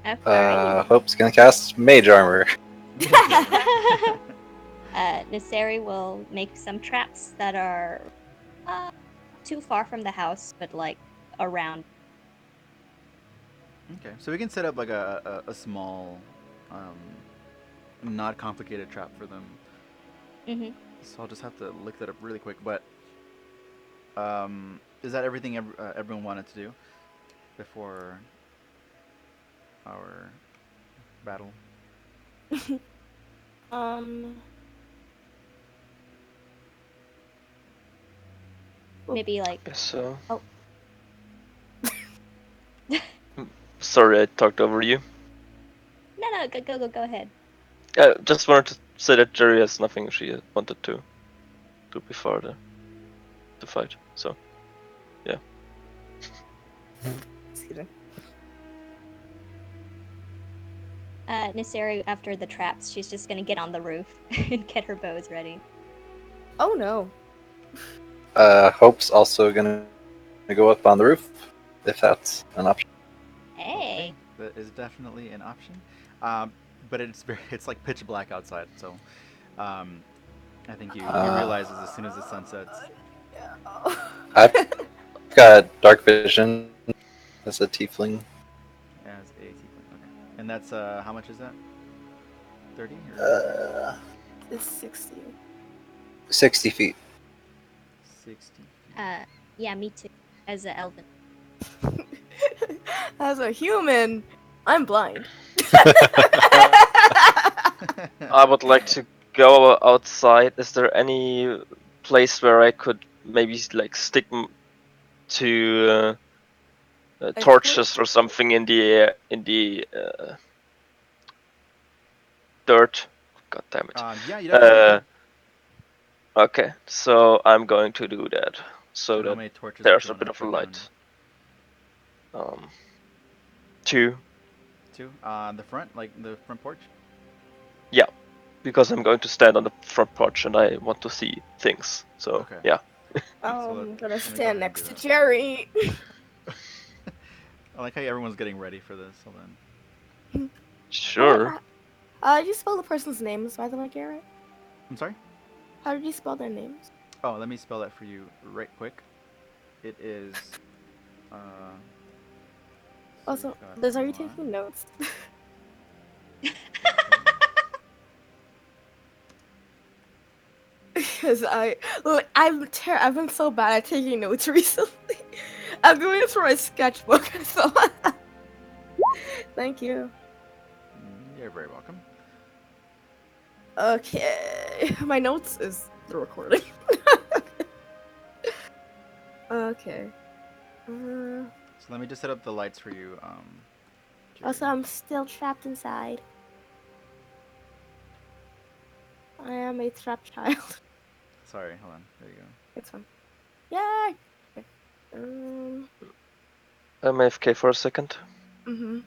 Alright. Hope's gonna cast mage armor. Nasiri will make some traps that are too far from the house, but like around. Okay, so we can set up like a small, not complicated trap for them. Mm-hmm. So I'll just have to look that up really quick. But is that everything everyone wanted to do before our battle? Um. Maybe like Guess so. Oh. Sorry, I talked over you. no, go ahead. Just wanted to say that Jerry has nothing she wanted to do before the to fight. So Excuse me. Nisari, after the traps, she's just gonna get on the roof and get her bows ready. Oh no. Hope's also gonna go up on the roof, if that's an option. Hey. That is definitely an option. But it's like pitch black outside, so I think you realize as soon as the sun sets. Yeah. I've got dark vision as a tiefling. As a tiefling, okay. And that's how much is that? 30 or It's 60. 60 feet. 60? Yeah, me too. As an elven. As a human, I'm blind. I would like to go outside. Is there any place where I could maybe like stick to torches or something in the dirt? God damn it. Yeah, you definitely can. Okay, so I'm going to do that so And how that many torches would there's you a want to bit of a put light. down? 2. 2? The front, like the front porch? Yeah, because I'm going to stand on the front porch and I want to see things. So Okay. yeah. I'm gonna let me go stand ahead and next do to that. Jerry. I like how everyone's getting ready for this. Hold on. Sure. How did you spell the person's names, by the way, Garrett? I'm sorry? How did you spell their names? Oh, let me spell that for you right quick. It is. So Also, we've got Liz, are you one. taking notes? Because I've been so bad at taking notes recently. I'm going through my sketchbook, so thank you. You're very welcome. Okay, my notes is the recording. Okay. So let me just set up the lights for you. Also, I'm still trapped inside. I am a trapped child. Sorry, hold on. There you go. It's fun. Yay! Okay. I'm AFK for a second. Mhm.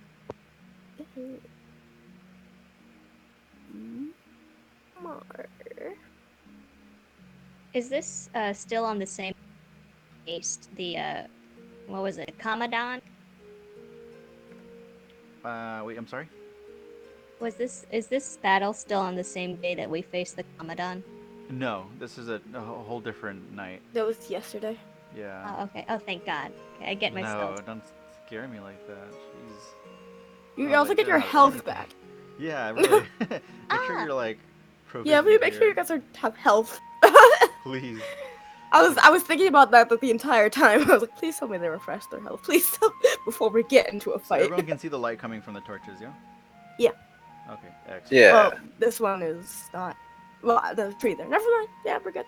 Is this still on the same base? The what was it? Commandant? Wait, I'm sorry? Is this battle still on the same day that we faced the Commandant? No, this is a whole different night. That was yesterday. Yeah. Oh, okay. Oh, thank God. Okay, I get my No, spells. don't scare me like that. Jeez. You Not also like get I your don't have health anything. back. Yeah, really. Make sure Ah. you're like Yeah, proficient we make sure here. you guys have health. Please. I was thinking about that the entire time. I was like, please tell me they refresh their health. Please tell me before we get into a So fight. everyone can see the light coming from the torches, yeah? Yeah. Okay, excellent. Yeah. Well, this one is not. Well, there's 3 there. Never mind. Yeah, we're good.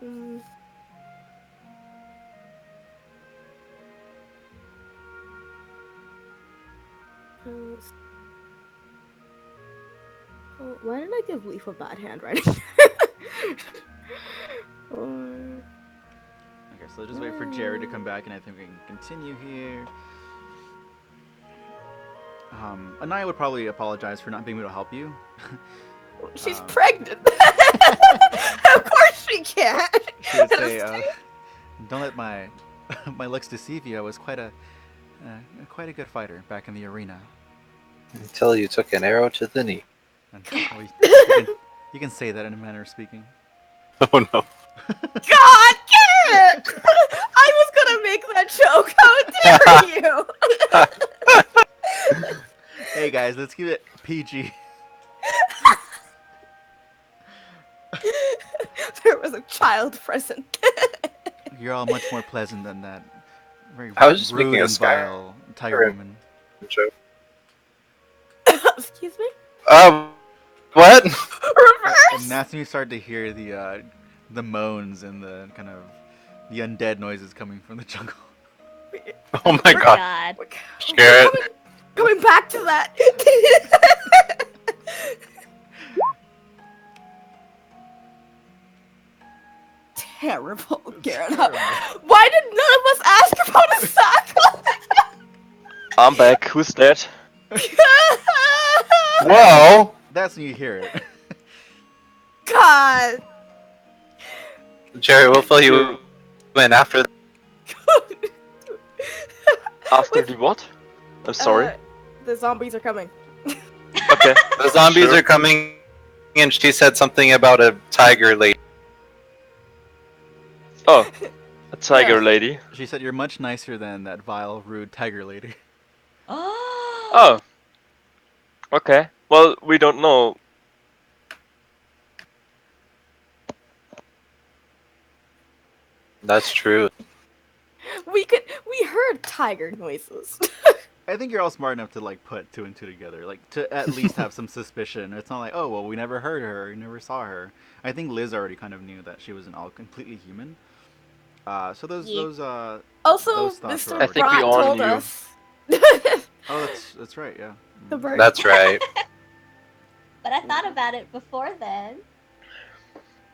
Mm. Oh, why did I give Leaf a bad handwriting? Or... Okay, so just wait for Jerry to come back, and I think we can continue here. Anaya would probably apologize for not being able to help you. She's pregnant. Of course she can't. She would say, "Don't let my my looks deceive you. I was quite a good fighter back in the arena." Until you took an arrow to the knee. And, well, you can say that in a manner of speaking. Oh no. God, get it! I was gonna make that joke. How dare you? Hey guys, let's keep it PG. There was a child present. You're all much more pleasant than that very I was just rude making a and vile tiger Skyrim woman. joke. Excuse me? What? Reverse? And that's when you start to hear the moans and the kind of the undead noises coming from the jungle. Oh my Oh, god. God. Garrett. Coming back to that. terrible, Garrett. terrible. Why did none of us ask about Asaka? I'm back. Who's that? Whoa! That's when you hear it. God. Jerry, we'll fill you in after. After the what? I'm sorry. The zombies are coming. Okay. The zombies Sure. are coming, and she said something about a tiger lady. Oh, a tiger Yes. lady. She said you're much nicer than that vile, rude tiger lady. Oh. Oh. Okay. Well, we don't know. That's true. We heard tiger noises. I think you're all smart enough to like put two and two together, like to at least have some suspicion. It's not like, oh well, we never heard her, we never saw her. I think Liz already kind of knew that she wasn't all completely human. So those Yeah. Also, Those thoughts were Mr. I think we Brat all told knew. us. oh that's right, yeah. The bird. That's right. But I thought about it before then.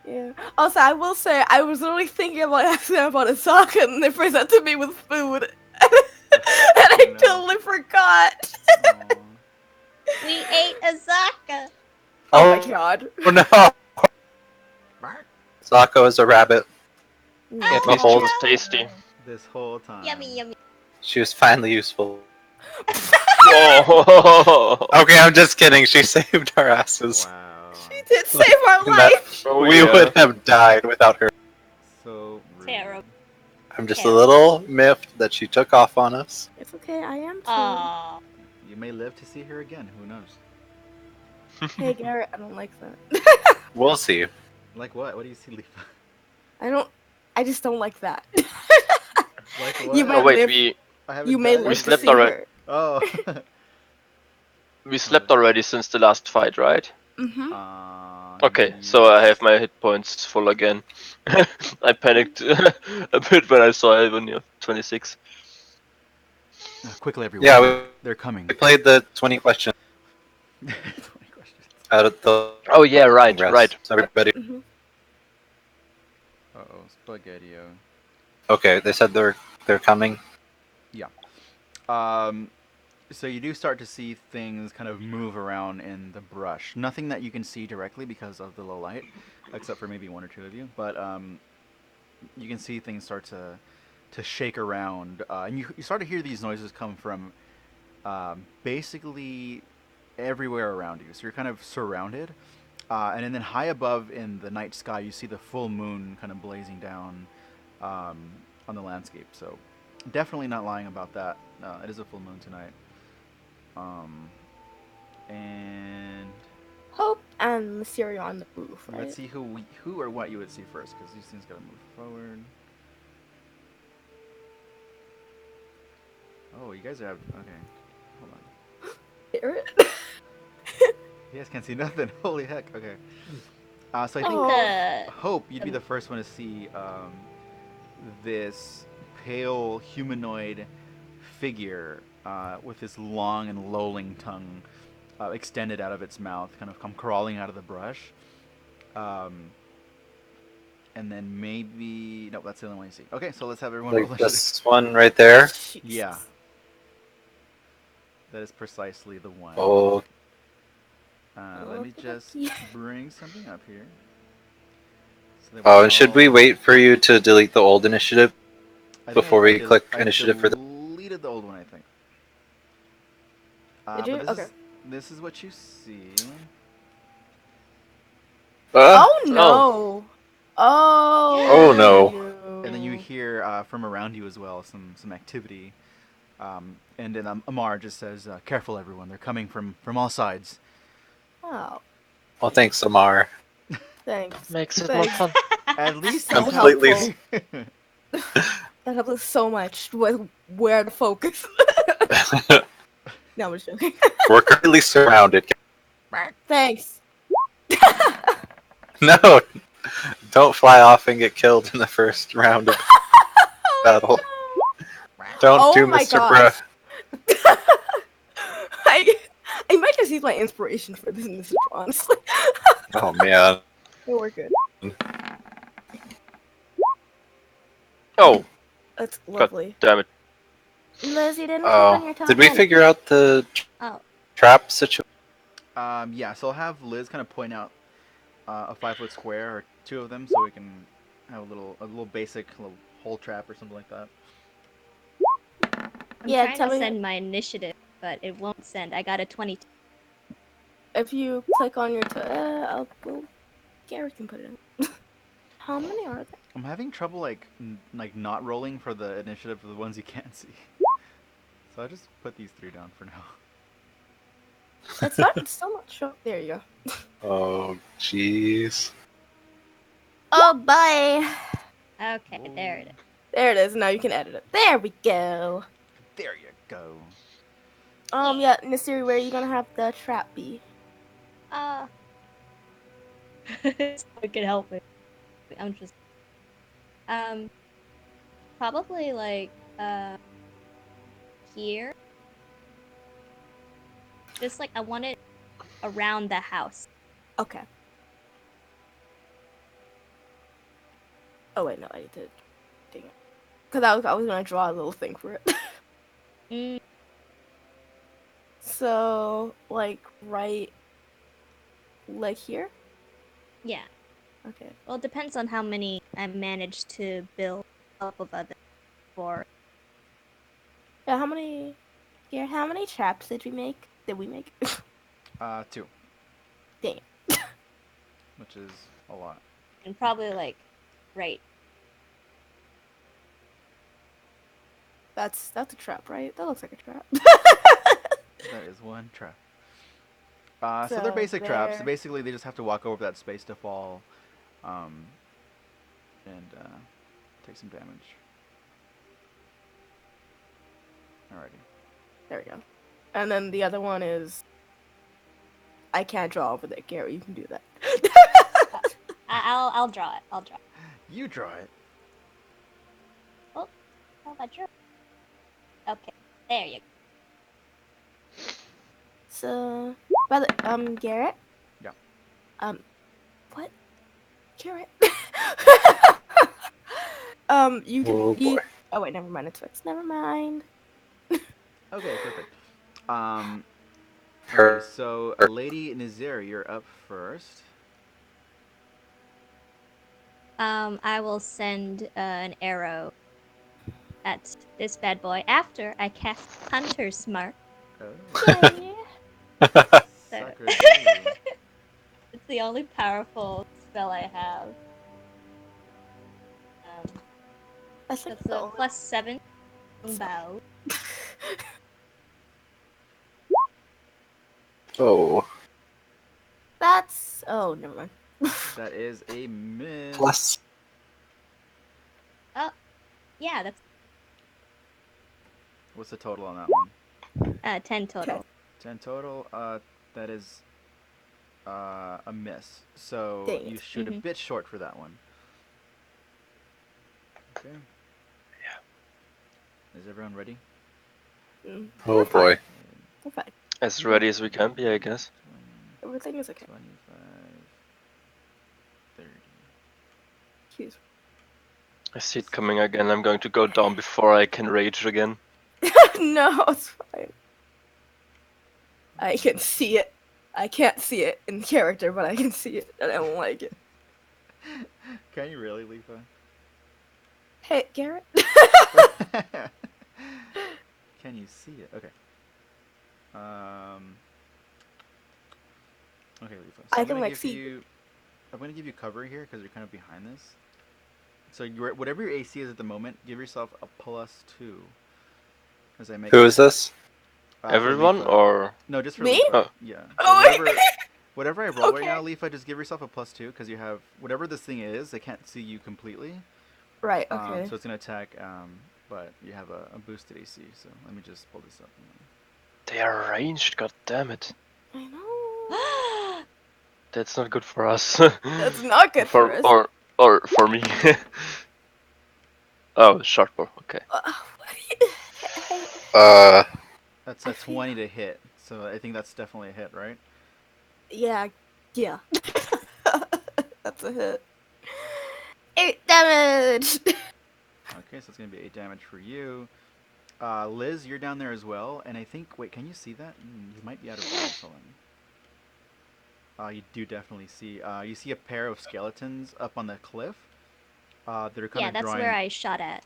Yeah. Also, I will say, I was literally thinking about asking them about Asaka, and they presented me with food. And I No. totally forgot. Aw. We ate Azaka. Oh my god. Oh no! Sako is a rabbit. At Oh, least she was tasty. This whole time. Yummy, yummy. She was finally useful. Whoa! Okay, I'm just kidding. She saved our asses. Wow. She did save our That- life. Oh, we yeah. would have died without her. So rude. Terrible. I'm just a Terrible. little miffed that she took off on us. It's okay, I am too. Aw. You may live to see her again. Who knows? Hey Garrett, I don't like that. We'll see. Like what? What do you see, Leaf? I just don't like that. Like what? You Oh might wait, live- we I haven't You may died. live to slept see already. her. Oh. we slept already since the last fight, right? Mm-hmm. Okay, so I have my hit points full again. I panicked a bit when I saw Ivan 26. Quickly, everyone. Yeah, They're coming. we played the 20 questions 20 questions. out of the Oh yeah, right, rest. right. So everybody. Mm-hmm. Uh-oh, Spaghetti-O. Okay, they said they're coming. So you do start to see things kind of move around in the brush. Nothing that you can see directly because of the low light, except for maybe one or two of you. But you can see things start to shake around, and you start to hear these noises come from basically everywhere around you. So you're kind of surrounded, and then high above in the night sky, you see the full moon kind of blazing down on the landscape. So definitely not lying about that. It is a full moon tonight. And Hope and Mysterio on the roof, right? let's see who or what you would see first, because these things gotta move forward. Oh, you guys have okay. Hold on. Garrett? You guys can't see nothing. Holy heck. Okay. So I think Oh. Hope, you'd be the first one to see this pale humanoid figure with this long and lolling tongue extended out of its mouth, kind of come crawling out of the brush. And then maybe no, that's the only one you see. Okay, so let's have everyone roll Like initiative. this one right there. Yeah, that is precisely the one. Oh, Let me just Okey-dokey. bring something up here. So that oh, and should we all- wait for you to delete the old initiative? I think before I we click I initiative for the- deleted the old one, I think. Did you? But Okay. This is what you see. Oh no! Oh. Oh, no. And then you hear from around you as well some activity. And then Amar just says, "Careful, everyone! They're coming from all sides." Oh, Well, thanks, Amar. thanks. Makes it more Thanks. fun. At least So he's Completely helpful. That helps us so much with where to focus. No, I'm just joking. We're currently surrounded. Thanks. No, don't fly off and get killed in the first round of battle. Don't Oh do my Mr. Bruh. gosh. I might just use my inspiration for this message, honestly. Oh man. But we're good. Oh, That's god lovely. damn it. Liz, you didn't click on your top Did we one. figure out the Oh, trap situation? Yeah, so I'll have Liz kind of point out a 5 foot square or two of them, so we can have a little basic little hole trap or something like that. I'm Yeah, trying tell to me- send my initiative, but it won't send. I got a 22. If you click on your well, Gary can put it in. How many are there? I'm having trouble like not rolling for the initiative for the ones you can't see. So I just put these 3 down for now. It's not. It's still not showing. There you go. Oh, jeez. Oh boy. Okay, there it is. There it is. Now you can edit it. There we go. There you go. Yeah, Nasiri, where are you gonna have the trap be? So it can help me. I'm just probably like here. Just like I want it around the house. Okay. Oh wait, no, I need to. Dang it. Cause I was gonna draw a little thing for it. Mm, So like right, like here. yeah. Okay. Well, it depends on how many I manage to build up of other for. Yeah. How many? Here. How many traps did we make? 2, Dang it. which is a lot. And probably like right. That's a trap, right? That looks like a trap. That is 1 trap. So they're So basic traps. So there. basically, they just have to walk over that space to fall, and take some damage. Alrighty. There we go. And then the other one is. I can't draw over there, Gary. You can do that. I'll draw it. I'll draw it. You draw it. Oh, how about draw? Okay, there you go. So, by the Garrett. Yeah. What? Garrett. You can. Oh, boy. Oh wait, never mind. It's fixed. Never mind. Okay, perfect. Okay, Her. so Lady Nazir, you're up first. I will send an arrow at this bad boy after I cast Hunter's Mark. Oh. Yay. Sucker So- dude. It's the only powerful spell I have. That's like That's the a only- +7 bow. Oh. That's. Oh, never mind. That is a miss. Plus. Yeah, that's What's the total on that one? 10 total. 10 total. That is a miss. So Dang you it. shoot a Mhm. bit short for that one. Okay. Yeah. Is everyone ready? Oh, boy. We're fine. As ready as we can be, I guess. 20, Everything is okay. 25, 30. Excuse I see it coming again. I'm going to go down before I can rage again. me. No, it's fine. I can see it. I can't see it in character, but I can see it, and I don't like it. Can you really, Leafa? Hey, Garrett. Can you see it? Okay. Okay, Leafa. So I I'm can, gonna like, give see- you. I'm gonna give you cover here because you're kind of behind this. So whatever your AC is at the moment, give yourself a +2. As I make. Who is this? for Everyone Leafa. or No, just for Me? Leafa. Oh. Yeah. So Oh, whatever I roll right Okay. now, Leafa, just give yourself a +2 because you have whatever this thing is. They can't see you completely. Right. Okay. So it's gonna attack, but you have a boosted AC. So let me just pull this up. they are ranged? God damn it! I know. That's not good for us. That's not good for us. Or for me. Oh, sharper. Okay. What do you- That's I a feel- 20 to hit. So I think that's definitely a hit, right? Yeah. Yeah. That's a hit. 8 damage. Okay, so it's gonna be 8 damage for you. Liz, you're down there as well, and I think. Wait, can you see that? You might be out of range. Hold on. You do definitely see. You see a pair of skeletons up on the cliff. They're kind Yeah, of that's drawing. where I shot at.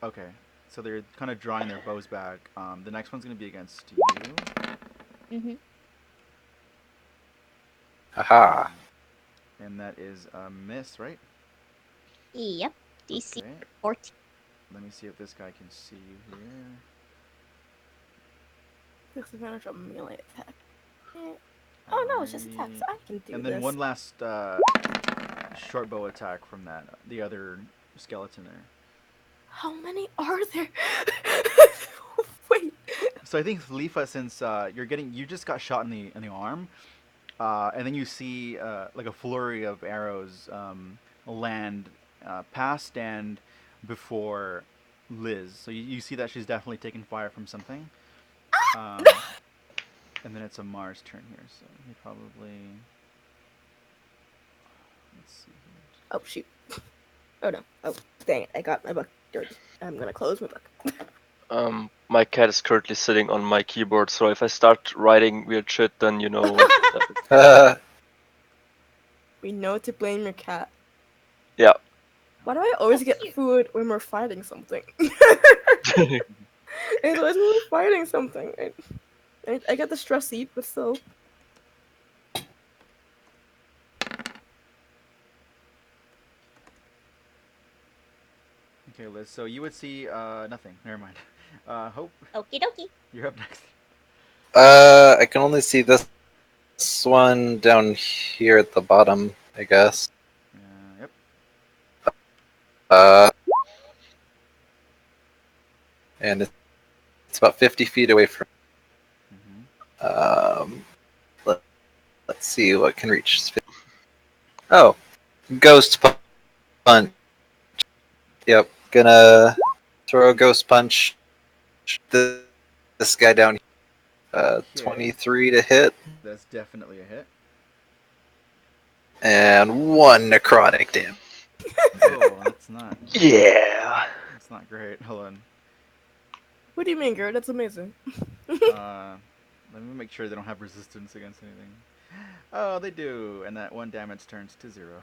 Okay, so they're kind of drawing their bows back. The next one's gonna be against you, Mm-hmm. Aha. and that is a miss, right? Yep. DC Okay. 14. Let me see if this guy can see you here. Disadvantage on melee attack. Oh no, it's just attacks. I can do And this. then one last short bow attack from the other skeleton there. How many are there? Wait. So I think Leafa, since you just got shot in the arm, and then you see like a flurry of arrows land past and before Liz. So you see that she's definitely taken fire from something. Um, and then it's a Mars turn here, so he probably. Let's see here. Oh shoot. Oh no. Oh dang it! I got my book dirty. I'm gonna close my book. My cat is currently sitting on my keyboard, so if I start writing weird shit, then you know what. We know to blame your cat. Yeah. Why do I always Oh, get cute. food when we're fighting something? It's always when we're fighting something. I get the stress eat, but still. Okay, Liz. So you would see nothing. Never mind. Hope, Okie dokie. you're up next. I can only see this one down here at the bottom, I guess. Yep. Uh, and it's about 50 feet away from. Mm-hmm. Let's see what can reach. Oh, ghost punch. Yep, gonna throw a ghost punch. This guy down here. Okay. 23 to hit, That's definitely a hit. and 1 necrotic damage. Oh, that's not. Yeah. That's not great. Hold on. What do you mean, girl? That's amazing. Let me make sure they don't have resistance against anything. Oh, they do, and that 1 damage turns to 0.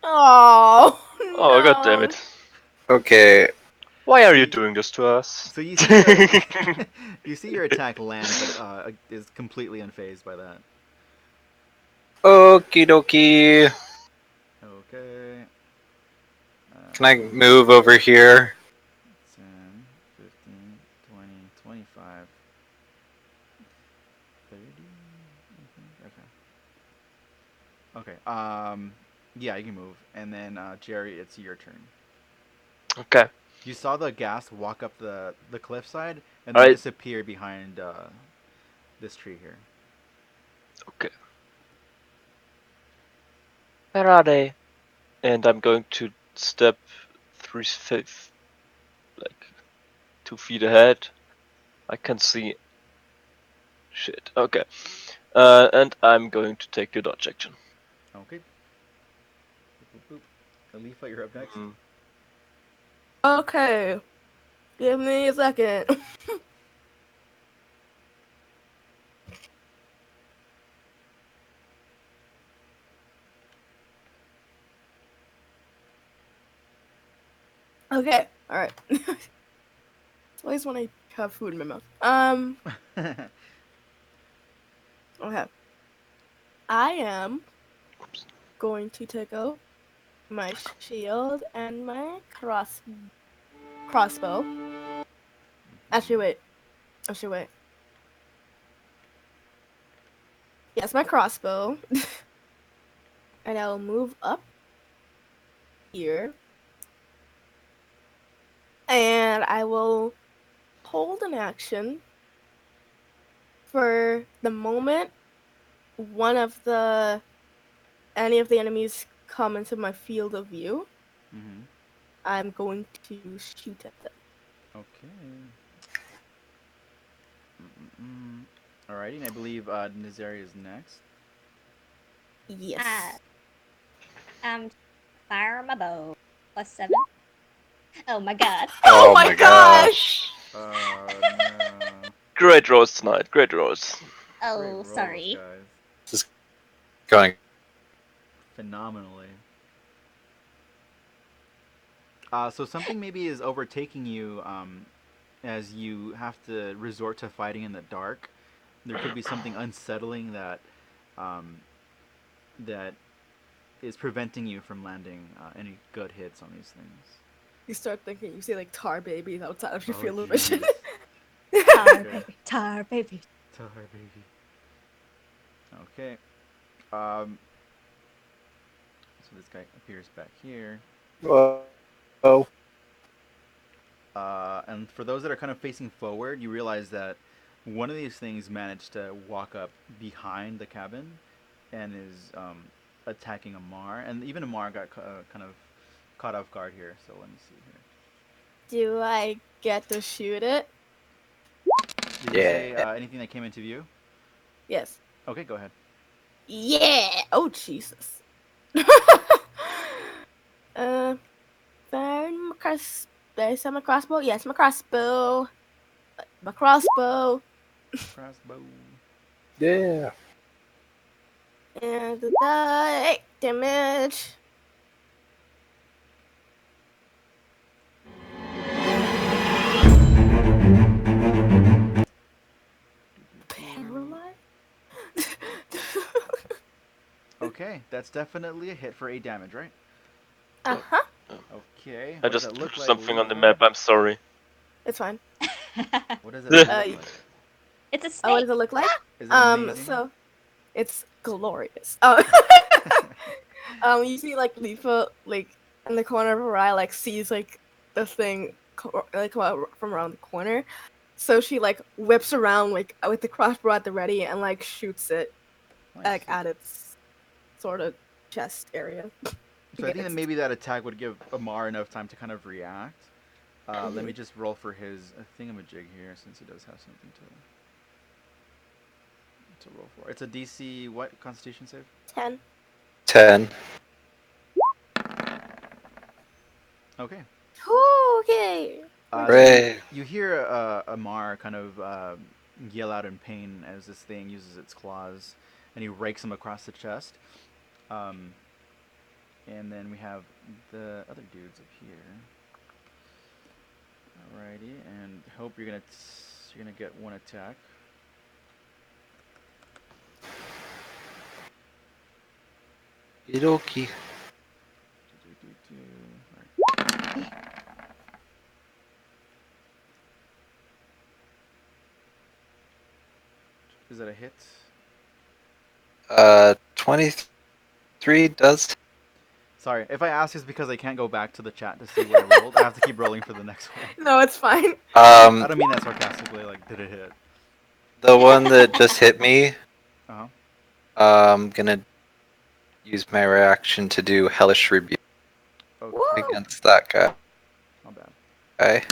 Oh Oh, no. god damn it. Okay, Why are you See- doing this to us? So you see your you see your attack land, but is completely unfazed by that. okie dokie. Okay. Can I move over here? 10, 15, 20, 25, 30, I think. Okay. Okay. Yeah, you can move. And then, Jerry, it's your turn. Okay. You saw the ghast walk up the cliffside and then Alright. disappear behind this tree here. Okay. Where are they? And I'm going to step 3 feet, like 2 feet ahead. I can see. Shit. Okay. And I'm going to take a dodge action. Okay. Boop, boop, boop. Alifa, you're up next. Mm. Okay. Give me a second. Okay. All right. It's always when I have food in my mouth. Okay. I am going to take out my shield and my crossbow. Actually, wait. Wait. Yes, my crossbow. And I'll move up here. And I will hold an action for the moment any of the enemies come into my field of view. Mm-hmm. I'm going to shoot at them. Okay. Mm-mm-mm. Alrighty, and I believe Nizari is next. Yes. Fire my bow. +7. Oh my god. Oh my gosh! No. Great rolls tonight. Great rolls. Oh, Great rolls, sorry. guys. This is going. Phenomenally. So something maybe is overtaking you as you have to resort to fighting in the dark. There could be something unsettling um, that is preventing you from landing any good hits on these things. You start thinking, you see like tar babies outside of your Oh, field of vision. jeez. Tar Okay. baby, tar baby. Tar baby. Okay. Um, so this guy appears back here. Whoa. And for those that are kind of facing forward, you realize that one of these things managed to walk up behind the cabin and is attacking Amar. And even Amar got kind of caught off guard here. So let me see here. Do I get to shoot it? Did you say Yeah. anything that came into view? Yes. Okay, go ahead. Yeah! Oh, Jesus. uh, fire my cross. Did I say my crossbow? Yes, my crossbow. My crossbow. Crossbow. Yeah. And 8 damage. Paralyzed? Okay, that's definitely a hit for 8 damage, right? Uh-huh. Okay. I What does just that look drew like? something on the Leafa? map. I'm sorry. It's fine. What does it look Uh, like? It's a Oh, what snake. does it look like? Is it amazing? So it's glorious. You see like Leafa like in the corner of her eye, like sees like the thing like come out from around the corner. So she like whips around like with the crossbow at the ready and like shoots it Nice. like at its sort of chest area. So I think that maybe that attack would give Amar enough time to kind of react. Let me just roll for his thingamajig here, since he does have something to roll for. It's a DC what Constitution save? 10. 10. Okay. Okay. So Hooray. you hear Amar kind of yell out in pain as this thing uses its claws, and he rakes him across the chest. And then we have the other dudes up here. Alrighty, and hope you're gonna get one attack. Iroki. Alright. Is that a hit? 23 does. Sorry, if I ask, it's because I can't go back to the chat to see what I rolled. I have to keep rolling for the next one. No, it's fine. I don't mean that sarcastically. Like, did it hit? The one that just hit me, Uh huh. I'm gonna use my reaction to do Hellish Rebuke Okay. Woo! against that guy. Not bad.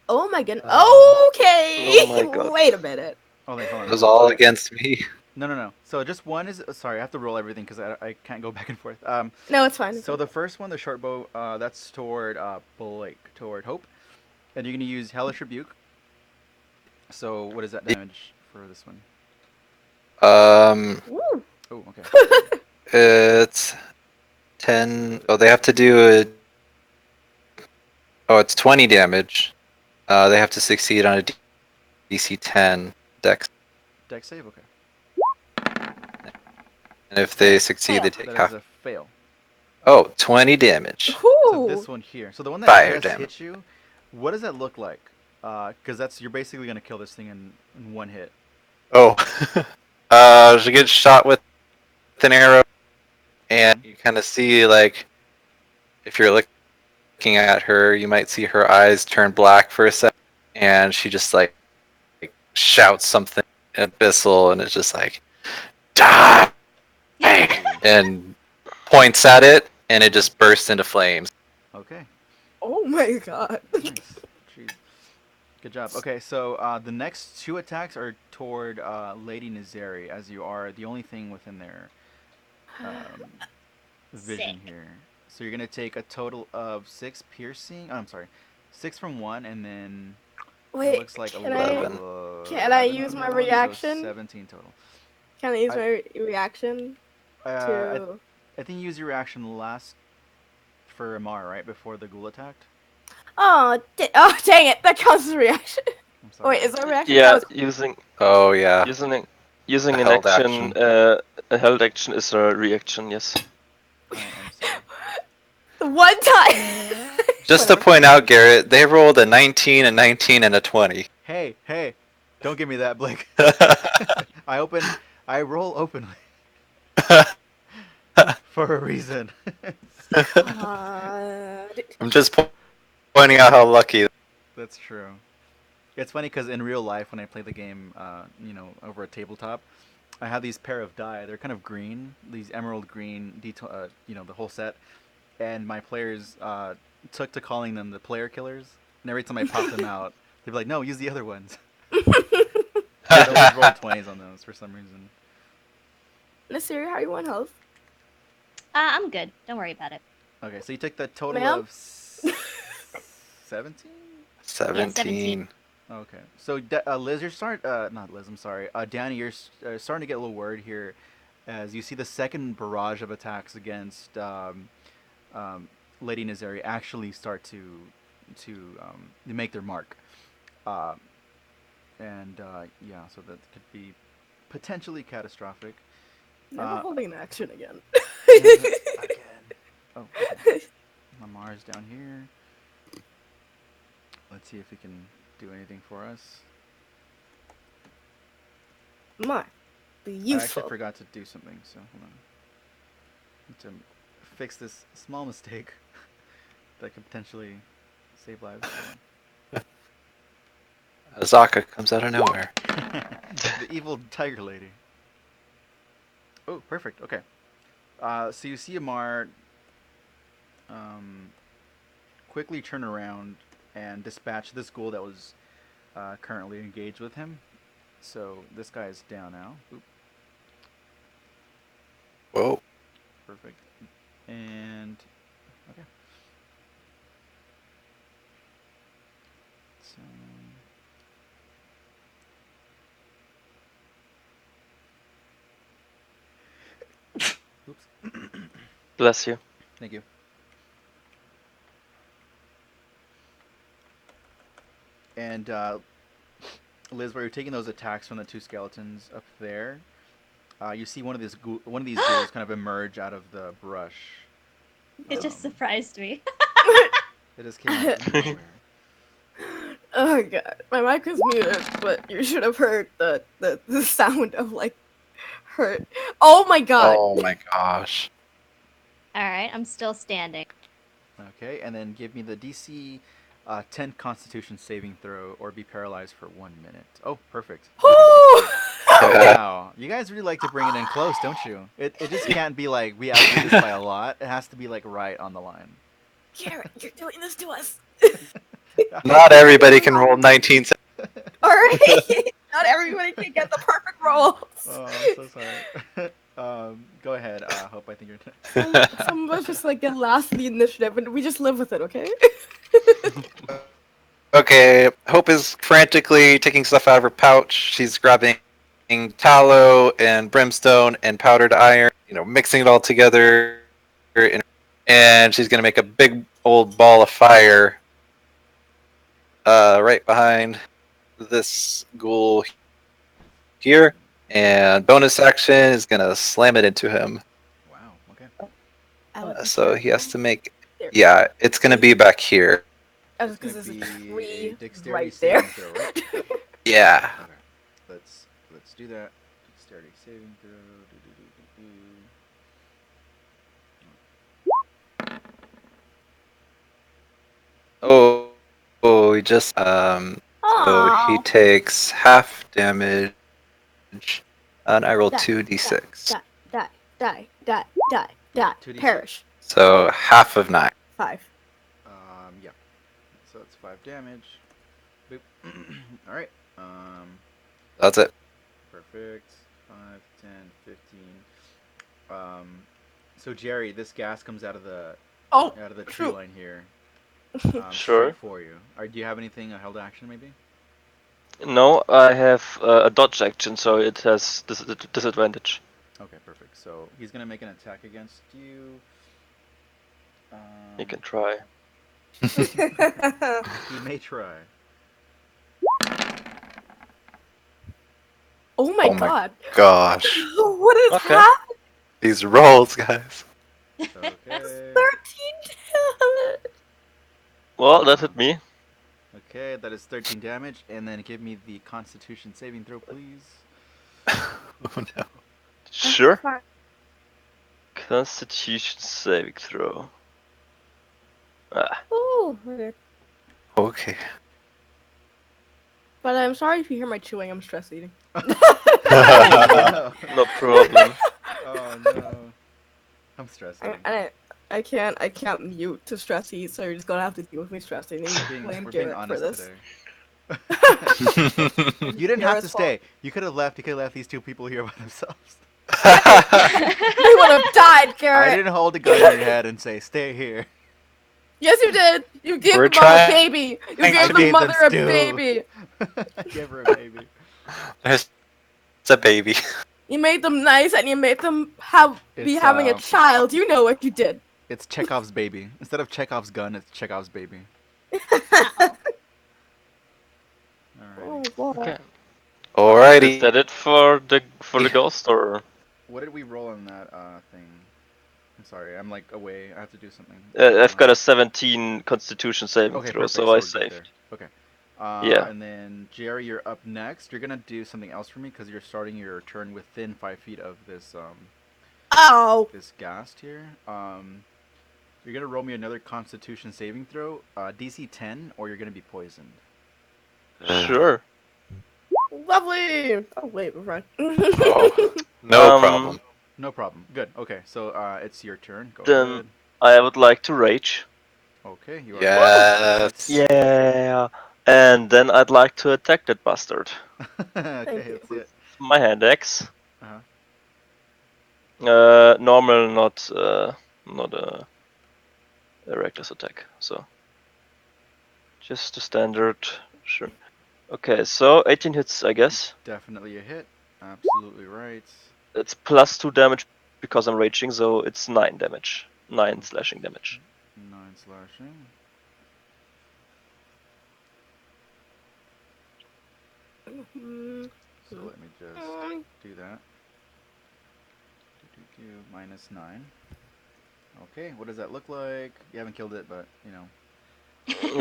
Oh my goodness. Uh, Okay. Oh my god. Wait a minute. Oh, wait, hold on. It was hold on. all against me. No. So just one is. Sorry, I have to roll everything because I can't go back and forth. No, it's fine. So the first one, the short bow, that's toward Blake, toward Hope, and you're gonna use Hellish Rebuke. So what is that damage for this one? Woo. Oh, okay. It's 10. Oh, they have to do a. Oh, it's 20 damage. They have to succeed on a DC 10 dex. Dex save. Okay. And if they succeed, they take That is half. a fail. Oh, 20 damage. So this Ooh. one here. So the one that Fire just damage. hit you, what does that look like? Because you're basically gonna kill this thing in one hit. Oh. She gets shot with an arrow, and you kind of see, like, if you're looking at her, you might see her eyes turn black for a second, and she just, like shouts something abyssal, and it's just like, die! And points at it, and it just bursts into flames. Okay. Oh my god. Nice. Jeez. Good job. Okay, so the next two attacks are toward Lady Nazeri, as you are the only thing within their vision Sick. here. So you're gonna take a total of 6 piercing. Oh, I'm sorry, 6 from one, and then it Wait, looks like can 11. can I 11 use from my the other one, reaction? so 17 total. Can I use I my reaction uh, to? I think you used your reaction last for Amar, right before the ghoul attacked. Oh, oh, dang it! That counts as a reaction. I'm Oh, sorry. wait, is that a reaction? That Yeah, was Oh yeah, using a an held action, action. a held action is a reaction. Yes. I am sorry. the one time. Just to Whatever. point out, Garrett, they rolled a 19, a 19, and a 20. Hey, hey! Don't give me that, Blake. I open. I roll openly for a reason. I'm just pointing out how lucky. That's true. It's funny because in real life, when I play the game, over a tabletop, I have these pair of die. They're kind of green, these emerald green, the whole set. And my players took to calling them the player killers. And every time I pop them out, they'd be like, "No, use the other ones." I'd always roll 20s on those for some reason. Nasiri, how are you on health? I'm good. Don't worry about it. Okay, so you took the total Ma'am? of 17. 17. Okay, so Liz, you're starting. Not Liz. I'm sorry. Danny, you're starting to get a little worried here, as you see the second barrage of attacks against Lady Nazari actually start to make their mark, uh, and yeah, so that could be potentially catastrophic. Never holding an action again. Again. Oh, okay. My Mars down here. Let's see if he can do anything for us. My, be I useful. actually forgot to do something, so hold on. Need to fix this small mistake that could potentially save lives. Azaka comes out of nowhere. The evil tiger lady. Oh, perfect. Okay. So you see Amar quickly turn around and dispatch this ghoul that was currently engaged with him. So this guy is down now. Oop, Whoa. perfect. And okay. So oops. Bless you. Thank you. And Liz, where you're taking those attacks from the two skeletons up there, you see one of these ghouls kind of emerge out of the brush. It just surprised me. It just came out of nowhere. Oh god, my mic was muted, but you should have heard the sound of like hurt. Oh my god. Oh my gosh. All right, I'm still standing. Okay, and then give me the DC 10 Constitution saving throw, or be paralyzed for 1 minute. Oh, perfect. Woo! Wow, you guys really like to bring it in close, don't you? It just can't be like we outdo this by a lot. It has to be like right on the line. Garrett, you're doing this to us. Not everybody can roll 19. Alright. Not everybody can get the perfect rolls. Oh, I'm so sorry. Go ahead. Hope. I think you're. Some of us just like get last in the initiative and we just live with it, okay? Okay, Hope is frantically taking stuff out of her pouch. She's grabbing tallow and brimstone and powdered iron, mixing it all together. And she's going to make a big old ball of fire right behind this ghoul here. And bonus action is going to slam it into him. Wow. Okay. I would be So he has careful. to make. There. Yeah, it's going to be back here. Because It's there's gonna a be tree a dexterity right there. saving throw, right? Yeah. Okay. Let's do that. Dexterity saving throw. He just so he Aw. takes half damage, and I roll Die, 2d6. Die. 2d6? Perish. So half of 9. 5. Yeah. So it's 5 damage. Boop. All right. That's it. Perfect. 5, 10, 15. So Jerry, this gas comes out of the Oh, out of the tree shoot. line here. Sure. Straight for you. Do you have anything, a held action maybe? No, I have a dodge action, so it has disadvantage. Okay, perfect. So he's gonna make an attack against you. You can try. He may try. Oh my Oh my god. gosh. What is Okay. happening? These rolls, guys. Okay. 13 damage. Well, that hit me. Okay, that is 13 damage, and then give me the Constitution saving throw, please. Oh no. Sure. Fine. Constitution saving throw. Ah, Ooh, okay. Okay. But I'm sorry if you hear my chewing. I'm stress eating. Oh, no problem. Oh no. I'm stressed. I can't mute to stress eat, so you're just gonna have to deal with me stress eating. Blame We're being Garrett for honest this. today. You didn't have to Garrett's stay. You could have left. You could have left these two people here by themselves. They would have died, I Garrett. didn't hold a gun to your head and say, stay here. Yes, you did. You gave We're the mom a trying baby. You I gave the gave them mother a stew. baby. I gave her a baby. It's a baby. You made them nice, and you made them be It's, having a child. You know what you did. It's Chekhov's baby. Instead of Chekhov's gun, it's Chekhov's baby. Uh-oh. Alright. Okay. Alrighty. Is that it for the ghost, or What did we roll on that thing? I'm sorry, I'm like away. I have to do something. I've got a 17 Constitution saving Okay, throw, perfect. so So I we're good saved. there. Okay. Yeah. And then Jerry, you're up next. You're gonna do something else for me because you're starting your turn within 5 feet of this Oh. this ghast here. You're gonna roll me another Constitution saving throw, DC 10, or you're gonna be poisoned. Sure. Lovely. Oh wait, we're fine. Oh, no problem. No problem. Good. Okay, so it's your turn. Go Then ahead. I would like to rage. Okay, you are. Yes. Yeah. And then I'd like to attack that bastard. Okay, you. let's see it. My hand axe. Uh-huh. Normal, not a reckless attack. So just the standard. Sure. Okay, so 18 hits, I guess. Definitely a hit. Absolutely right. It's plus 2 damage because I'm raging, so it's 9 damage. 9 slashing damage. 9 slashing. Mhm. So let me just do that. Minus 9. Okay, what does that look like? You haven't killed it, but, you know.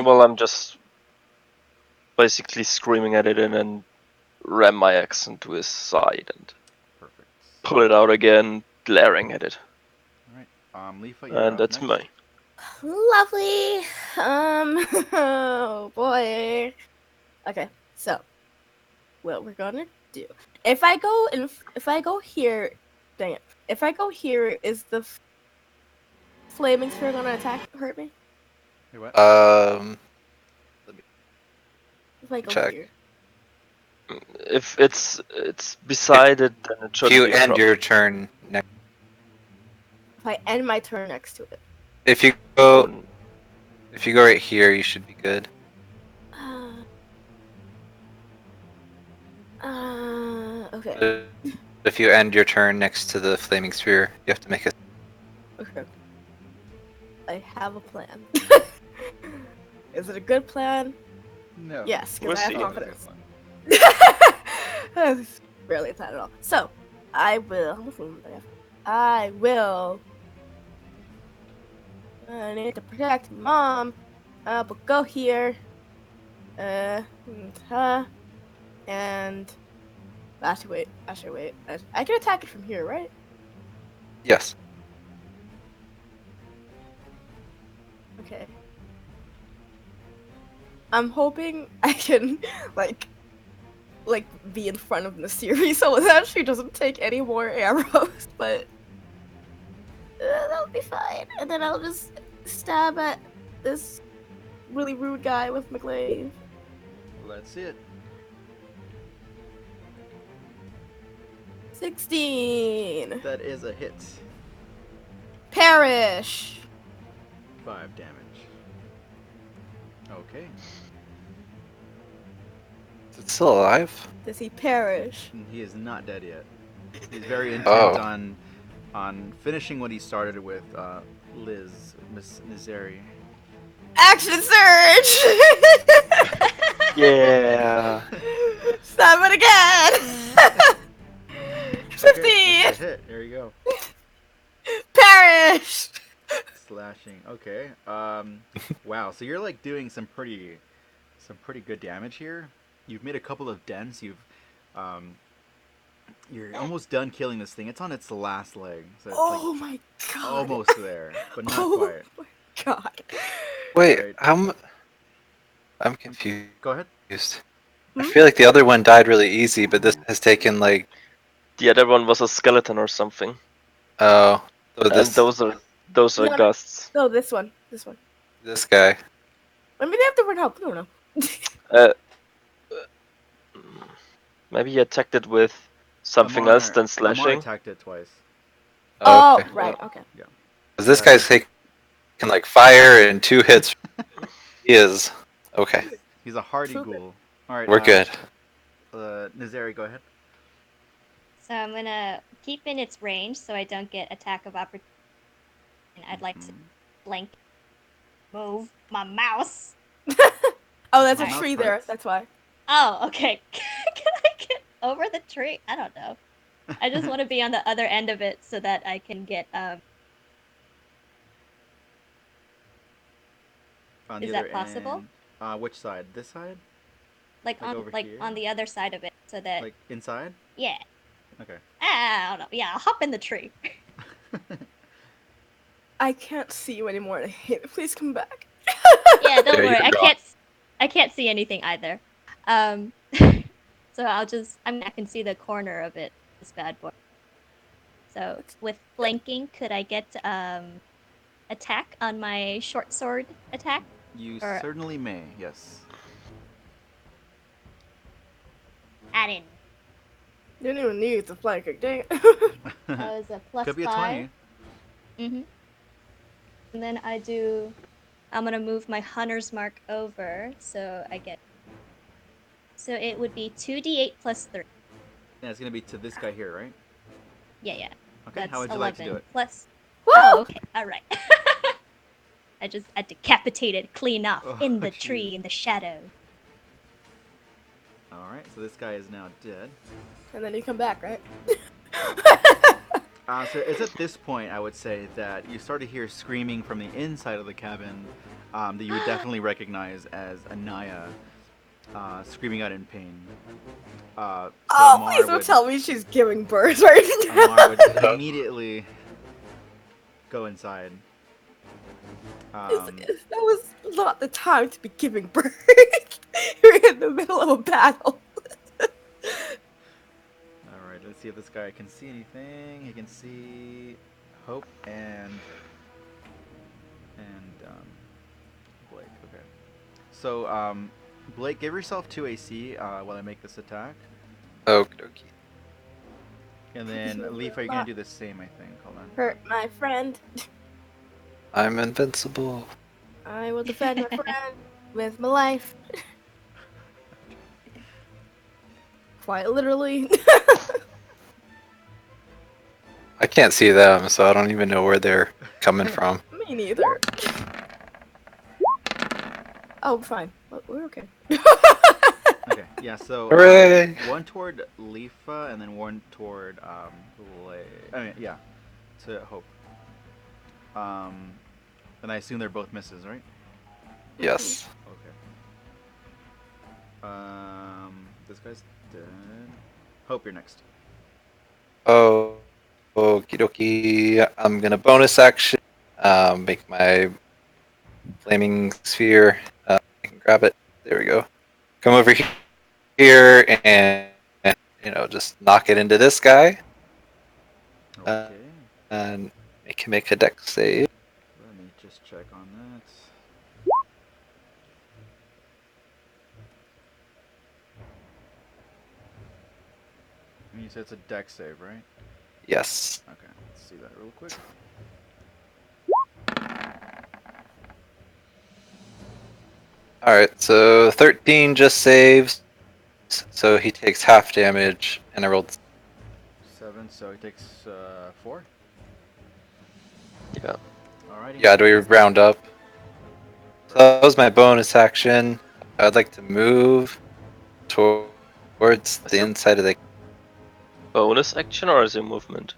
Well, I'm just basically screaming at it and then ram my axe into his side and Perfect. pull it out again, glaring at it. Alright. Leafa, you're And up that's next. me. Lovely. Oh boy. Okay, so what we're gonna do? If I go here, dang it. If I go here, is the flaming sphere gonna hurt me? Hey, what? If I go Check. here. If it's beside it, then it If shouldn't you be a end problem. your turn next, If I end my turn next to it. if you go right here, you should be good. Okay. If you end your turn next to the flaming sphere, you have to make a. Okay. I have a plan. Is it a good plan? No. Yes, We'll because I see. have confidence. That's barely a plan at all. So, I will. I need to protect Mom. But go here. And actually wait. I can attack it from here, right? Yes. Okay. I'm hoping I can like be in front of the series so that she doesn't take any more arrows, but that'll be fine. And then I'll just stab at this really rude guy with my glaive. Let's see it. 16. That is a hit. Perish. 5 damage. Okay. Is it still alive? Does he perish? And he is not dead yet. He's very intent Oh. on finishing what he started with. Liz, Miss Nizeri. Action surge! Yeah. Stop it again! 50! Okay, that's a hit. There you go. Perish! Slashing. Okay. Wow. So you're like doing some pretty good damage here. You've made a couple of dents. You're almost done killing this thing. It's on its last leg, so it's Oh like my god. almost there, but not Oh quite. my god. Wait, Right. I'm confused. Go ahead. I feel like the other one died really easy, but this has taken like The other one was a skeleton or something. oh, so And this those are No, gusts. no, this one. this guy. Maybe they have different help. I don't know. Uh, maybe he attacked it with something else than Amar slashing. attacked it twice. Oh, okay. Right, okay. 'Cause this guy's taking like fire and 2 hits. He is okay. He's a hardy Prove it. ghoul. All right. We're good. Nizeri, go ahead. So I'm gonna keep in its range so I don't get attack of opportunity. And I'd like to Mhm. blink, move my mouse. Oh, that's a Mouse tree there. bites. That's why. Oh, okay. Can I get over the tree? I don't know. I just want to be on the other end of it so that I can get On Is the that other possible? end. Which side? This side? like Like over here? on the other side of it so that Like inside? yeah. Okay. I don't know. Yeah, I'll hop in the tree. I can't see you anymore. and I hate it. Please come back. Yeah, don't Yeah, worry. you're I can't see anything either. So I can see the corner of it, this bad boy. So with flanking, could I get attack on my short sword attack? You Or- certainly may. Yes. I didn't. You didn't even need to fly kick, dang it. That was a plus Could be a 5. 20. Mm-hmm. And then I'm gonna move my hunter's mark over, so I get. So it would be 2d8 plus 3. Yeah, it's gonna be to this guy here, right? Yeah. Okay. That's How would you 11 like to do it? plus. Woo! Oh, okay. All right. I decapitated clean off Oh, in the jeez. tree in the shadow. All right. So this guy is now dead. And then you come back, right? So it's at this point I would say that you start to hear screaming from the inside of the cabin that you would definitely recognize as Anaya screaming out in pain. So Oh, Amar please don't would- tell me she's giving birth right Amar would now. immediately go inside. That was not the time to be giving birth. You're in the middle of a battle. Alright, let's see if this guy can see anything. He can see Hope and Blake. Okay. So Blake, give yourself 2 AC while I make this attack. Okie dokie. And then Leaf, are you gonna do the same? I think. Hold on. Hurt my friend. I'm invincible. I will defend my friend with my life. Quite literally. I can't see them, so I don't even know where they're coming from. Me neither. Oh, fine. We're okay. Okay. Yeah. So Hooray! one toward Leafa and then one toward Blake. I mean, yeah, to Hope. And I assume they're both misses, right? Yes. Okay. This guy's dead. Hope, you're next. Oh, okie dokie. I'm gonna bonus action. Make my flaming sphere. I can grab it. There we go. Come over here and just knock it into this guy. Okay. And it can make a dex save. Let me just check on that. You said it's a dex save, right? Yes. Okay, let's see that real quick. Alright, so 13 just saves, so he takes half damage, and I rolled. 7, so he takes 4. Yeah. Alrighty. Yeah, do we round up? So that was my bonus action. I'd like to move towards the inside of the Bonus action or is it movement?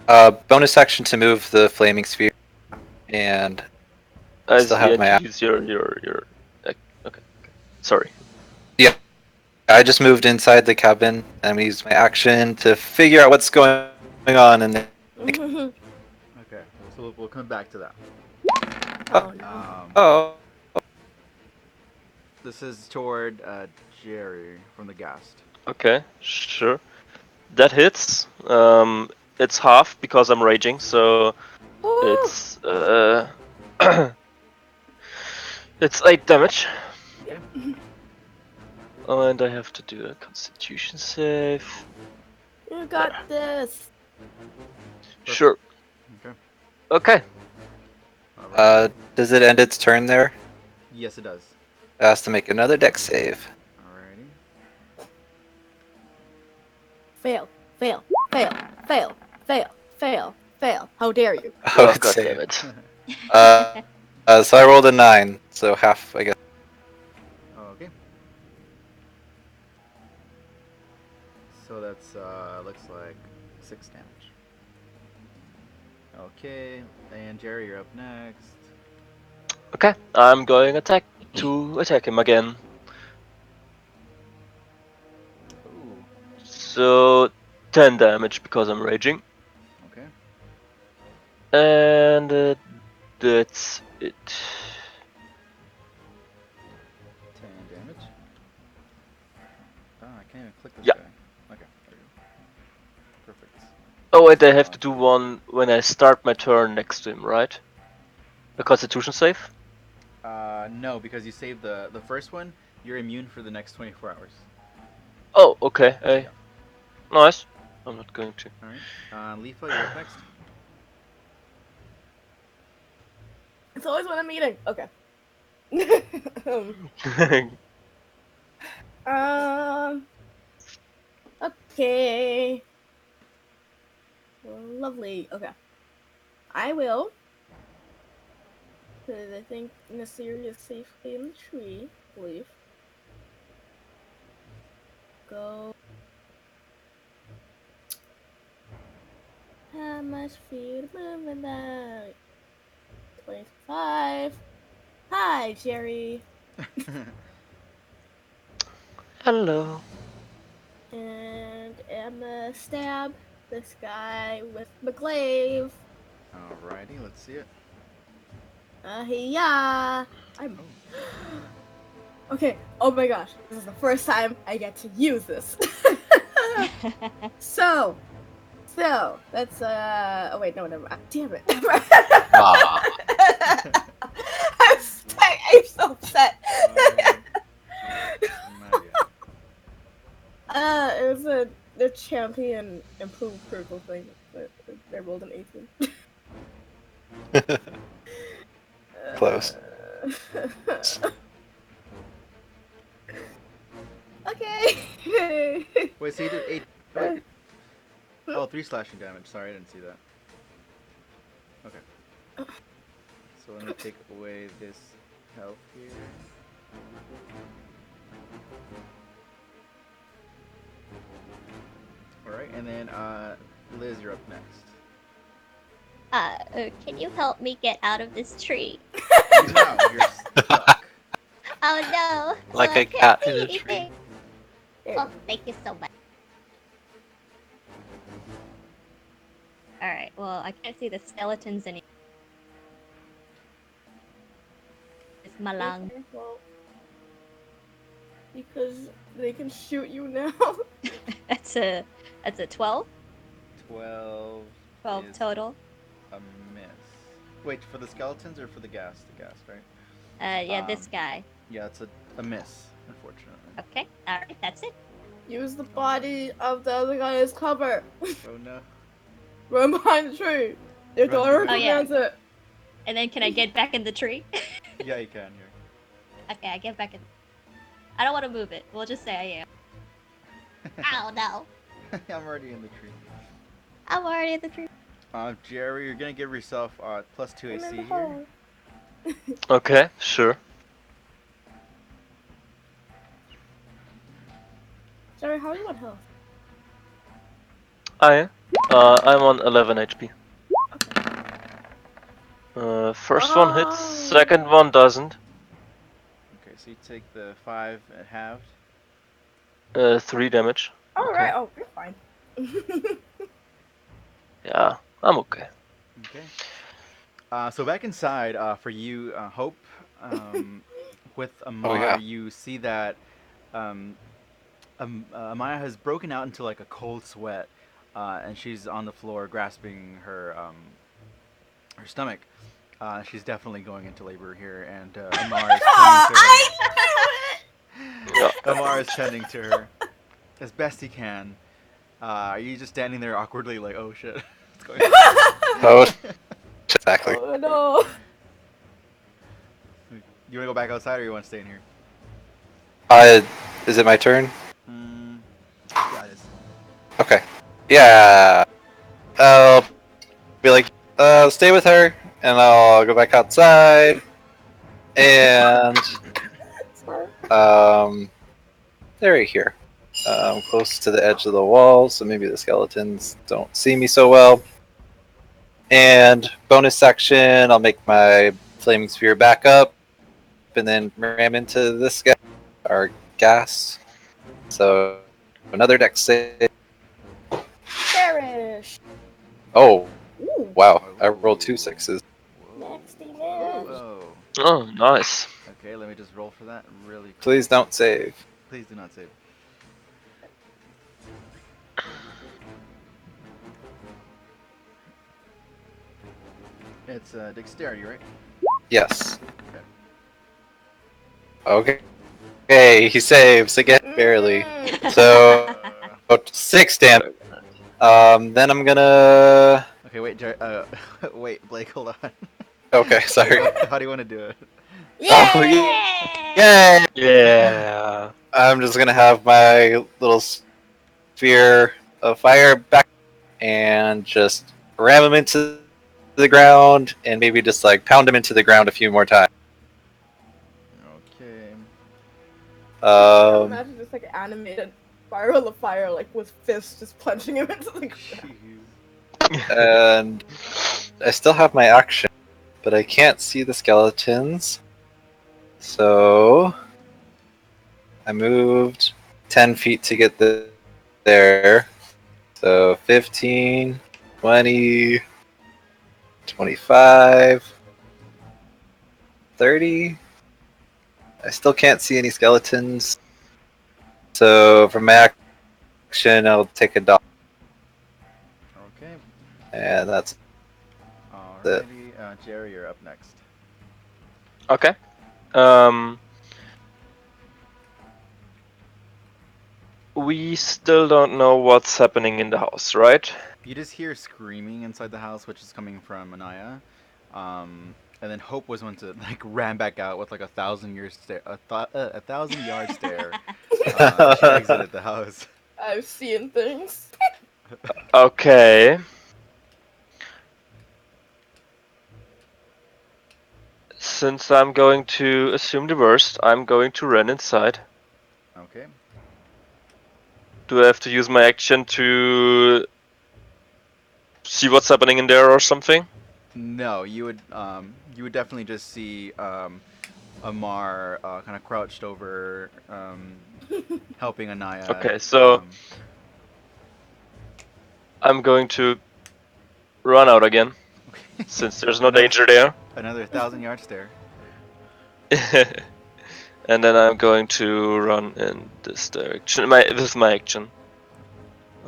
bonus action to move the flaming sphere, and I still see, have and my. to use your. Okay. Sorry. Yeah, I just moved inside the cabin. and I'm gonna use my action to figure out what's going on in there. Okay, so we'll come back to that. Oh no. Oh, This is toward Jerry from the Ghast. Okay, sure. That hits. It's half because I'm raging, so Woo! it's it's 8 damage. Okay. And I have to do a Constitution save. You got this. Sure. Okay. Okay. Alright. does it end its turn there? Yes, it does. It has to make another dex save. Alrighty. Fail. Fail. Fail. Fail. Fail. Fail. Fail. How dare you? Oh, it's God saved. damn it. So I rolled a 9, so half, I guess. Okay. So that's looks like 6 damage. Okay, and Jerry, you're up next. Okay, I'm going to attack him again. Ooh. So 10 damage because I'm raging. Okay. And that's it. 10 damage. Ah, I can't even click this Yeah. guy. Okay, there you go. Perfect. Oh, and I have to do one when I start my turn next to him, right? A Constitution save? No, because you saved the first one, you're immune for the next 24 hours. Oh, okay. Yeah. Nice. I'm not going to. Alright. Leafa, you're up next. It's always when I'm eating. Okay. Okay. Lovely. Okay. I will. Because I think Nasir is safely in the tree, I believe. Go. How much food moving that? 25. Hi, Jerry. Hello. And I'm gonna stab this guy with my glaive. Alrighty, let's see it. Yeah. I'm. Okay. Oh my gosh. This is the first time I get to use this. So that's oh wait, no, never mind. Damn it. I'm so upset. It was the champion improved critical thing, but I rolled an 18. Close. Okay. Wait, so you did 8. Wait. Oh, 3 slashing damage. Sorry, I didn't see that. Okay. So let me take away this health here. Alright, and then Liz, you're up next. Can you help me get out of this tree? No, you're stuck. Oh no! Like Well, I a can't cat see in a anything. Oh, thank you so much. Alright, well, I can't see the skeletons anymore. It's malang. Well, because they can shoot you now. That's a 12? 12. 12 is total. a miss. Wait, for the skeletons or for the ghast? The ghast, right? Yeah, this guy. Yeah, it's a miss, unfortunately. Okay, alright, that's it. Use the body of the other guy as cover. Oh no. Run behind the tree. Your Run daughter behind- Oh, yeah. commands it. And then can I get back in the tree? Yeah, you can here. Okay, I get back in. I don't want to move it. We'll just say I am. Oh no. I'm already in the tree. I'm already in the tree. Jerry, you're gonna give yourself plus 2 I'm in AC the here. hole. Okay, sure. Sorry, how are you on health? I'm on 11 HP. First one hits, Oh. second one doesn't. Okay, so you take the 5 at halved. 3 damage. All Okay. right. Oh, you're fine. Yeah, I'm okay. Okay. So back inside, for you, Hope, with Amar, yeah. you see that Amaya has broken out into like a cold sweat, and she's on the floor grasping her stomach. She's definitely going into labor here, and Amar is tending to her. Yeah. Amar is tending to her as best he can. Are you just standing there awkwardly, like, oh shit, what's going on? Oh, exactly. Oh no. You want to go back outside, or you want to stay in here? Is it my turn? Yeah, it is. Okay. Yeah. I'll be like, stay with her, and I'll go back outside, and Sorry. they're right here. Close to the edge of the wall, so maybe the skeletons don't see me so well. And bonus action, I'll make my flaming sphere back up, and then ram into this guy, our gas. So another dex save. Cherish. Oh, Ooh. wow. I rolled 2 6s. Whoa. Nasty man. Whoa. Oh, nice. Okay, let me just roll for that really quick. Please don't save. Please do not save. It's dexterity, right? Yes. Okay. Okay, he saves again, barely. So, 6 damage. Then I'm gonna. Okay, wait, wait, Blake, hold on. Okay, sorry. How do you want to do it? Oh, yay! Yeah. I'm just gonna have my little sphere of fire back and just ram him into the ground and maybe just like pound him into the ground a few more times. Okay. Imagine just like animated spiral of fire, like with fists just punching him into the ground. Jeez. And I still have my action, but I can't see the skeletons. So I moved 10 feet to get there. So 15, 20, 25, 30. I still can't see any skeletons. So for my action, I'll take a dot. Okay. And that's Alrighty. Jerry, you're up next. Okay. We still don't know what's happening in the house, right? You just hear screaming inside the house, which is coming from Anaya. And then Hope was one to like ran back out with like 1,000-year stare, 1,000-yard stare. As she exited the house. I've seen things. Okay. Since I'm going to assume the worst, I'm going to run inside. Okay. Do I have to use my action to see what's happening in there or something? No, you would definitely just see Amar kind of crouched over, helping Anaya. Okay, so I'm going to run out again, since there's no danger there. Another 1,000-yard stare. And then I'm going to run in this direction. This is my action.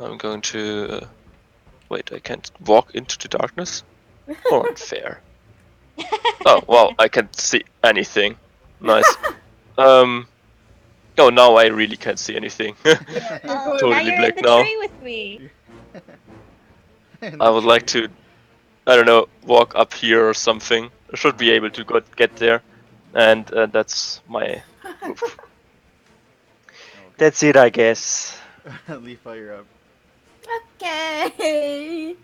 I'm going to... wait, I can't walk into the darkness? Oh, unfair. Oh, well, I can't see anything. Nice. Oh, now I really can't see anything. Oh, Totally now you're black in the now. tree with me. I would like to, I don't know, walk up here or something. I should be able to get there. and that's my move. Okay. That's it, I guess. Leafa, you're up. Okay.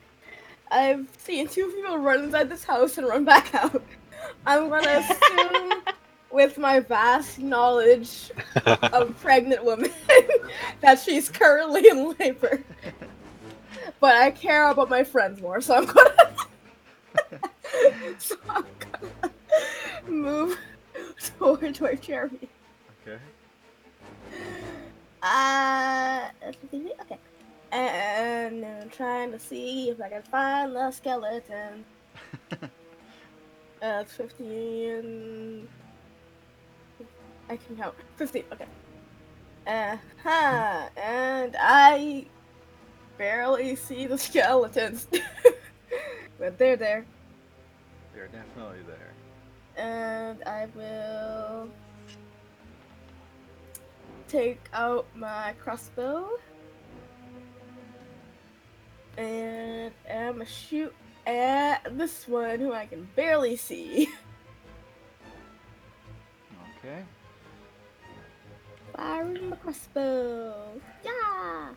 I've seen two people run inside this house and run back out. I'm gonna assume, with my vast knowledge of pregnant women, that she's currently in labor. But I care about my friends more, so I'm gonna move towards where Jeremy. Okay. Okay. And I'm trying to see if I can find the skeleton. It's 15. I can count. 15, okay. And I barely see the skeletons. But they're there. They're definitely there. And I will take out my crossbow. And I'm gonna shoot at this one who I can barely see. Okay. Firing my crossbow. Yeah!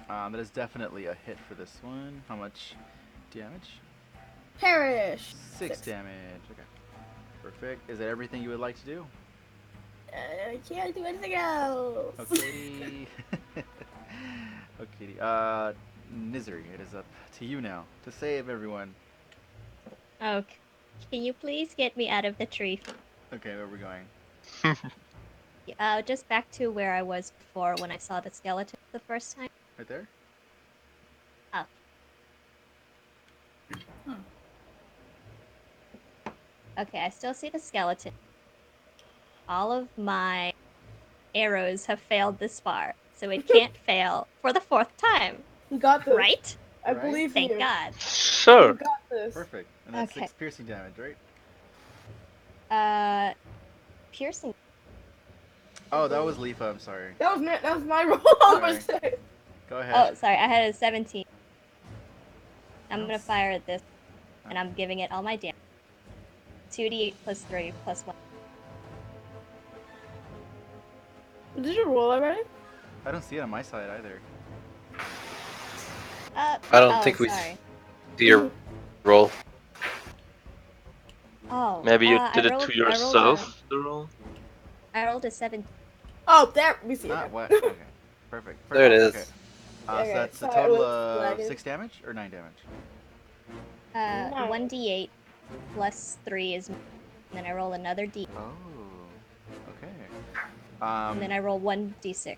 That is definitely a hit for this one. How much damage? Perish! 6 damage. Okay. Perfect. Is that everything you would like to do? I can't do anything else. Okay. Okay. Misery, it is up to you now to save everyone. Okay. Can you please get me out of the tree? Okay, where are we going? Just back to where I was before when I saw the skeleton the first time. Right there? Oh. Okay, I still see the skeleton. All of my arrows have failed this far, so it can't fail for the 4th time, You got this. right? I Right? believe Thank you. God. You Sure. got this. Perfect. And that's Okay. 6 piercing damage, right? Piercing. Oh, that was Leafa, I'm sorry. That was my roll. I was Sorry. gonna say. Go ahead. Oh, sorry, I had a 17. I'm Yes. gonna fire at this, and I'm giving it all my damage. 2d8 plus 3 plus 1. Did you roll already? I don't see it on my side either. I don't think we sorry. see your roll. Oh, Maybe you I did it rolled- to yourself, the roll? I rolled a 17. Oh, there we see Ah, it. what? Okay. Perfect. There it is. Okay. Okay, So that's a sorry, it total was of lagging. 6 damage or 9 damage? No. 1d8 plus 3 is, and then I roll another d, Oh. Okay. and then I roll 1d6.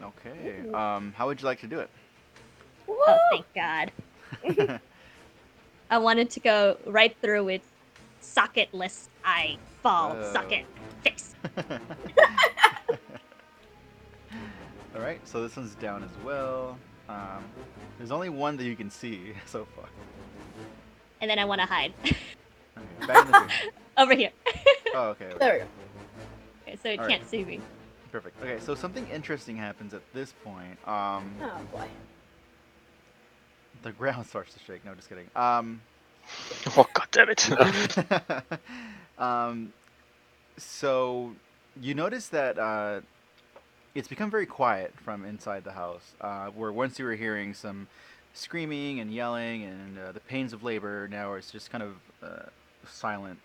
Okay. How would you like to do it? Oh, thank God. I wanted to go right through its socketless eyeball Whoa. socket face. All right. So this one's down as well. There's only one that you can see so far. And then I want to hide. Okay. Back in the tree. Over here. Oh, okay. Okay. There we go. Okay, so it All right. can't see me. Perfect. Okay. So something interesting happens at this point. Oh boy. The ground starts to shake. No, just kidding. Oh, god damn it. So you notice that it's become very quiet from inside the house. Where once you were hearing some screaming and yelling and the pains of labor, now it's just kind of silent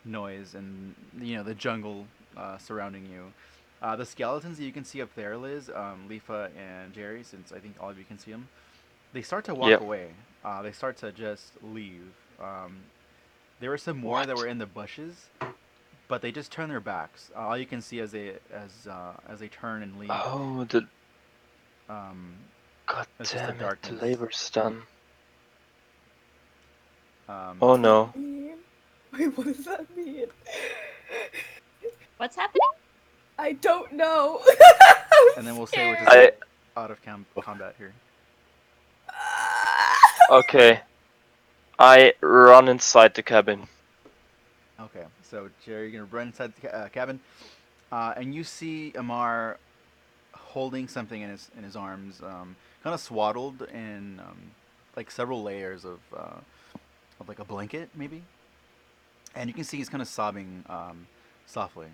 noise and the jungle surrounding you. The skeletons that you can see up there, Liz, Lifa, and Jerry, since I think all of you can see them, they start to walk Yep. away. They start to just leave. There were some more that What? were in the bushes, but they just turn their backs. All you can see as they turn and leave Oh, the um, god it's just the damn it, the darkness. labor's done. Um, Oh no. Wait, what does that mean? What's happening? I don't know. and then we'll say we're just I out of combat here. okay. I run inside the cabin. Okay, so Jerry, you're gonna run inside the cabin, and you see Amar holding something in his arms, kind of swaddled in like several layers of like a blanket, maybe. and you can see he's kind of sobbing softly.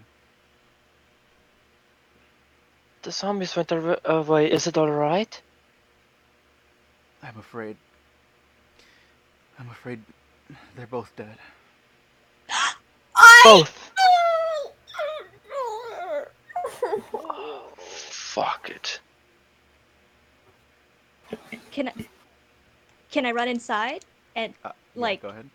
The zombies went away. Is it alright? I'm afraid. I'm afraid they're both dead. Both. Oh, fuck it. Can I run inside and Yeah, like go ahead.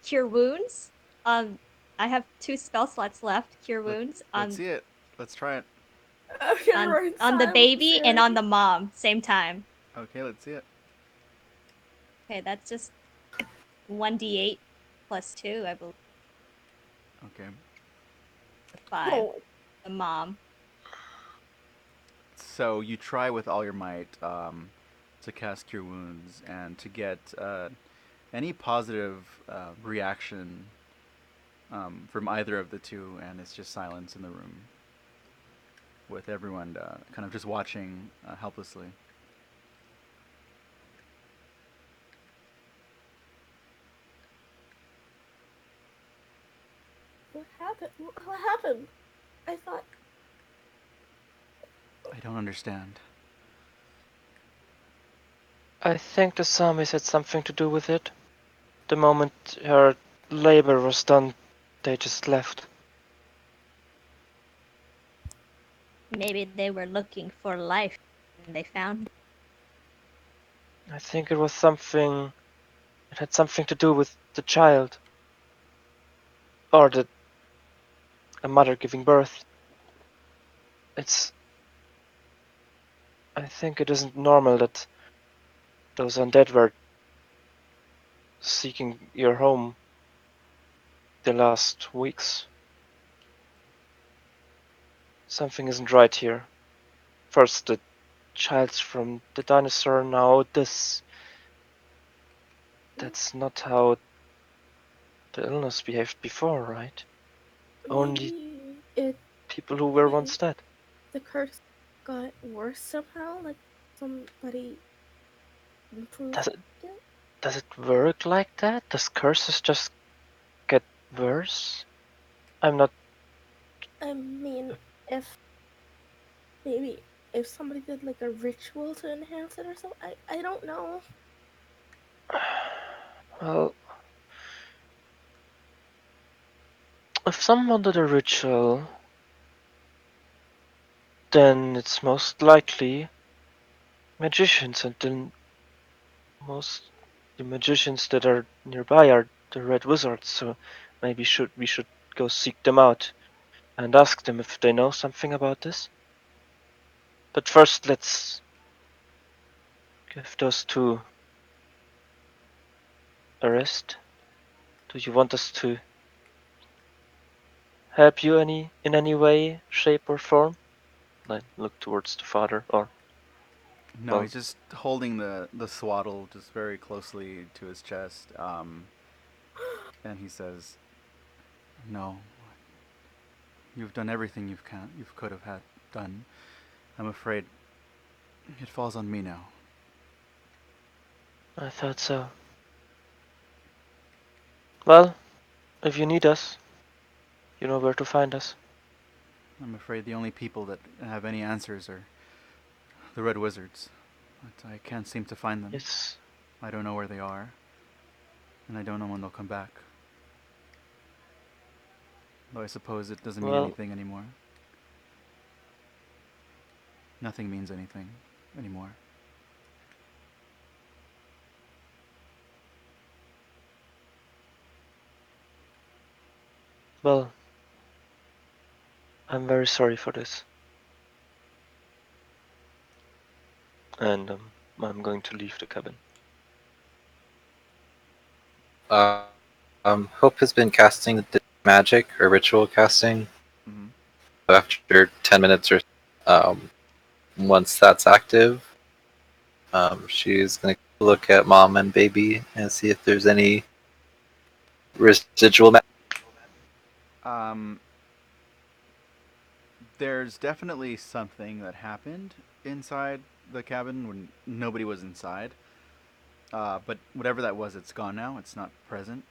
cure wounds? I have 2 spell slots left. Cure Let, wounds let's see it. Let's try it. Okay, we're on the inside with baby and Sarah. on the mom same time. Okay, let's see it. Okay, that's just 1d8 plus 2, I believe. Okay. 5. Oh, The mom. So you try with all your might to cast Cure Wounds and to get any positive reaction from either of the two, and it's just silence in the room with everyone kind of just watching helplessly. what happened? What happened? I thought. I don't understand. I think the zombies had something to do with it. The moment her labor was done, they just left. Maybe they were looking for life and they found. I think it was something. It had something to do with the child. Or a mother giving birth. It's. I think it isn't normal that those undead were seeking your home the last weeks. Something isn't right here. First the child's from the dinosaur, now this. That's not how the illness behaved before, right? Only Maybe it. people who were Maybe once dead. the curse got worse somehow. Like somebody improved Does it it. does it work like that? Does curses just get worse? I'm not. I mean, if maybe if somebody did like a ritual to enhance it or something. I don't know. Well, if someone did a ritual, then it's most likely magicians, and then most the magicians that are nearby are the red wizards. So maybe we should go seek them out and ask them if they know something about this. But first, let's give those two a rest. Do you want us to help you in any way, shape, or form? I look towards the father, or No, well, he's just holding the swaddle just very closely to his chest, and he says, "No, you've done everything you could have had done. I'm afraid it falls on me now." I thought so. Well, if you need us, you know where to find us. I'm afraid the only people that have any answers are the Red Wizards, but I can't seem to find them. Yes. I don't know where they are, and I don't know when they'll come back. Though I suppose it doesn't mean Well, anything anymore. Nothing means anything anymore. well, I'm very sorry for this, and I'm going to leave the cabin. Hope has been casting the magic or ritual casting. Mm-hmm. After 10 minutes or once that's active, she's going to look at mom and baby and see if there's any residual. Um, there's definitely something that happened inside the cabin when nobody was inside. But whatever that was, it's gone now. It's not present.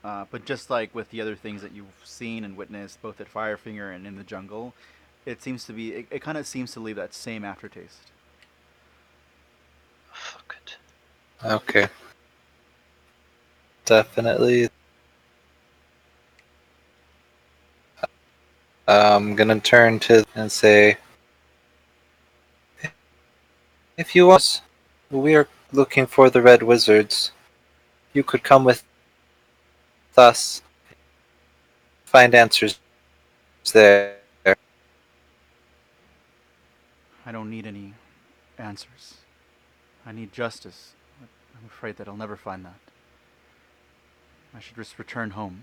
But just like with the other things that you've seen and witnessed, both at Firefinger and in the jungle, it seems to be. It kind of seems to leave that same aftertaste. Fuck it. Okay. Definitely. I'm gonna turn to and say, if you want, we are looking for the Red Wizards. You could come with us, find answers there. I don't need any answers. I need justice. I'm afraid that I'll never find that. I should just return home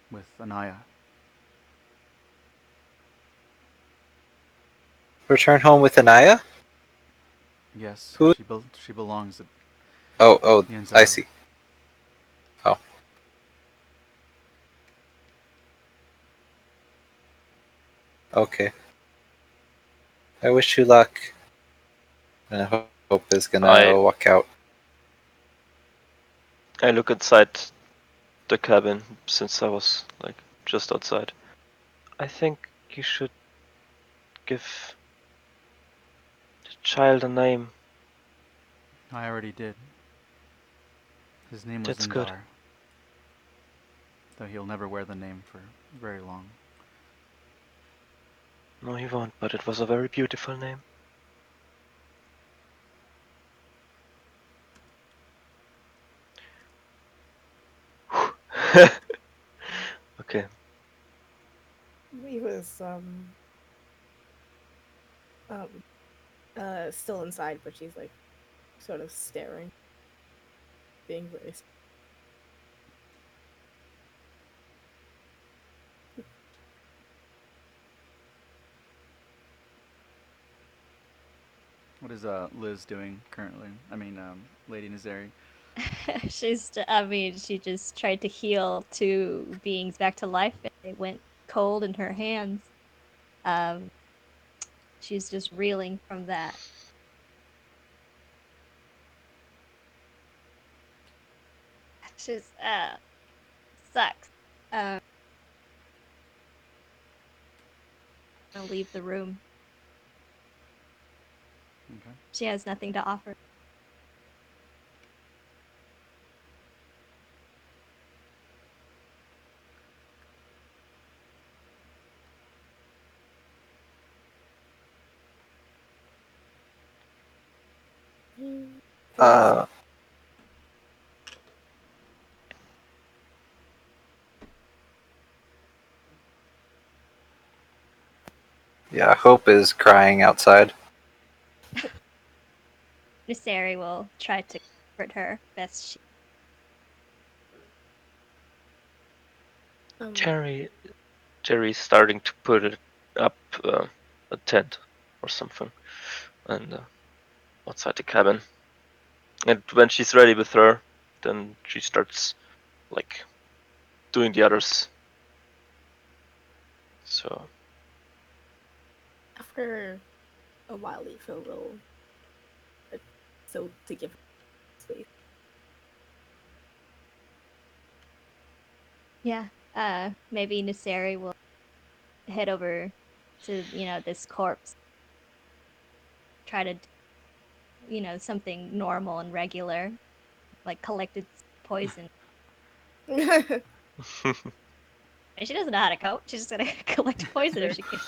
with Anaya. Return home with Anaya? Yes, Who? she belongs at Oh, the I Enzaro. see. Oh. Okay. I wish you luck. And Hope is gonna I walk out. I look inside the cabin since I was like just outside. I think you should give the child a name. I already did. His name was That's good. Indar, though he'll never wear the name for very long. No, he won't, but it was a very beautiful name. Okay. We was um still inside, but she's like sort of staring, being very. What is Liz doing currently? I mean, Lady Nazari. I mean, she just tried to heal two beings back to life, and they went cold in her hands. Um, she's just reeling from that. She's sucks. Um, gonna leave the room. Okay. She has nothing to offer. Uh, yeah, Hope is crying outside. Nysari will try to comfort her best she. Um, Jerry's starting to put it up a tent or something, and outside the cabin. And when she's ready with her, then she starts like doing the others. So after a while, Aoife will so to give her space. Yeah. Maybe Nysari will head over to this corpse. Try to something normal and regular, like collected poison. And she doesn't know how to cope. She's just gonna collect poison if she can.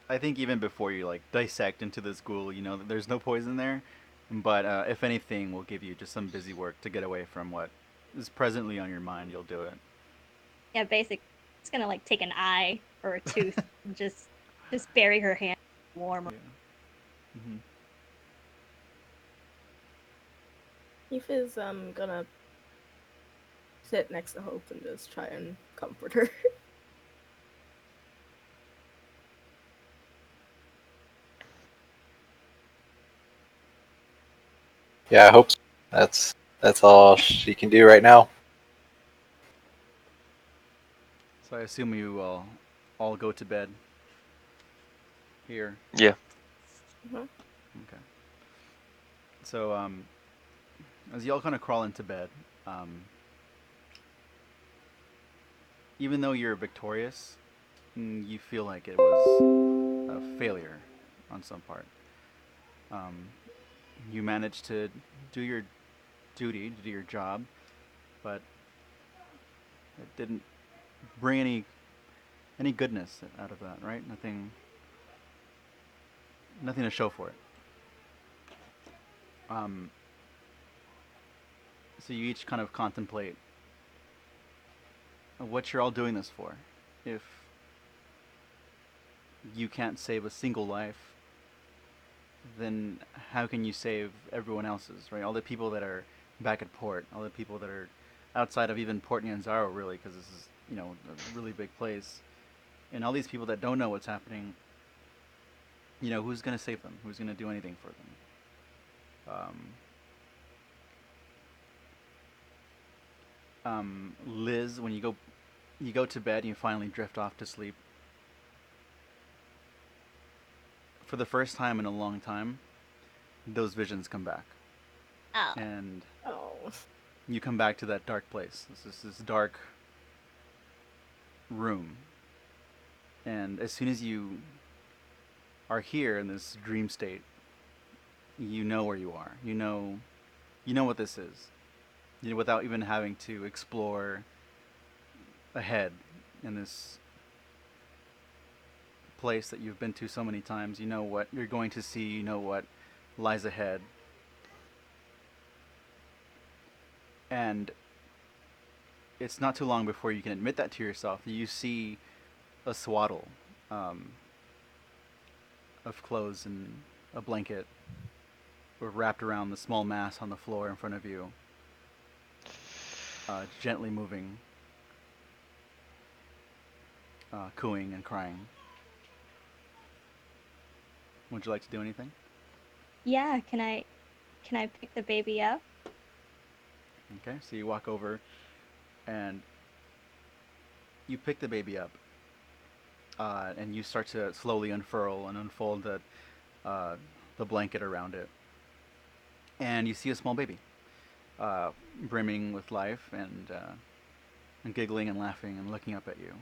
I think even before you like dissect into this ghoul, that there's no poison there. But if anything, will give you just some busy work to get away from what is presently on your mind. You'll do it. Yeah, basically, it's gonna like take an eye or a tooth and just bury her hand warmer. Yeah. Mm-hmm. Aoife's gonna sit next to Hope and just try and comfort her. Yeah, Hope's. That's all she can do right now. So I assume you will all go to bed here. yeah, Mhm. Okay. So as y'all kind of crawl into bed, um, even though you're victorious, you feel like it was a failure on some part. Um, you managed to do your duty, to do your job, but it didn't bring any goodness out of that, right? Nothing to show for it. Um, so you each kind of contemplate what you're all doing this for. If you can't save a single life, then how can you save everyone else's, right? All the people that are back at port, all the people that are outside of even Port Nyanzaro, really, because this is, a really big place. And all these people that don't know what's happening, who's going to save them? Who's going to do anything for them? Liz, when you go to bed and you finally drift off to sleep. For the first time in a long time, those visions come back. Oh. And Oh. you come back to that dark place. This dark room. And as soon as you are here in this dream state, you know where you are. You know what this is. Without even having to explore ahead in this place that you've been to so many times. You know what you're going to see. You know what lies ahead. And it's not too long before you can admit that to yourself. You see a swaddle of clothes and a blanket wrapped around the small mass on the floor in front of you, gently moving, cooing and crying. Would you like to do anything? Yeah, can I pick the baby up? Okay, so you walk over and you pick the baby up, and you start to slowly unfurl and unfold the blanket around it, and you see a small baby, brimming with life and giggling and laughing and looking up at you.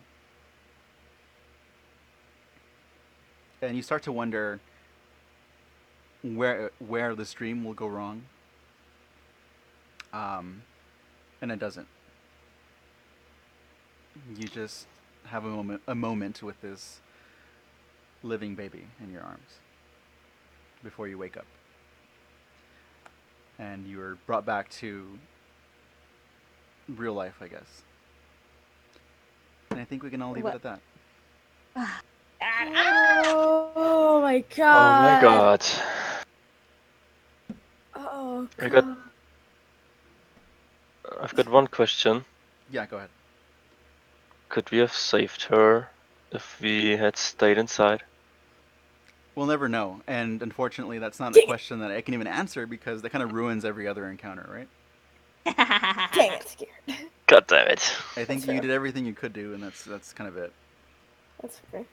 And you start to wonder where this dream will go wrong. And it doesn't. You just have a moment with this living baby in your arms before you wake up. And you're brought back to real life, I guess. And I think we can all leave it at that. Oh my Oh god. my god. Oh I god. got- I've got one question. Yeah, go ahead. Could we have saved her if we had stayed inside? We'll never know. And unfortunately, that's not a question that I can even answer because that kind of ruins every other encounter, right? Dang it, scared. God damn it. I think That's you fair. did everything you could do, and that's kind of it. That's fair.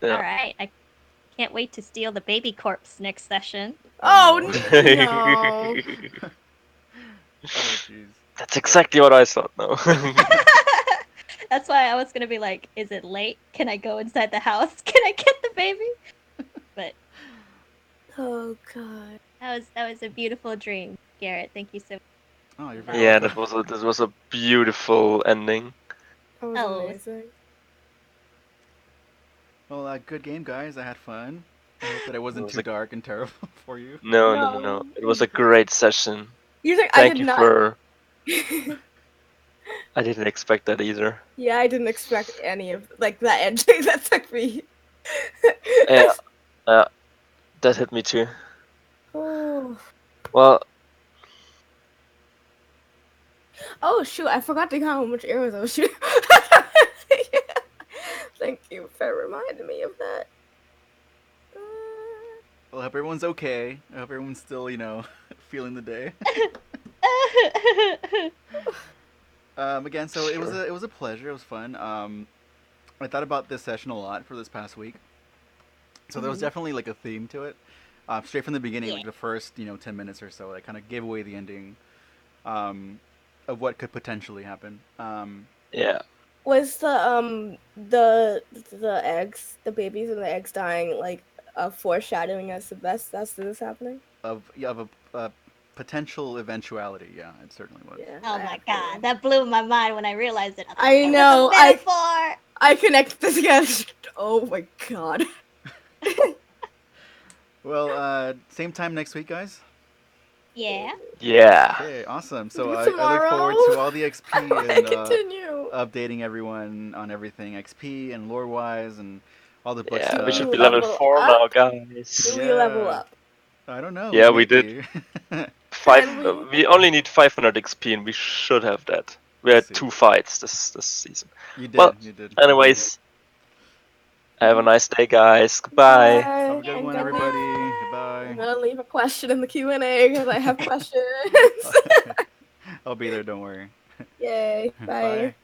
Yeah. All right, I can't wait to steal the baby corpse next session. Oh no. no. Oh, jeez. That's exactly what I thought. No. That's why I was gonna be like, "Is it late? Can I go inside the house? Can I get the baby?" But Oh god. that was a beautiful dream, Garrett. Thank you so much. Oh, you're very Yeah, welcome. that was a beautiful ending. That was Oh. amazing. Well, good game, guys. I had fun. I hope that it wasn't was too a- dark and terrible for you. No. It was a great session. You think I Thank did you not? for. I didn't expect that either. Yeah, I didn't expect any of like that ending that took me. Yeah, that hit me too. Oh. Well, Oh shoot! I forgot to count how much arrows I was shooting. Thank you for reminding me of that. Well, I hope everyone's okay. I hope everyone's still, feeling the day. Again, so it sure. was a pleasure. It was fun. I thought about this session a lot for this past week. So there was definitely like a theme to it. straight from the beginning, Yeah. like the first 10 minutes or so, like kind of gave away the ending of what could potentially happen. Yeah. Was the eggs, the babies and the eggs dying, like foreshadowing us that that's this happening? Of a potential eventuality. Yeah, it certainly was. Yeah. Oh I my absolutely- god, that blew my mind when I realized it. I was like, I it know. was a metaphor. I connected this together. Oh my god. Well, same time next week, guys. Yeah. Yeah. Okay, awesome. So I look Tomorrow. forward to all the XP and Continue. updating everyone on everything XP and lore wise and all the book Yeah, stuff. we should be level level 4 now, up? guys. Do we level Yeah. up? I don't know. Yeah, we maybe. Five. Can We only need 500 XP, and we should have that. We Let's had see. 2 fights this season. You did. Well, You did. anyways, have a nice day, guys. Goodbye. Have a good one, everybody. I'm Goodbye. gonna leave a question in the Q&A because I have questions. I'll be there. Don't worry. Yay. Bye. Bye.